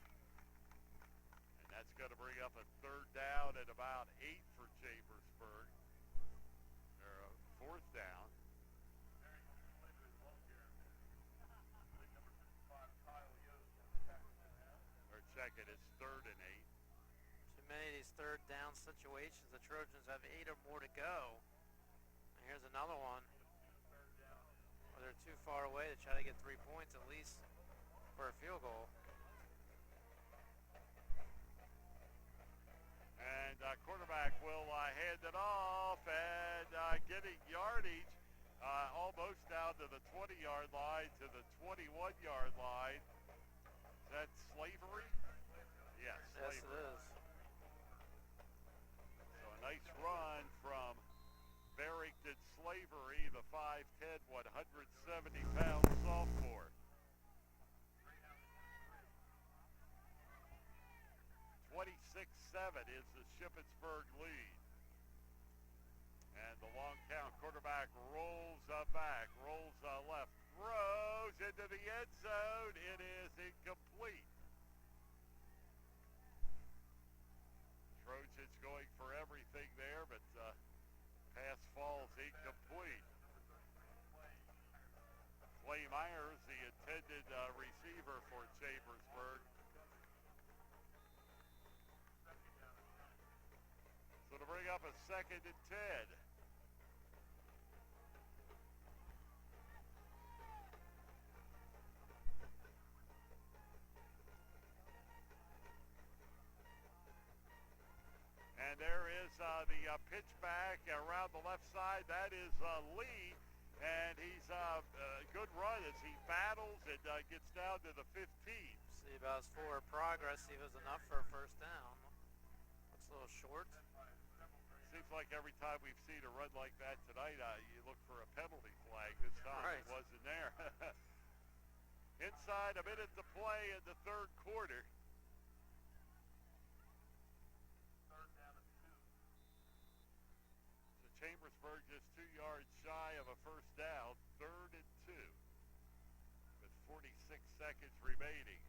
And that's going to bring up a third down at about 8 for Chambersburg. Or a fourth down. They're checking it's third and 8. too many of these third down situations. The Trojans have 8 or more to go. And here's another one where they're too far away to try to get 3 points at least for a field goal. And quarterback will hand it off and getting yardage almost down to the 20-yard line to the 21-yard line. Is that Slavery? Yes, Yes, Slavery. it is. So a nice run from Barrington Slavery, the 5'10", 170-pound sophomore. 26-7 is the Shippensburg lead. And the long count quarterback rolls back, rolls left, throws into the end zone. It is incomplete. Trojans going for everything there, but pass falls incomplete. Clay Myers, the intended receiver for Chambersburg. So to bring up a 2nd and 10. And there is the pitch back around the left side. That is Lee, and he's a good run as he battles and gets down to the 15. See about his forward progress. He was enough for a first down. Looks a little short. Seems like every time we've seen a run like that tonight, you look for a penalty flag. This time it wasn't there. Inside a minute to play in the 3rd quarter. Chambersburg just 2 yards shy of a first down, 3rd and 2, with 46 seconds remaining.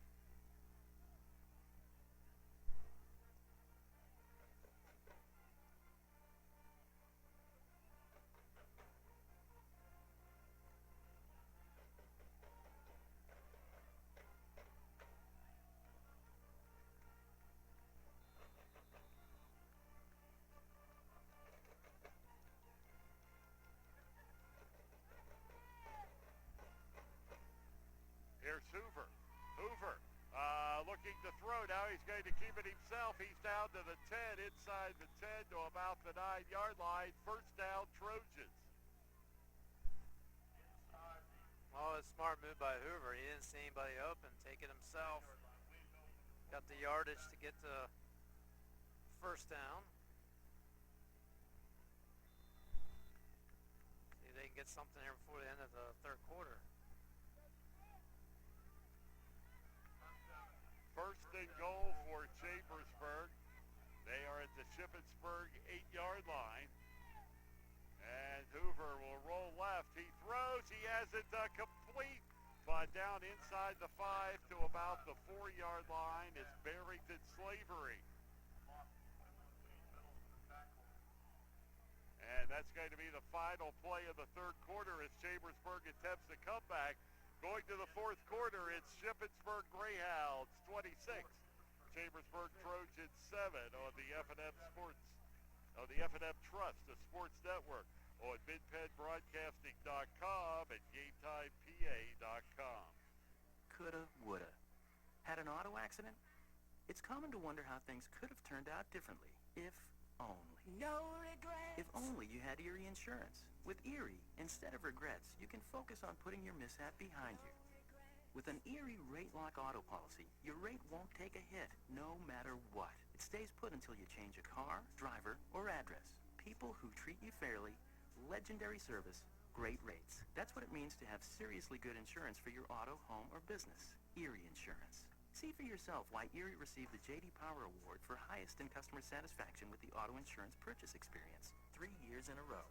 Here's Hoover. Hoover looking to throw. Now he's going to keep it himself. He's down to the 10, inside the 10 to about the 9-yard line. First down, Trojans. Oh, a smart move by Hoover. He didn't see anybody open. Take it himself. Got the yardage to get to first down. See if they can get something here before the end of the 3rd quarter. First and goal for Chambersburg. They are at the Shippensburg 8-yard line. And Hoover will roll left. He throws. He has it complete. But down inside the 5 to about the 4-yard line is Barrington Slavery. And that's going to be the final play of the 3rd quarter as Chambersburg attempts a comeback. Going to the 4th quarter, it's Shippensburg Greyhounds 26, Chambersburg Trojans 7 on the F&M Sports, on the F&M Trust, the Sports Network, on MidPennBroadcasting.com and GameTimePA.com. Coulda, woulda. Had an auto accident? It's common to wonder how things could have turned out differently, if only. No regrets. If only you had Erie Insurance. With Erie, instead of regrets, you can focus on putting your mishap behind you. With an Erie Rate Lock auto policy, your rate won't take a hit, no matter what. It stays put until you change a car, driver, or address. People who treat you fairly, legendary service, great rates. That's what it means to have seriously good insurance for your auto, home, or business. Erie Insurance. See for yourself why Erie received the J.D. Power Award for highest in customer satisfaction with the auto insurance purchase experience 3 years in a row.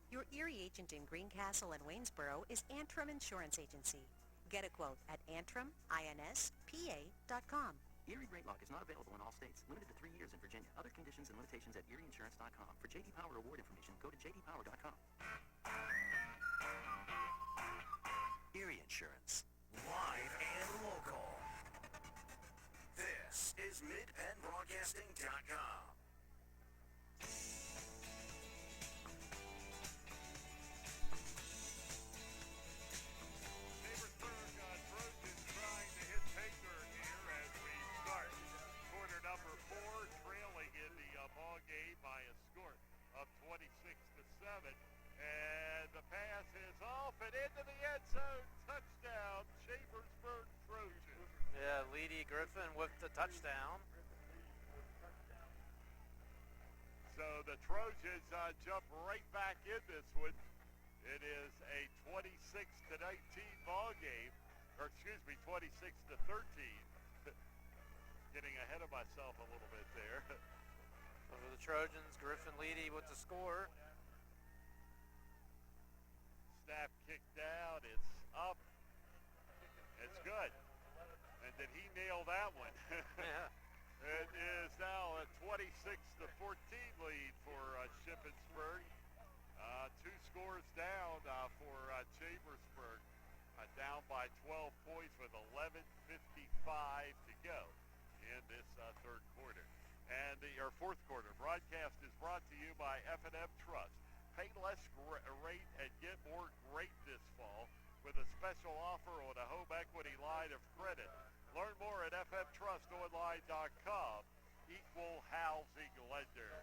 Your Erie agent in Greencastle and Waynesboro is Antrim Insurance Agency. Get a quote at AntrimInspa.com. Erie Rate Lock is not available in all states. Limited to 3 years in Virginia. Other conditions and limitations at ErieInsurance.com. For J.D. Power Award information, go to JDPower.com. Erie Insurance. Live and local. This is MidPennBroadcasting.com. Game by a score of 26-7, and the pass is off and into the end zone. Touchdown, Chambersburg Trojans. Yeah, Leedy Griffin with the touchdown. So the Trojans jump right back in this one. It is a 26-19 ball game, or excuse me, 26-13. Getting ahead of myself a little bit there. Over the Trojans, Griffin Leedy with the score. Snap kick down, it's up. It's good. And did he nail that one? Yeah. It is now a 26-14 lead for Shippensburg. 2 scores down for Chambersburg. down by 12 points with 11:55 to go in this third quarter. And our fourth quarter broadcast is brought to you by F&M Trust. Pay less rate and get more great this fall with a special offer on a home equity line of credit. Learn more at fmtrustonline.com. Equal housing lender.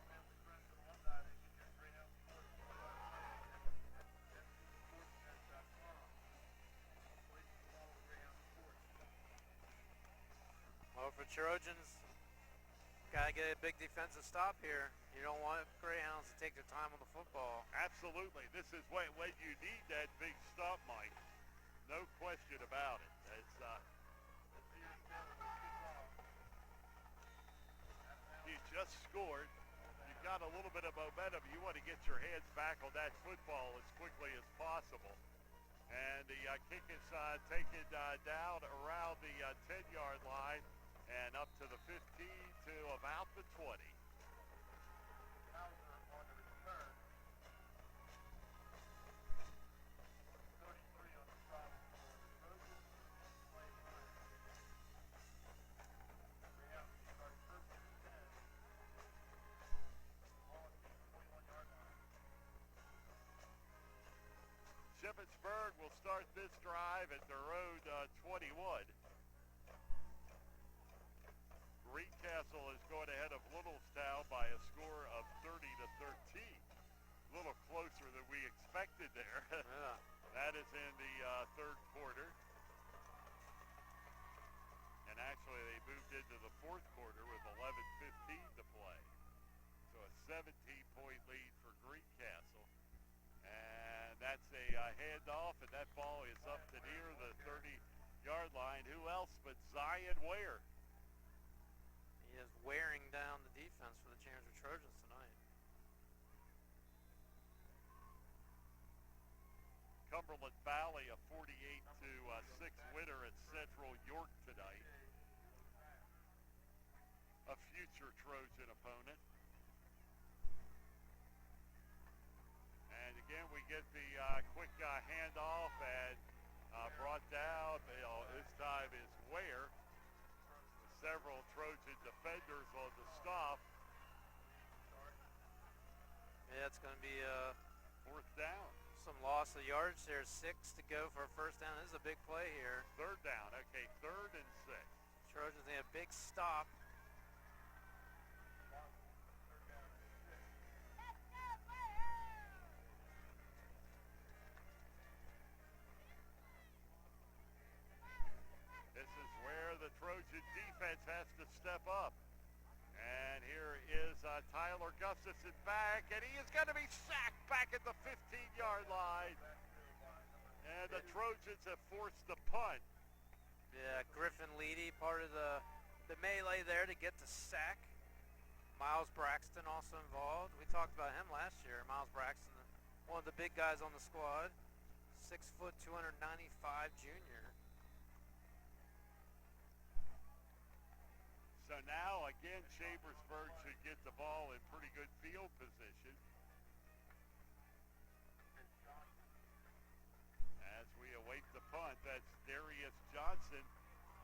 Well, for Trojans, got to get a big defensive stop here. You don't want Greyhounds to take their time on the football. Absolutely. This is when you need that big stop, Mike. No question about it. It's, you just scored. You've got a little bit of momentum. You want to get your hands back on that football as quickly as possible. And the kick is taken down around the 10-yard line and up to the 15 to about the 20. Shippensburg will start this drive at their own 21. Greencastle is going ahead of Littlestown by a score of 30-13. A little closer than we expected there. Yeah. That is in the third quarter. And actually they moved into the fourth quarter with 11:15 to play. So a 17-point lead for Greencastle. And that's a handoff, and that ball is up to near the 30-yard line. Who else but Zion Ware? He is wearing down the defense for the Chambersburg Trojans tonight. Cumberland Valley, a 48-6 winner at Central York tonight. A future Trojan opponent. And again, we get the quick handoff and brought down. This time is Ware. Several Trojan defenders on the stop. Yeah, it's going to be fourth down. Some loss of yards there. 6 to go for a first down. This is a big play here. Third down. Okay, 3rd and 6. Trojans need a big stop. This is where the Trojan defense has to step up. And here is Tyler Gustafson back, and he is going to be sacked back at the 15-yard line. And the Trojans have forced the punt. Yeah, Griffin Leedy, part of the melee there to get the sack. Miles Braxton also involved. We talked about him last year. Miles Braxton, one of the big guys on the squad. 6 foot, 295 junior. So now, again, Chambersburg should get the ball in pretty good field position. As we await the punt, that's Darius Johnson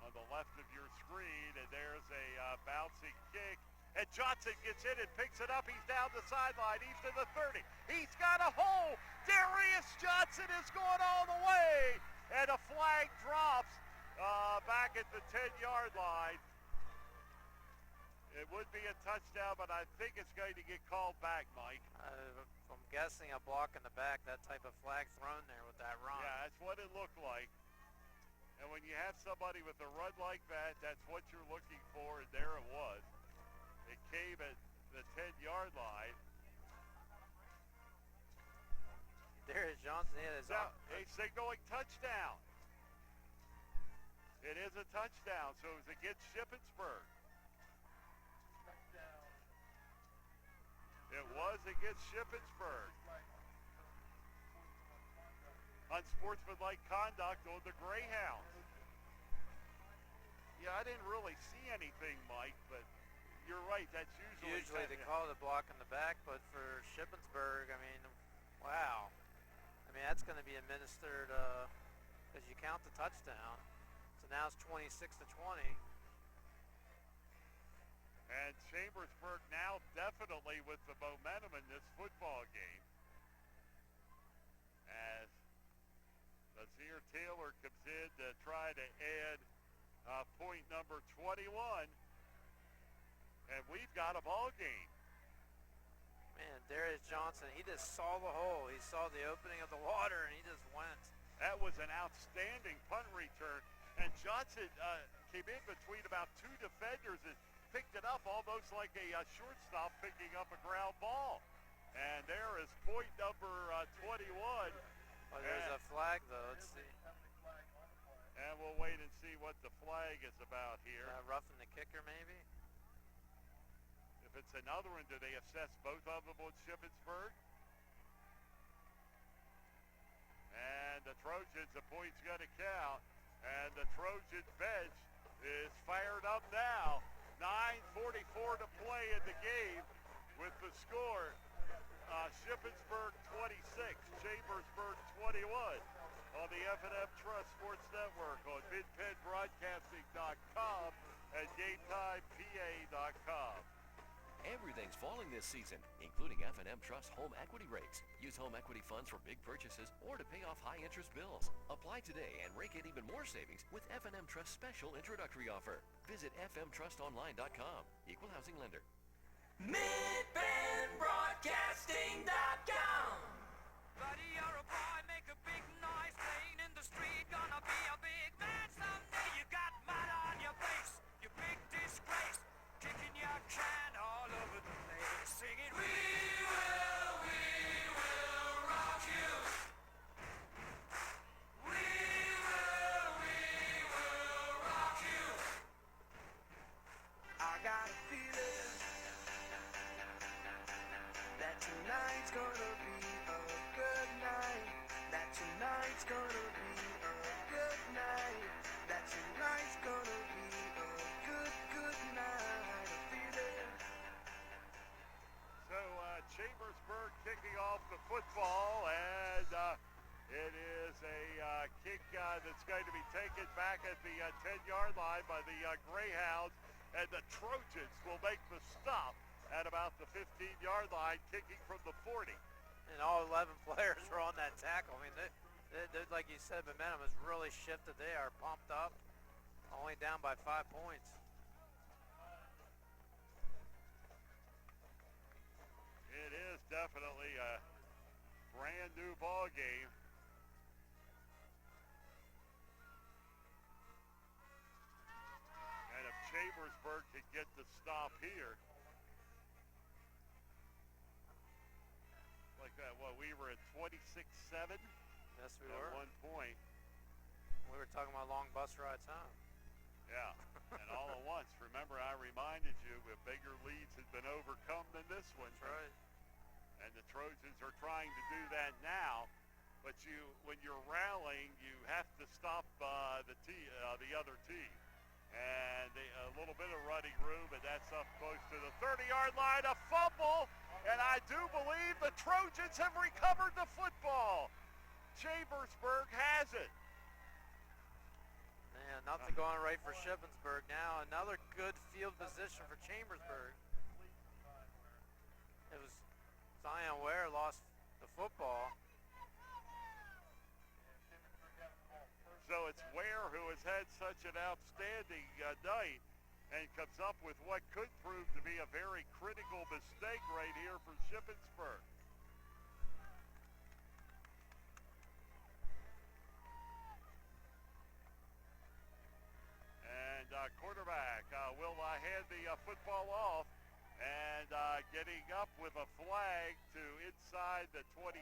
on the left of your screen, and there's a bouncing kick. And Johnson gets in and picks it up. He's down the sideline. He's to the 30. He's got a hole. Darius Johnson is going all the way. And a flag drops back at the 10-yard line. It would be a touchdown, but I think it's going to get called back, Mike. I'm guessing a block in the back, that type of flag thrown there with that run. Yeah, that's what it looked like. And when you have somebody with a run like that, that's what you're looking for, and there it was. It came at the 10-yard line. Darius Johnson is a signaling touchdown. It is a touchdown, so it was against Shippensburg. It was against Shippensburg. Unsportsmanlike conduct on the Greyhounds. Yeah, I didn't really see anything, Mike, but you're right. That's usually they call it a block in the back, but for Shippensburg, I mean, wow. I mean, that's going to be administered because you count the touchdown. So now it's 26-20. And Chambersburg now definitely with the momentum in this football game. As Nazir Taylor comes in to try to add point number 21. And we've got a ball game. Man, Darius Johnson, he just saw the hole. He saw the opening of the water, and he just went. That was an outstanding punt return. And Johnson came in between about two defenders and picked it up almost like a shortstop picking up a ground ball. And there is point number 21. Oh, there's a flag, though. Let's see. And we'll wait and see what the flag is about here. Roughing the kicker, maybe? If it's another one, do they assess both of them on Shippensburg? And the Trojans, the point's going to count. And the Trojan bench is fired up now. 9:44 to play in the game with the score. Shippensburg 26, Chambersburg 21 on the F&M Trust Sports Network on MidPennBroadcasting.com and GameTimePA.com. Everything's falling this season, including F&M Trust home equity rates. Use home equity funds for big purchases or to pay off high-interest bills. Apply today and rake in even more savings with F&M Trust special introductory offer. Visit fmtrustonline.com. Equal housing lender. MidPennBroadcasting.com. Buddy, you're a boy, make a big noise, playing in the street, gonna be a big man someday. You got mud on your face, you big disgrace, kicking your can all over the place, singing, we will rock you. We will rock you. I got a feeling that tonight's gonna be a good night. That tonight's gonna be a good night. That tonight's gonna be a good night. A feeling. So Chambersburg kicking off the football, and it is a kick that's going to be taken back at the 10-yard line by the Greyhounds, and the Trojans will make the stop at about the 15-yard line, kicking from the 40. And all 11 players are on that tackle. I mean, they, like you said, momentum has really shifted. They are pumped up, only down by 5 points. It is definitely a brand new ball game. And if Chambersburg can get the stop here, like that, we were at 26-7. Yes, we at were. one point. We were talking about long bus rides home. Yeah, and all at once. Remember, I reminded you that bigger leads had been overcome than this one. That's right. And the Trojans are trying to do that now. But when you're rallying, you have to stop the other team. And a little bit of running room, and that's up close to the 30-yard line. A fumble, and I do believe the Trojans have recovered the football. Chambersburg has it. Man, nothing going right for Shippensburg now. Another good field position for Chambersburg. It was Zion Ware lost the football. So it's Ware who has had such an outstanding night and comes up with what could prove to be a very critical mistake right here for Shippensburg. And quarterback will hand the football off, and getting up with a flag to inside the 25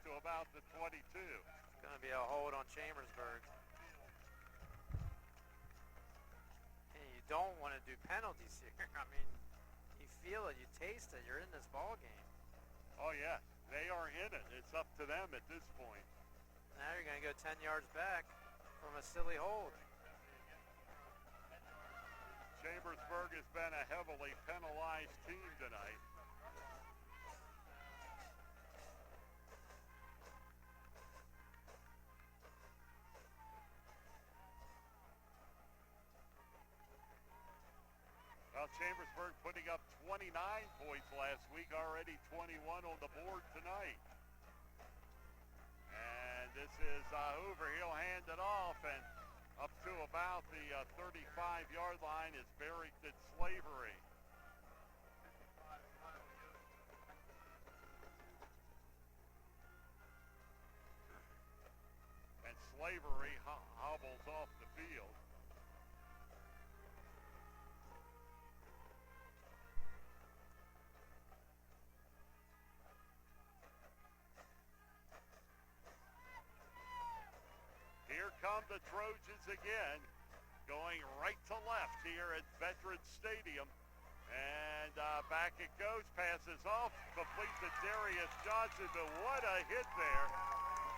to about the 22. It's going to be a hold on Chambersburg. And you don't want to do penalties here. I mean, you feel it, you taste it, you're in this ball game. Oh, yeah, they are in it. It's up to them at this point. Now you're going to go 10 yards back from a silly hold. Chambersburg has been a heavily penalized team tonight. Well, Chambersburg putting up 29 points last week, already 21 on the board tonight. And this is Hoover. He'll hand it off, and up to about the 35-yard line is Barrington Slavery. And Slavery hobbles off the field. Here come the Trojans again, going right to left here at Veterans Stadium. And back it goes, passes off, complete to Darius Johnson, but what a hit there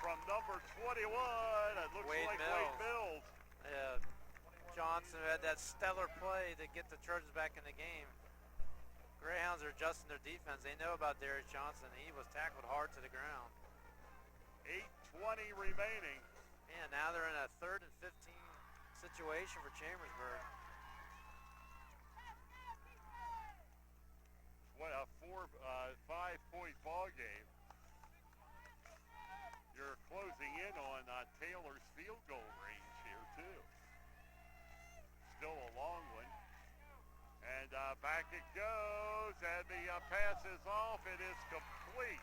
from number 21. It looks Wade like Mills. Wade Mills. Yeah, Johnson had that stellar play to get the Trojans back in the game. Greyhounds are adjusting their defense. They know about Darius Johnson. He was tackled hard to the ground. 8:20 remaining. Yeah, now they're in a 3rd and 15 situation for Chambersburg. What a 5-point ball game. You're closing in on Taylor's field goal range here too. Still a long one. And back it goes, and the pass is off. It is complete,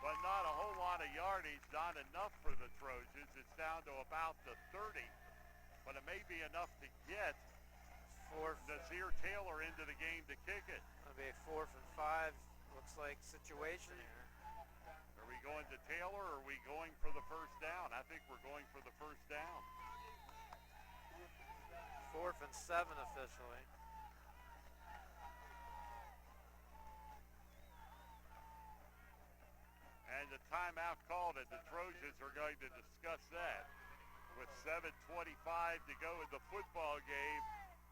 but not a whole lot of yardage, not enough for the Trojans. It's down to about the 30, but it may be enough to get Nazir Taylor into the game to kick it. It'll be a 4th and 5, looks like, situation here. Are we going to Taylor, or are we going for the first down? I think we're going for the first down. 4th and 7 officially. And the timeout called, and the Trojans are going to discuss that. With 7:25 to go in the football game,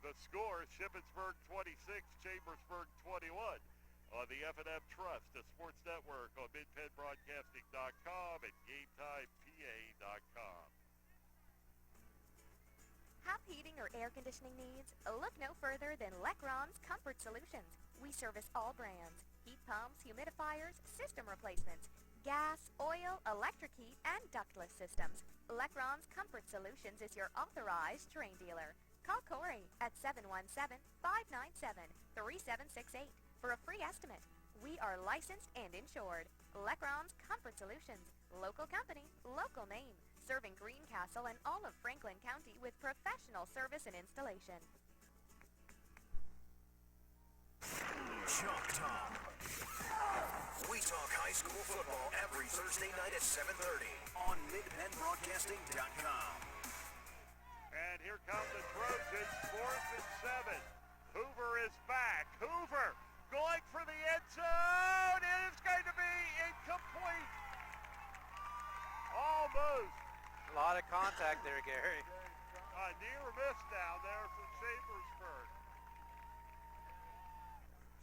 the score, Shippensburg 26, Chambersburg 21. On the F&M Trust, the Sports Network, on MidPennBroadcasting.com and GameTimePA.com. Have heating or air conditioning needs? Look no further than Lecron's Comfort Solutions. We service all brands: heat pumps, humidifiers, system replacements, gas, oil, electric heat, and ductless systems. Lecron's Comfort Solutions is your authorized Terrain dealer. Call Corey at 717-597-3768 for a free estimate. We are licensed and insured. Lecron's Comfort Solutions. Local company, local name. Serving Greencastle and all of Franklin County with professional service and installation. Chalk Talk. We talk high school football every Thursday night at 7:30 on MidPennBroadcasting.com. And here come the Trojans, 4th and 7. Hoover is back. Hoover going for the end zone. It is going to be incomplete. Almost. A lot of contact there, Gary. A near miss down there from Chambersburg.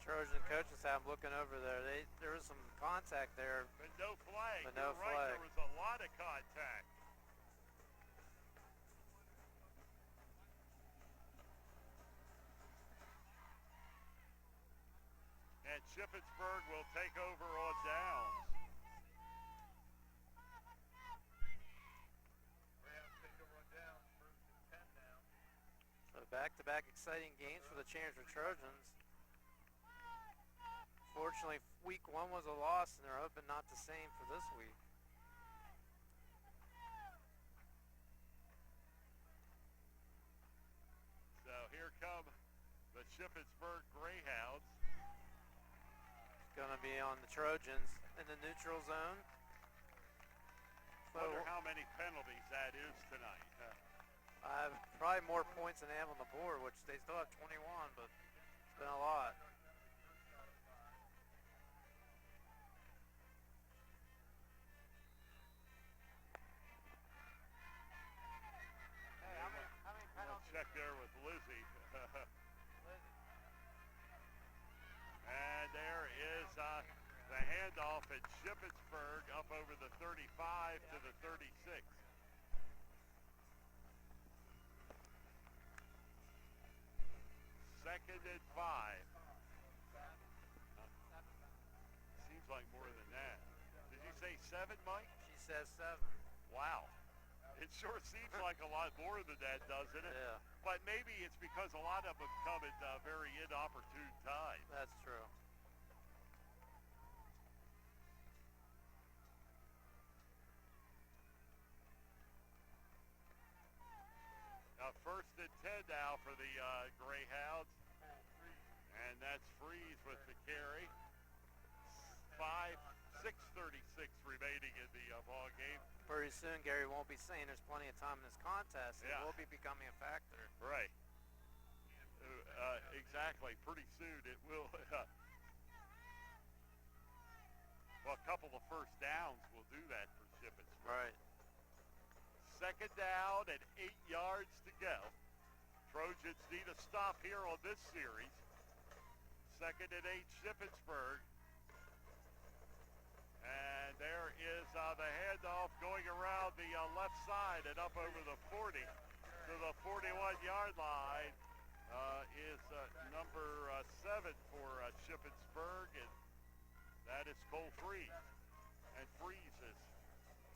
Trojan coaches have looking over there. There was some contact there. But no flag. But no You're right, flag. there was a lot of contact. And Shippensburg will take over on downs. So back-to-back exciting games for the Chambersburg Trojans. Fortunately, week 1 was a loss, and they're hoping not the same for this week. So here come the Shippensburg Greyhounds. It's going to be on the Trojans in the neutral zone. So Wonder how many penalties that is tonight. probably more points than they have on the board, which they still have 21, but it's been a lot. Check there with Lizzie. And there is the handoff at Shippensburg up over the 35 to the 36. 2nd and 5. Seems like more than that. Did you say 7, Mike? She says 7. Wow. It sure seems like a lot more than that, doesn't it? Yeah. But maybe it's because a lot of them come at very inopportune times. That's true. First and 10 now for the Greyhounds. And that's Freeze with the carry. 6:36 remaining in the ball game. Pretty soon, Gary won't be saying there's plenty of time in this contest. It will be becoming a factor. Right. Exactly. Pretty soon it will. Well, a couple of first downs will do that for Shippensburg. Right. 2nd down and 8 yards to go. Trojans need a stop here on this series. 2nd and 8, Shippensburg. And there is the handoff going around the left side and up over the 40 to the 41-yard line is number 7 for Shippensburg, and that is Cole Freeze. And Freeze is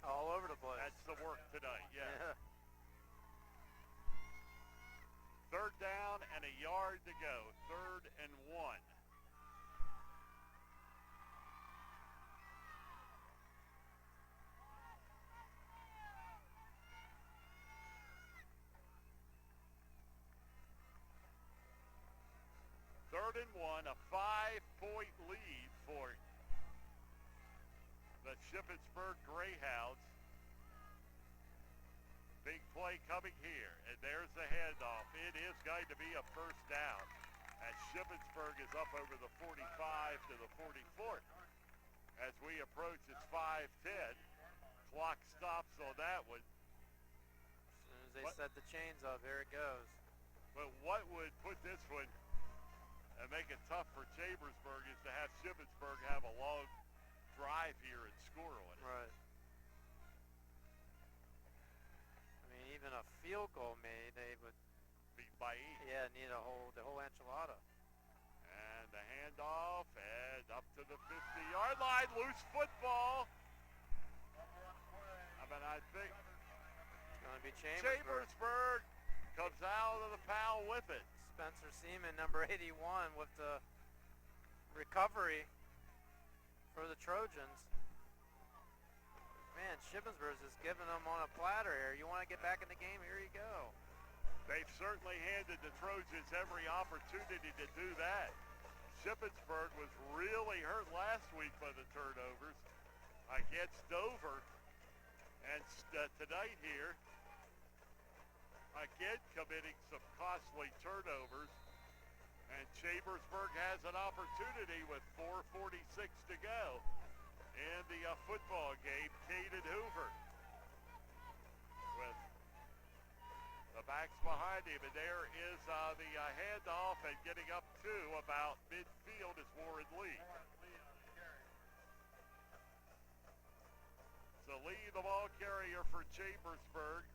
all over the place. That's the work tonight, yeah. 3rd down and a yard to go. 3rd and 1. Third and 1, a 5-point lead for the Shippensburg Greyhounds. Big play coming here, and there's the handoff. It is going to be a first down as Shippensburg is up over the 45 to the 44. As we approach, it's 5:10. Clock stops on that one. As soon as they set the chains up, here it goes. But what would put this one and make it tough for Chambersburg is to have Shippensburg have a long drive here and score on it. Right. I mean, even a field goal made, they would beat by 8. Yeah, need the whole enchilada. And the handoff and up to the 50-yard line, loose football. I mean, I think it's going to be Chambersburg comes out of the pound with it. Spencer Seaman, number 81, with the recovery for the Trojans. Man, Shippensburg is giving them on a platter here. You want to get back in the game? Here you go. They've certainly handed the Trojans every opportunity to do that. Shippensburg was really hurt last week by the turnovers against Dover. And tonight here, again committing some costly turnovers. And Chambersburg has an opportunity with 4:46 to go in the football game. Caden Hoover with the backs behind him, and there is the handoff, and getting up to about midfield is Warren Lee. So Lee, the ball carrier for Chambersburg.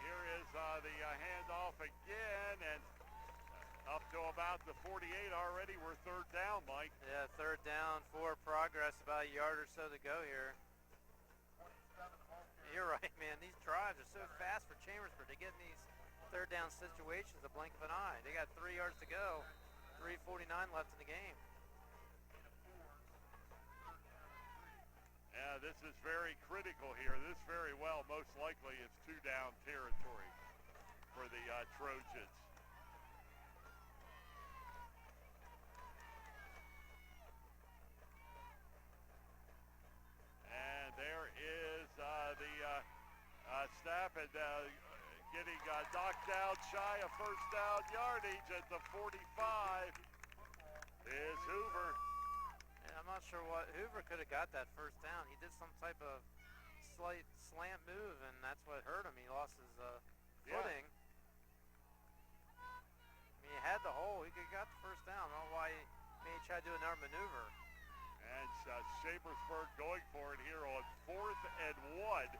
Here is the handoff again, and up to about the 48 already. We're 3rd down, Mike. Yeah, 3rd down, 4 progress, about a yard or so to go here. You're right, man. These drives are so fast for Chambersburg. They get in these 3rd down situations a blink of an eye. They got 3 yards to go, 3:49 left in the game. Yeah, this is very critical here. This very well, most likely, is 2-down territory for the Trojans. And there is the snap, and getting knocked down shy of first down yardage at the 45 is Hoover. I'm not sure what Hoover could have got that first down. He did some type of slight slant move, and that's what hurt him. He lost his footing. I mean, he had the hole. He got the first down. I don't know why he may try to do another maneuver. And Chambersburg going for it here on 4th and 1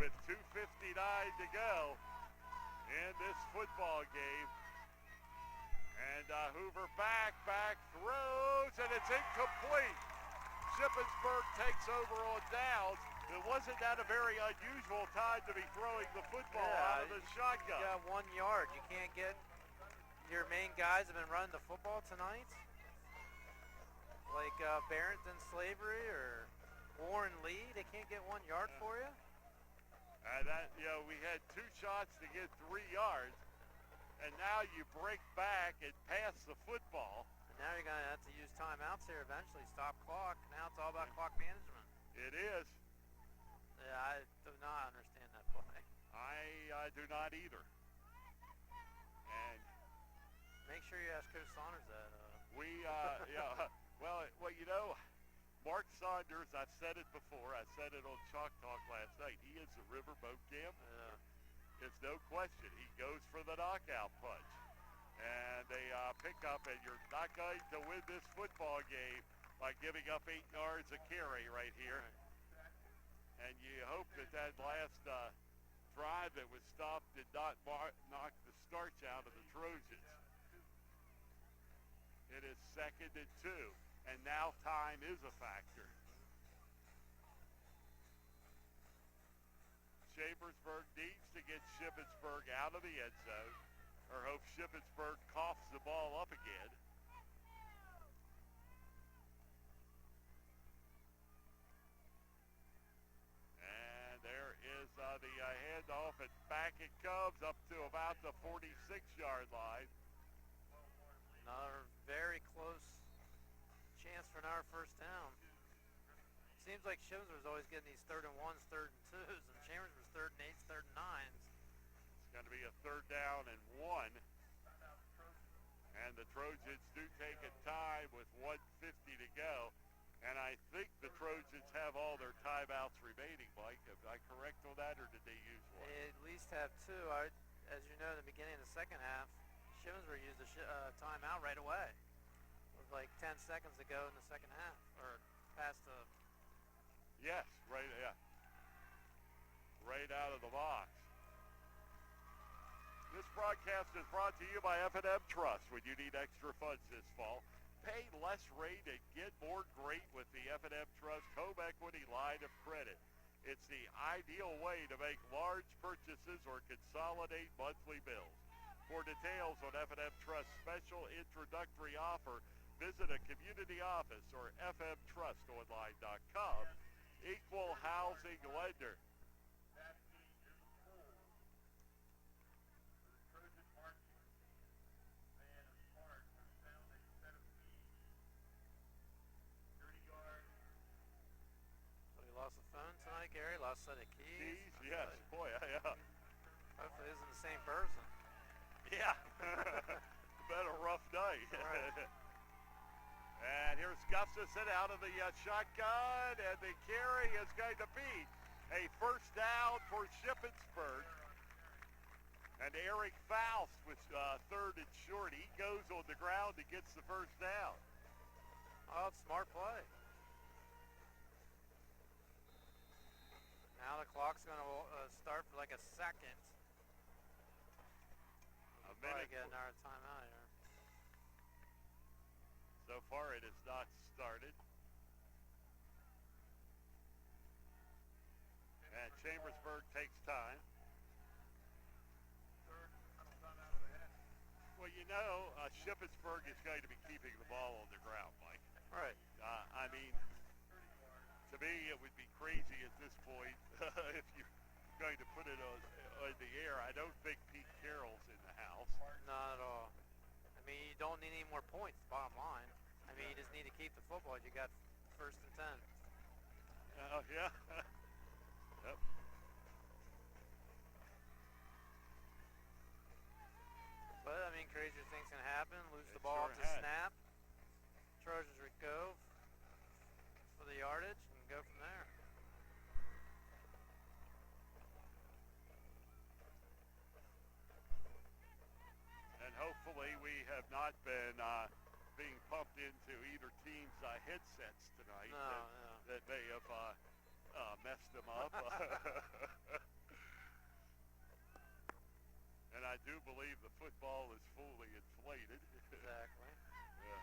with 2:59 to go in this football game. And Hoover back throws, and it's incomplete. Shippensburg takes over on downs. It wasn't that a very unusual time to be throwing the football out of the shotgun. You got 1 yard. You can't get your main guys have been running the football tonight. Like Barrington Slavery or Warren Lee, they can't get 1 yard for you. And that, we had 2 shots to get 3 yards, and now you break back and pass the football. And now you're going to have to use timeouts here eventually, stop clock. Now it's all about clock management. It is. Yeah, I do not understand that play. I do not either. And make sure you ask Coach Saunders that. Well, Mark Saunders, I've said it before. I said it on Chalk Talk last night. He is a riverboat gambler. It's no question. He goes for the knockout punch. And they pick up, and you're not going to win this football game by giving up 8 yards a carry right here. And you hope that last drive that was stopped did not knock the starch out of the Trojans. It is 2nd and 2, and now time is a factor. Chambersburg needs to get Shippensburg out of the end zone, or hope Shippensburg coughs the ball up again. And there is the handoff, and back it comes up to about the 46-yard line. Another very close chance for another first down. Seems like Shippensburg's always getting these 3rd and 1s, 3rd and 2s, and Chambersburg's 3rd and 8s, 3rd and 9s. It's going to be a 3rd down and 1. And the Trojans do take a time with 1:50 to go. And I think the Trojans have all their timeouts remaining, Mike. Am I correct on that, or did they use one? They at least have 2. As you know, in the beginning of the second half, Shippensburg used a timeout right away with like 10 seconds to go in the second half, or past the... Yes, right out of the box. This broadcast is brought to you by F&M Trust. When you need extra funds this fall, pay less rate and get more great with the F&M Trust Home Equity Line of Credit. It's the ideal way to make large purchases or consolidate monthly bills. For details on F&M Trust's special introductory offer, visit a community office or fmtrustonline.com. Equal housing lender. So he lost the phone tonight, Gary. Lost a set of keys. Yes, boy, yeah. Hopefully it isn't the same person. Yeah. Been a rough night. Right. And here's Gustafson out of the shotgun, and the carry is going to be a first down for Shippensburg. And Eric Faust with 3rd and short. He goes on the ground and gets the first down. Oh, it's smart play. Now the clock's going to start for like a second. A Probably minute. get another timeout here. So far it has not started. And Chambersburg takes time. Well, Shippensburg is going to be keeping the ball on the ground, Mike. Right. I mean, to me, it would be crazy at this point if you're going to put it on the air. I don't think Pete Carroll's in the house. Not at all. I mean, you don't need any more points, bottom line. I mean, you just need to keep the football. You got 1st and 10. Oh, yeah. Yep. But, I mean, crazier things can happen. Lose the It ball sure at the has. snap. Trojans would go for the yardage and go from there. we have not been being pumped into either team's headsets tonight. That may have messed them up. And I do believe the football is fully inflated. Exactly. Yeah.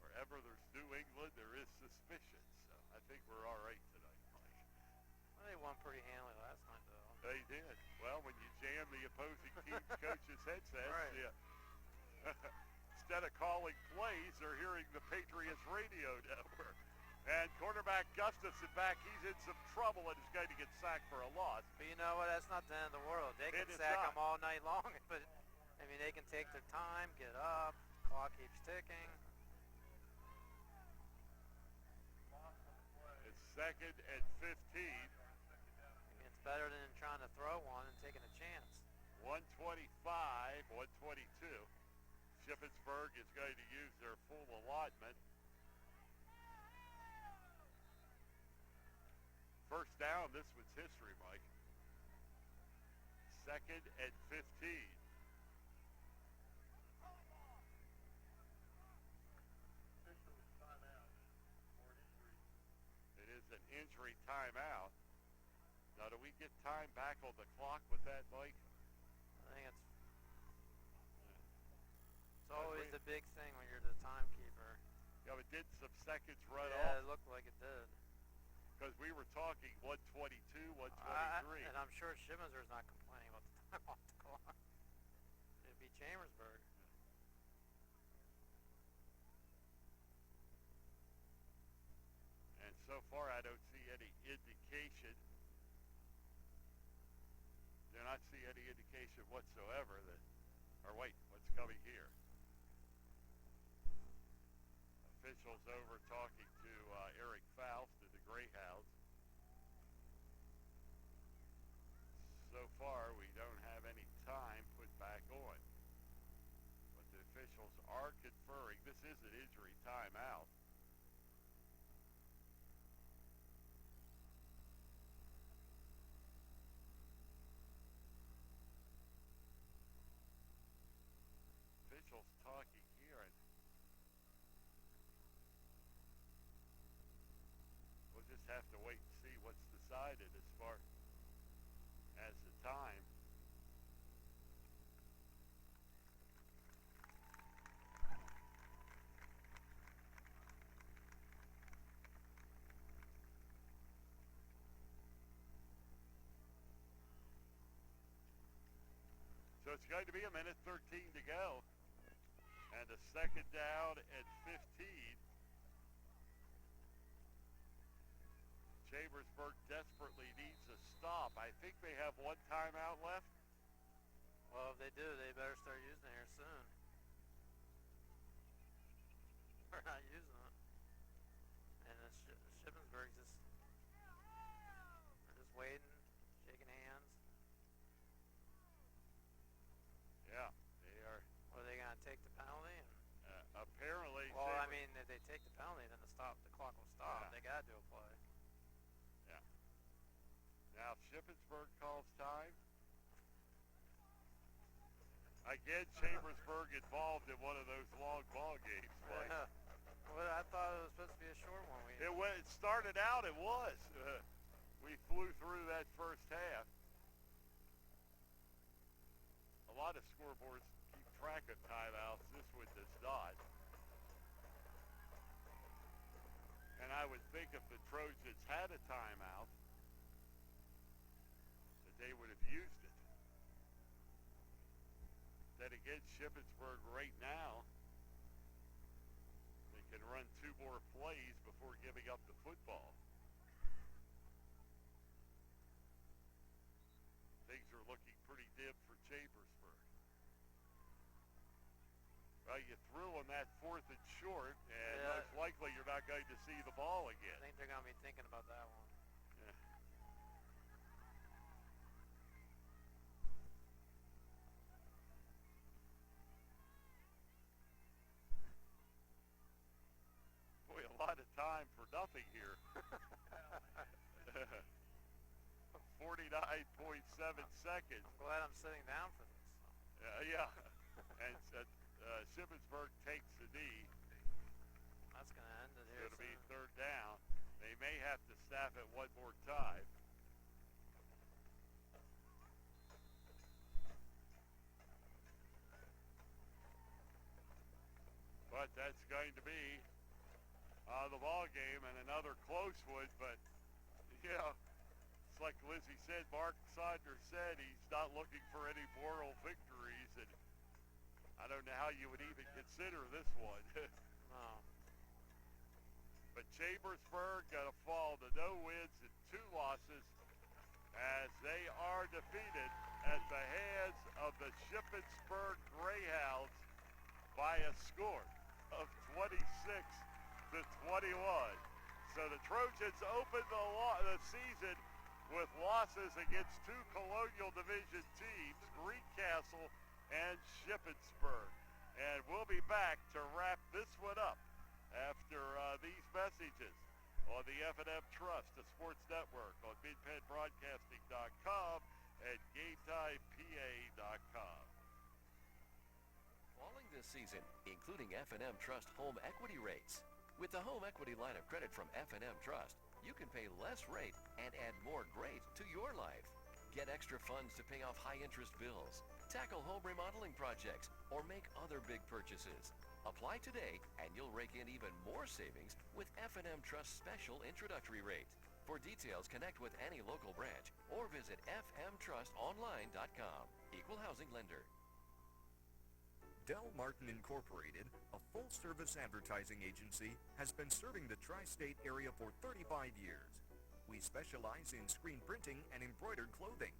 Wherever there's New England, there is suspicion. So I think we're all right tonight, Mike. Well, they won pretty handily last night, though. They did. Well, when you jam the opposing team's coach's headsets, Right. Instead of calling plays, they're hearing the Patriots radio network. And quarterback Gustafson back. He's in some trouble and is going to get sacked for a loss. But you know what? That's not the end of the world. They can It is sack not. them all night long. But, I mean, they can take their time, get up, clock keeps ticking. It's 2nd and 15. It's better than trying to throw one and taking a chance. 125, 122. Shippensburg is going to use their full allotment. First down, this was history, Mike. 2nd and 15. It is an injury timeout. Now, do we get time back on the clock with that, Mike? I think it's always the big thing when you're the timekeeper. Yeah, but did some seconds run off? Yeah, it looked like it did. Because we were talking 122, 123. And I'm sure Shippensburg's not complaining about the time off the clock. It'd be Chambersburg. And so far, I don't see any indication. Do not see any indication whatsoever that, or wait, what's coming here? Officials over talking to Eric Faust and the Greyhounds. So far, we don't have any time put back on. But the officials are conferring. This is an injury timeout. Officials talking here, and we'll just have to wait and see what's decided as far as the time. So it's going to be 1:13 to go. And a 2nd down and 15. Chambersburg desperately needs a stop. I think they have one timeout left. Well, if they do, they better start using it here soon. We're not using it. And Shippensburg's they're just waiting, shaking hands. Yeah, they are. Are they going to take the penalty? Apparently. Well, I mean, if they take the penalty, then the clock will stop. Yeah. They got to do a play. Yeah. Now, Shippensburg calls time. Again, Chambersburg involved in one of those long ball games. Mike. Well, I thought it was supposed to be a short one. It started out, it was. We flew through that first half. A lot of scoreboards keep track of timeouts. This one does not. And I would think if the Trojans had a timeout, that they would have used it. Then again, Shippensburg right now, they can run 2 more plays before giving up the football. Things are looking pretty dim for Chambersburg. Well, you threw on that 4th and short, and most likely you're not going to see the ball again. I think they're going to be thinking about that one. Yeah. Boy, a lot of time for nothing here. 4 49.7 seconds. I'm glad I'm sitting down for this. Yeah. And Shippensburg takes the knee. That's going to end it here. It'll be third down. They may have to snap it one more time. But that's going to be the ball game and another close one. But, you know, it's like Lizzie said, Mark Saunders said he's not looking for any moral victories. And I don't know how you would even consider this one. No. But Chambersburg going to fall to no wins and 2 losses as they are defeated at the hands of the Shippensburg Greyhounds by a score of 26-21. So the Trojans open the season with losses against 2 Colonial Division teams, Greencastle and Shippensburg. And we'll be back to wrap this one up after these messages on the F&M Trust, the Sports Network, on MidPennBroadcasting.com and GameTimePA.com. Falling this season, including F&M Trust home equity rates. With the home equity line of credit from F&M Trust, you can pay less rate and add more great to your life. Get extra funds to pay off high-interest bills, tackle home remodeling projects, or make other big purchases. Apply today, and you'll rake in even more savings with F&M Trust's special introductory rate. For details, connect with any local branch or visit fmtrustonline.com. Equal housing lender. Del Martin Incorporated, a full-service advertising agency, has been serving the tri-state area for 35 years. We specialize in screen printing and embroidered clothing.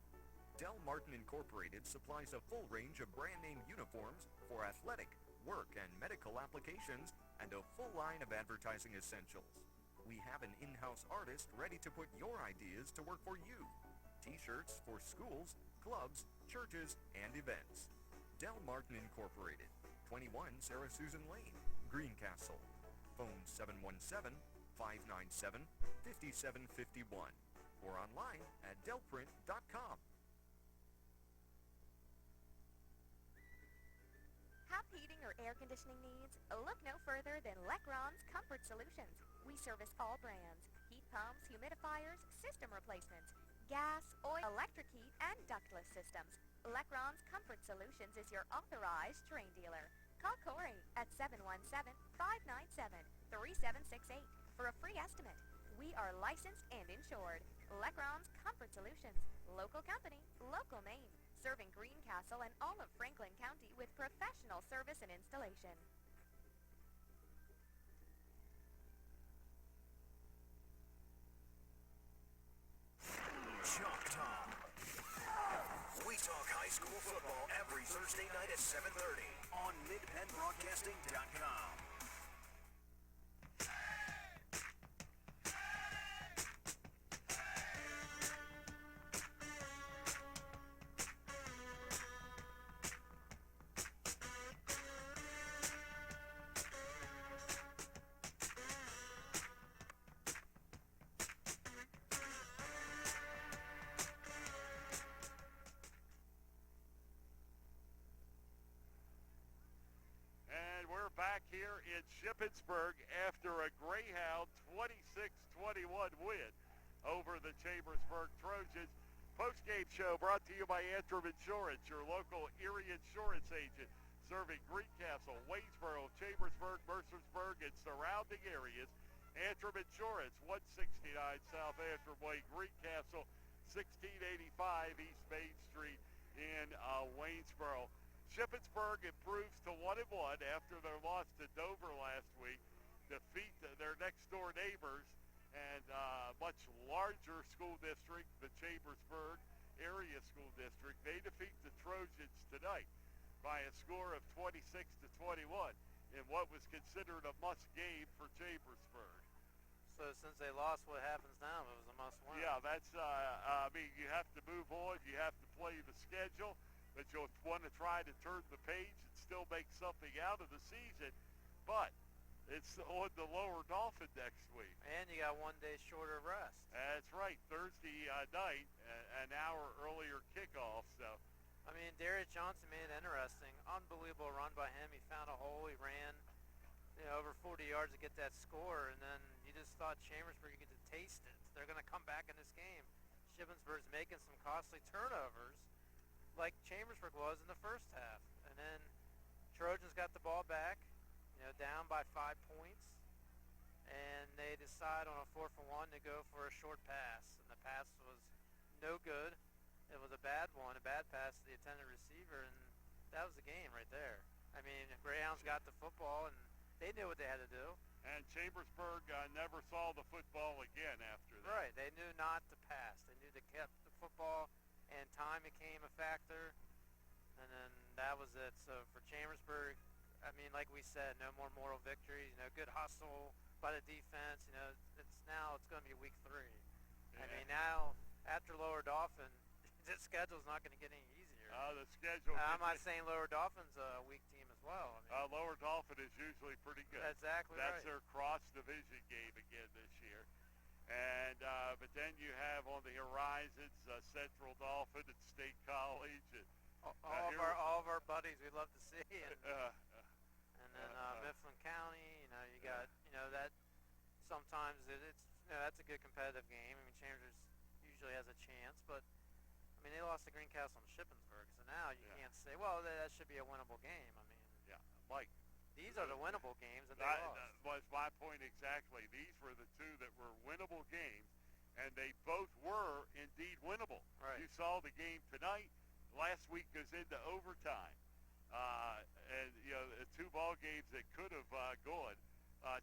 Del Martin Incorporated supplies a full range of brand-name uniforms for athletic, work, and medical applications, and a full line of advertising essentials. We have an in-house artist ready to put your ideas to work for you. T-shirts for schools, clubs, churches, and events. Del Martin Incorporated, 21 Sarah Susan Lane, Greencastle. Phone 717-597-5751 or online at delprint.com. Have heating or air conditioning needs? Look no further than Lecron's Comfort Solutions. We service all brands: heat pumps, humidifiers, system replacements, gas, oil, electric heat, and ductless systems. Lecron's Comfort Solutions is your authorized terrain dealer. Call Corey at 717-597-3768 for a free estimate. We are licensed and insured. Lecron's Comfort Solutions. Local company, local name. Serving Greencastle and all of Franklin County with professional service and installation. Chalk Talk. We talk high school football every Thursday night at 7:30 on MidPennBroadcasting.com. Back here in Shippensburg after a Greyhound 26-21 win over the Chambersburg Trojans. Postgame show brought to you by Anthem Insurance, your local Erie insurance agent, serving Greencastle, Waynesboro, Chambersburg, Mercersburg, and surrounding areas. Anthem Insurance, 169 South Antrim Way, Greencastle, 1685 East Main Street in Waynesboro. Shippensburg improves to 1-1 after their loss to Dover last week, defeat their next-door neighbors and much larger school district, the Chambersburg Area School District. They defeat the Trojans tonight by a score of 26-21 in what was considered a must game for Chambersburg. So since they lost, what happens now? It was a must-win. Yeah, that's, I mean, you have to move on. You have to play the schedule. But you'll want to try to turn the page and still make something out of the season. But It's on the lower Dolphin next week. And you got 1 day shorter of rest. That's right. Thursday night, an hour earlier kickoff. So, I mean, Darius Johnson made it interesting. Unbelievable run by him. He found a hole. He ran, over 40 yards to get that score, and then you just thought Chambersburg, you get to taste it. They're going to come back in this game. Shippensburg's making some costly turnovers, like Chambersburg was in the first half, and then Trojans got the ball back, down by 5 points, and they decide on a 4th and 1 to go for a short pass, and the pass was no good. It was a bad one, a bad pass to the intended receiver, and that was the game right there. I mean, Greyhounds got the football, and they knew what they had to do. And Chambersburg never saw the football again after that. Right, they knew not to pass. They knew they kept the football, and time became a factor, and then that was it. So for Chambersburg, I mean, like we said, no more moral victories. Good hustle by the defense. It's going to be week 3. Yeah. I mean, now after Lower Dauphin, this schedule's not going to get any easier. The schedule. I'm not saying Lower Dauphin's a weak team as well. I mean, Lower Dauphin is usually pretty good. Exactly. That's their cross division game again this year. And but then you have on the horizons Central Dauphin at State College. And, all of our buddies we love to see. And then Mifflin County. You got that. Sometimes it's that's a good competitive game. I mean, Chambers usually has a chance, but I mean they lost to Greencastle and Shippensburg, so now you can't say, well, that should be a winnable game. I mean, Mike, these are the winnable games, and they that lost. was my point exactly. These were the two that were winnable games, and they both were indeed winnable. Right. You saw the game tonight. Last week goes into overtime, and the 2 ball games that could have gone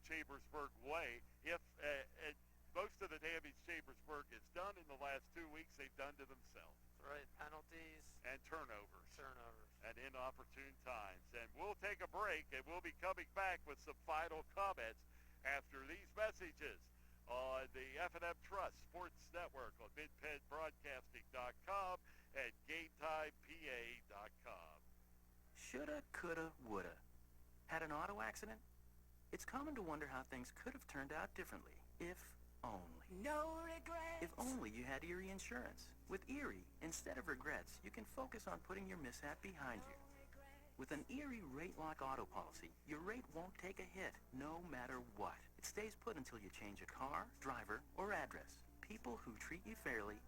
Chambersburg way. If and most of the damage Chambersburg has done in the last 2 weeks, they've done to themselves. That's right, penalties and turnovers. And inopportune times. And we'll take a break, and we'll be coming back with some final comments after these messages on the F&M Trust Sports Network on MidPennBroadcasting.com and GameTimePA.com. Shoulda, coulda, woulda. Had an auto accident? It's common to wonder how things could have turned out differently, if only. No regrets. If only you had Erie Insurance. With Erie, instead of regrets, you can focus on putting your mishap behind you. With an Erie rate lock auto policy, your rate won't take a hit, no matter what. It stays put until you change a car, driver, or address. People who treat you fairly,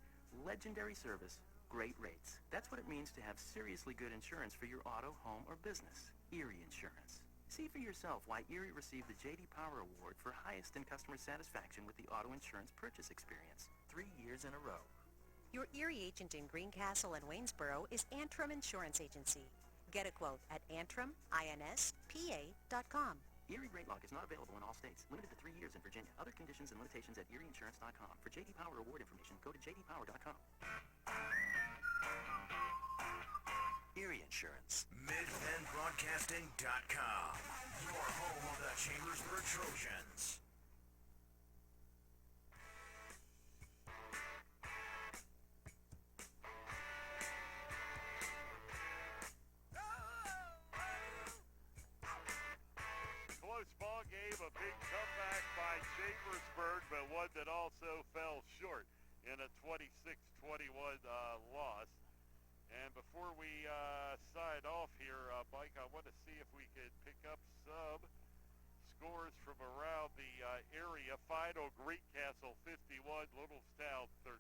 legendary service, great rates. That's what it means to have seriously good insurance for your auto, home, or business. Erie Insurance. See for yourself why Erie received the J.D. Power Award for highest in customer satisfaction with the auto insurance purchase experience 3 years in a row. Your Erie agent in Greencastle and Waynesboro is Antrim Insurance Agency. Get a quote at AntrimInsPA.com. Erie Rate Lock is not available in all states. Limited to 3 years in Virginia. Other conditions and limitations at ErieInsurance.com. For J.D. Power Award information, go to JDPower.com. Erie Insurance. MidPennBroadcasting.com. Your home of the Chambersburg Trojans. Close ball game, a big comeback by Chambersburg, but one that also fell short in a 26-21 loss. And before we sign off here, Mike, I want to see if we could pick up some scores from around the area. Final, Greencastle 51, Littlestown 13.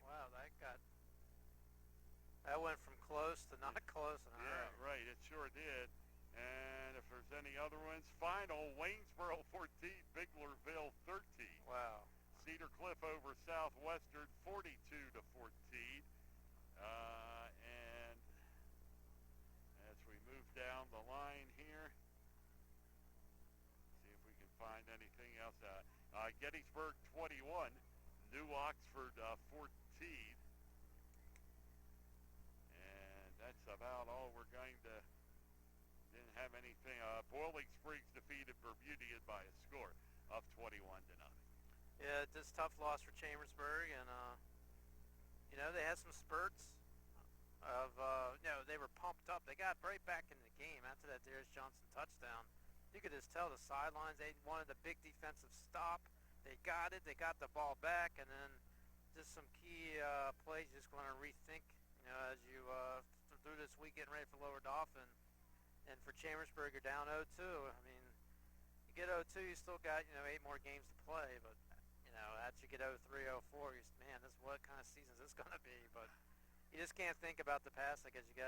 Wow, that went from close to not close in a hurry. Right, it sure did. And if there's any other ones, final, Waynesboro 14, Biglerville 13. Wow. Cedar Cliff over Southwestern 42-14. And as we move down the line here, see if we can find anything else. Gettysburg 21, New Oxford 14. And that's about all we're going to. Didn't have anything. Boiling Springs defeated Bermudian by a score of 21-0. Yeah, this tough loss for Chambersburg, and they had some spurts of they were pumped up. They got right back in the game after that Darius Johnson touchdown. you could just tell the sidelines, they wanted a big defensive stop. They got it. They got the ball back, and then just some key plays you just want to rethink, as you through this week getting ready for Lower Dauphin. And for Chambersburg, you're down 0-2. I mean, you get 0-2, you still got, 8 more games to play, but, after you get 0-3, 0-4, man, what kind of season is this going to be? But you just can't think about the past. I guess you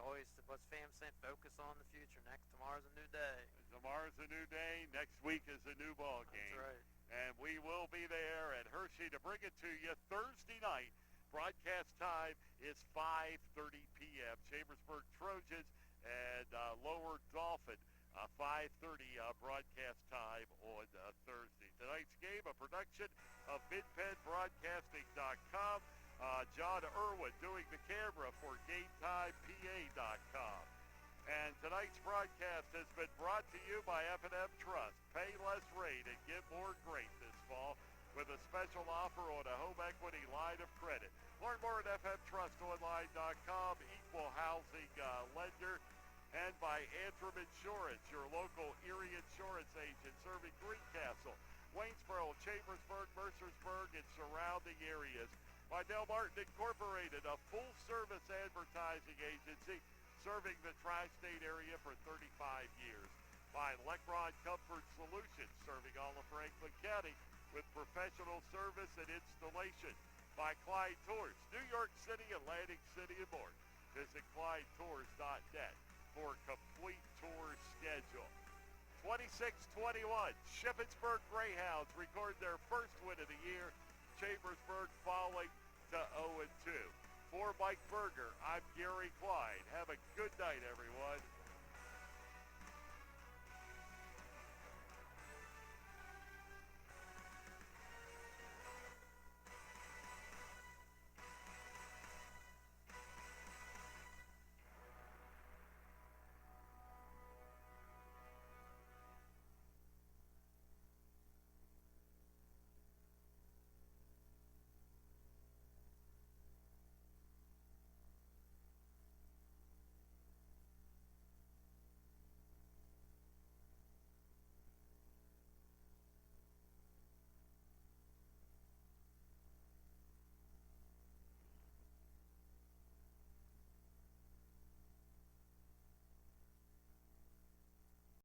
always, what's Fam saying, focus on the future. Tomorrow's a new day. Tomorrow's a new day. Next week is a new ball game. That's right. And we will be there at Hershey to bring it to you Thursday night. Broadcast time is 5:30 p.m. Chambersburg Trojans and Lower Dauphin. 5:30 broadcast time on Thursday. Tonight's game, a production of MidPennBroadcasting.com. John Irwin doing the camera for GameTimePA.com. And tonight's broadcast has been brought to you by F&M Trust. Pay less rate and get more great this fall with a special offer on a home equity line of credit. Learn more at fmtrustonline.com, equal housing lender. And by Anthem Insurance, your local Erie insurance agent serving Greencastle, Waynesboro, Chambersburg, Mercersburg, and surrounding areas. By Del Martin Incorporated, a full-service advertising agency serving the tri-state area for 35 years. By Lecron Comfort Solutions, serving all of Franklin County with professional service and installation. By Clyde Tours, New York City, Atlantic City, and more. Visit ClydeTours.net for complete tour schedule. 26-21, Shippensburg Greyhounds record their first win of the year. Chambersburg falling to 0-2. For Mike Berger, I'm Gary Clyde. Have a good night, everyone.